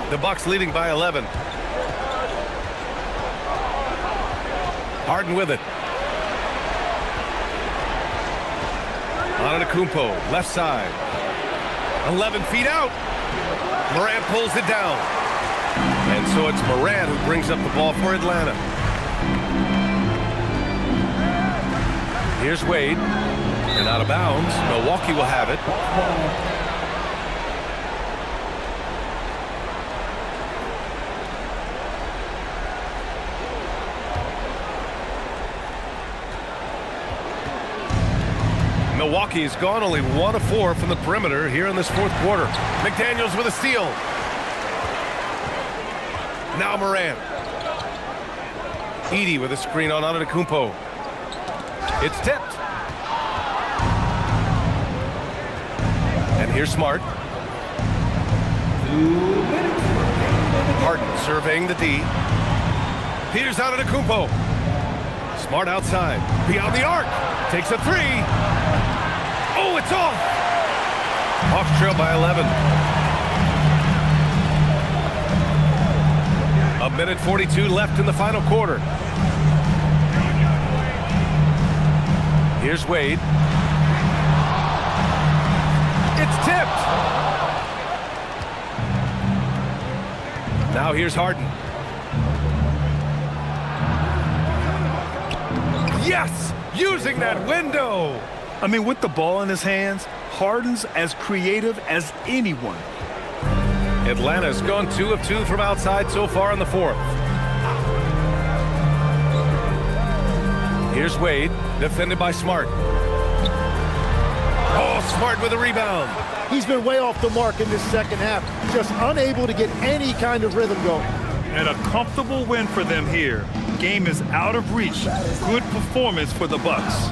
The Bucks leading by 11. Harden with it. Antetokounmpo, left side. 11 feet out. Morant pulls it down. And so it's Morant who brings up the ball for Atlanta. Here's Wade. And out of bounds. Milwaukee will have it. Milwaukee has gone only 1 of 4 from the perimeter here in this fourth quarter. McDaniels with a steal. Now Morant. Edey with a screen on Antetokounmpo. It's tipped. And here's Smart. Harden surveying the D. Here's Antetokounmpo. Smart outside. Beyond the arc. Takes a three. Oh, it's off! Hawks trail by 11. 1:42 left in the final quarter. Here's Wade. It's tipped! Now here's Harden. Yes! Using that window! I mean, with the ball in his hands, Harden's as creative as anyone. Atlanta's gone 2 of 2 from outside so far in the fourth. Here's Wade, defended by Smart. Oh, Smart with a rebound. He's been way off the mark in this second half, just unable to get any kind of rhythm going. And a comfortable win for them here. Game is out of reach. Good performance for the Bucks.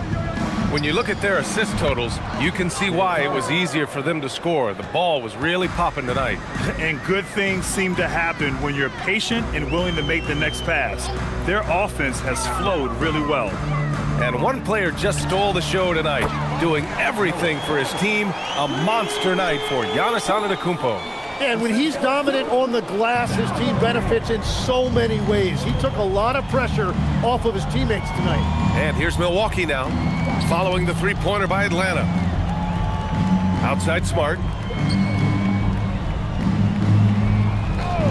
When you look at their assist totals, you can see why it was easier for them to score. The ball was really popping tonight. And good things seem to happen when you're patient and willing to make the next pass. Their offense has flowed really well. And one player just stole the show tonight, doing everything for his team. A monster night for Giannis Antetokounmpo. And when he's dominant on the glass, his team benefits in so many ways. He took a lot of pressure off of his teammates tonight. And here's Milwaukee now, following the three-pointer by Atlanta. Outside Smart.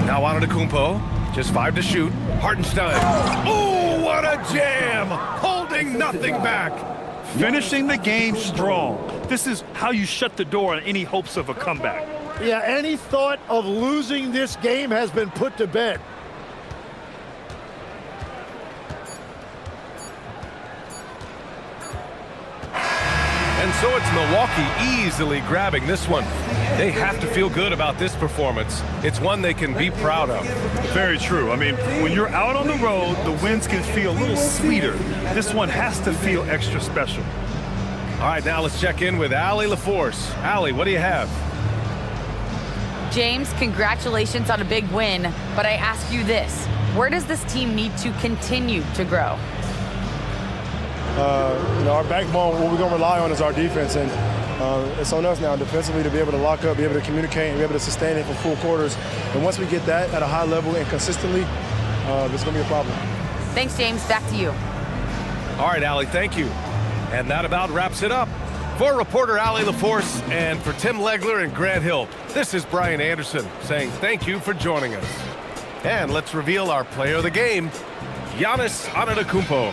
Now Antetokounmpo, just 5 to shoot. Hartenstein. Oh, what a jam! Holding nothing back. Finishing the game strong. This is how you shut the door on any hopes of a comeback. Yeah, any thought of losing this game has been put to bed. And so it's Milwaukee easily grabbing this one. They have to feel good about this performance. It's one they can be proud of. Very true. I mean, when you're out on the road, the wins can feel a little sweeter. This one has to feel extra special. All right, now let's check in with Allie LaForce. Allie, what do you have? James, congratulations on a big win, but I ask you this. Where does this team need to continue to grow? Our backbone, what we're going to rely on is our defense, and it's on us now defensively to be able to lock up, be able to communicate, and be able to sustain it for full quarters. And once we get that at a high level and consistently, it's going to be a problem. Thanks, James. Back to you. All right, Allie, thank you. And that about wraps it up. For reporter Allie LaForce and for Tim Legler and Grant Hill, this is Brian Anderson saying thank you for joining us. And let's reveal our player of the game, Giannis Antetokounmpo.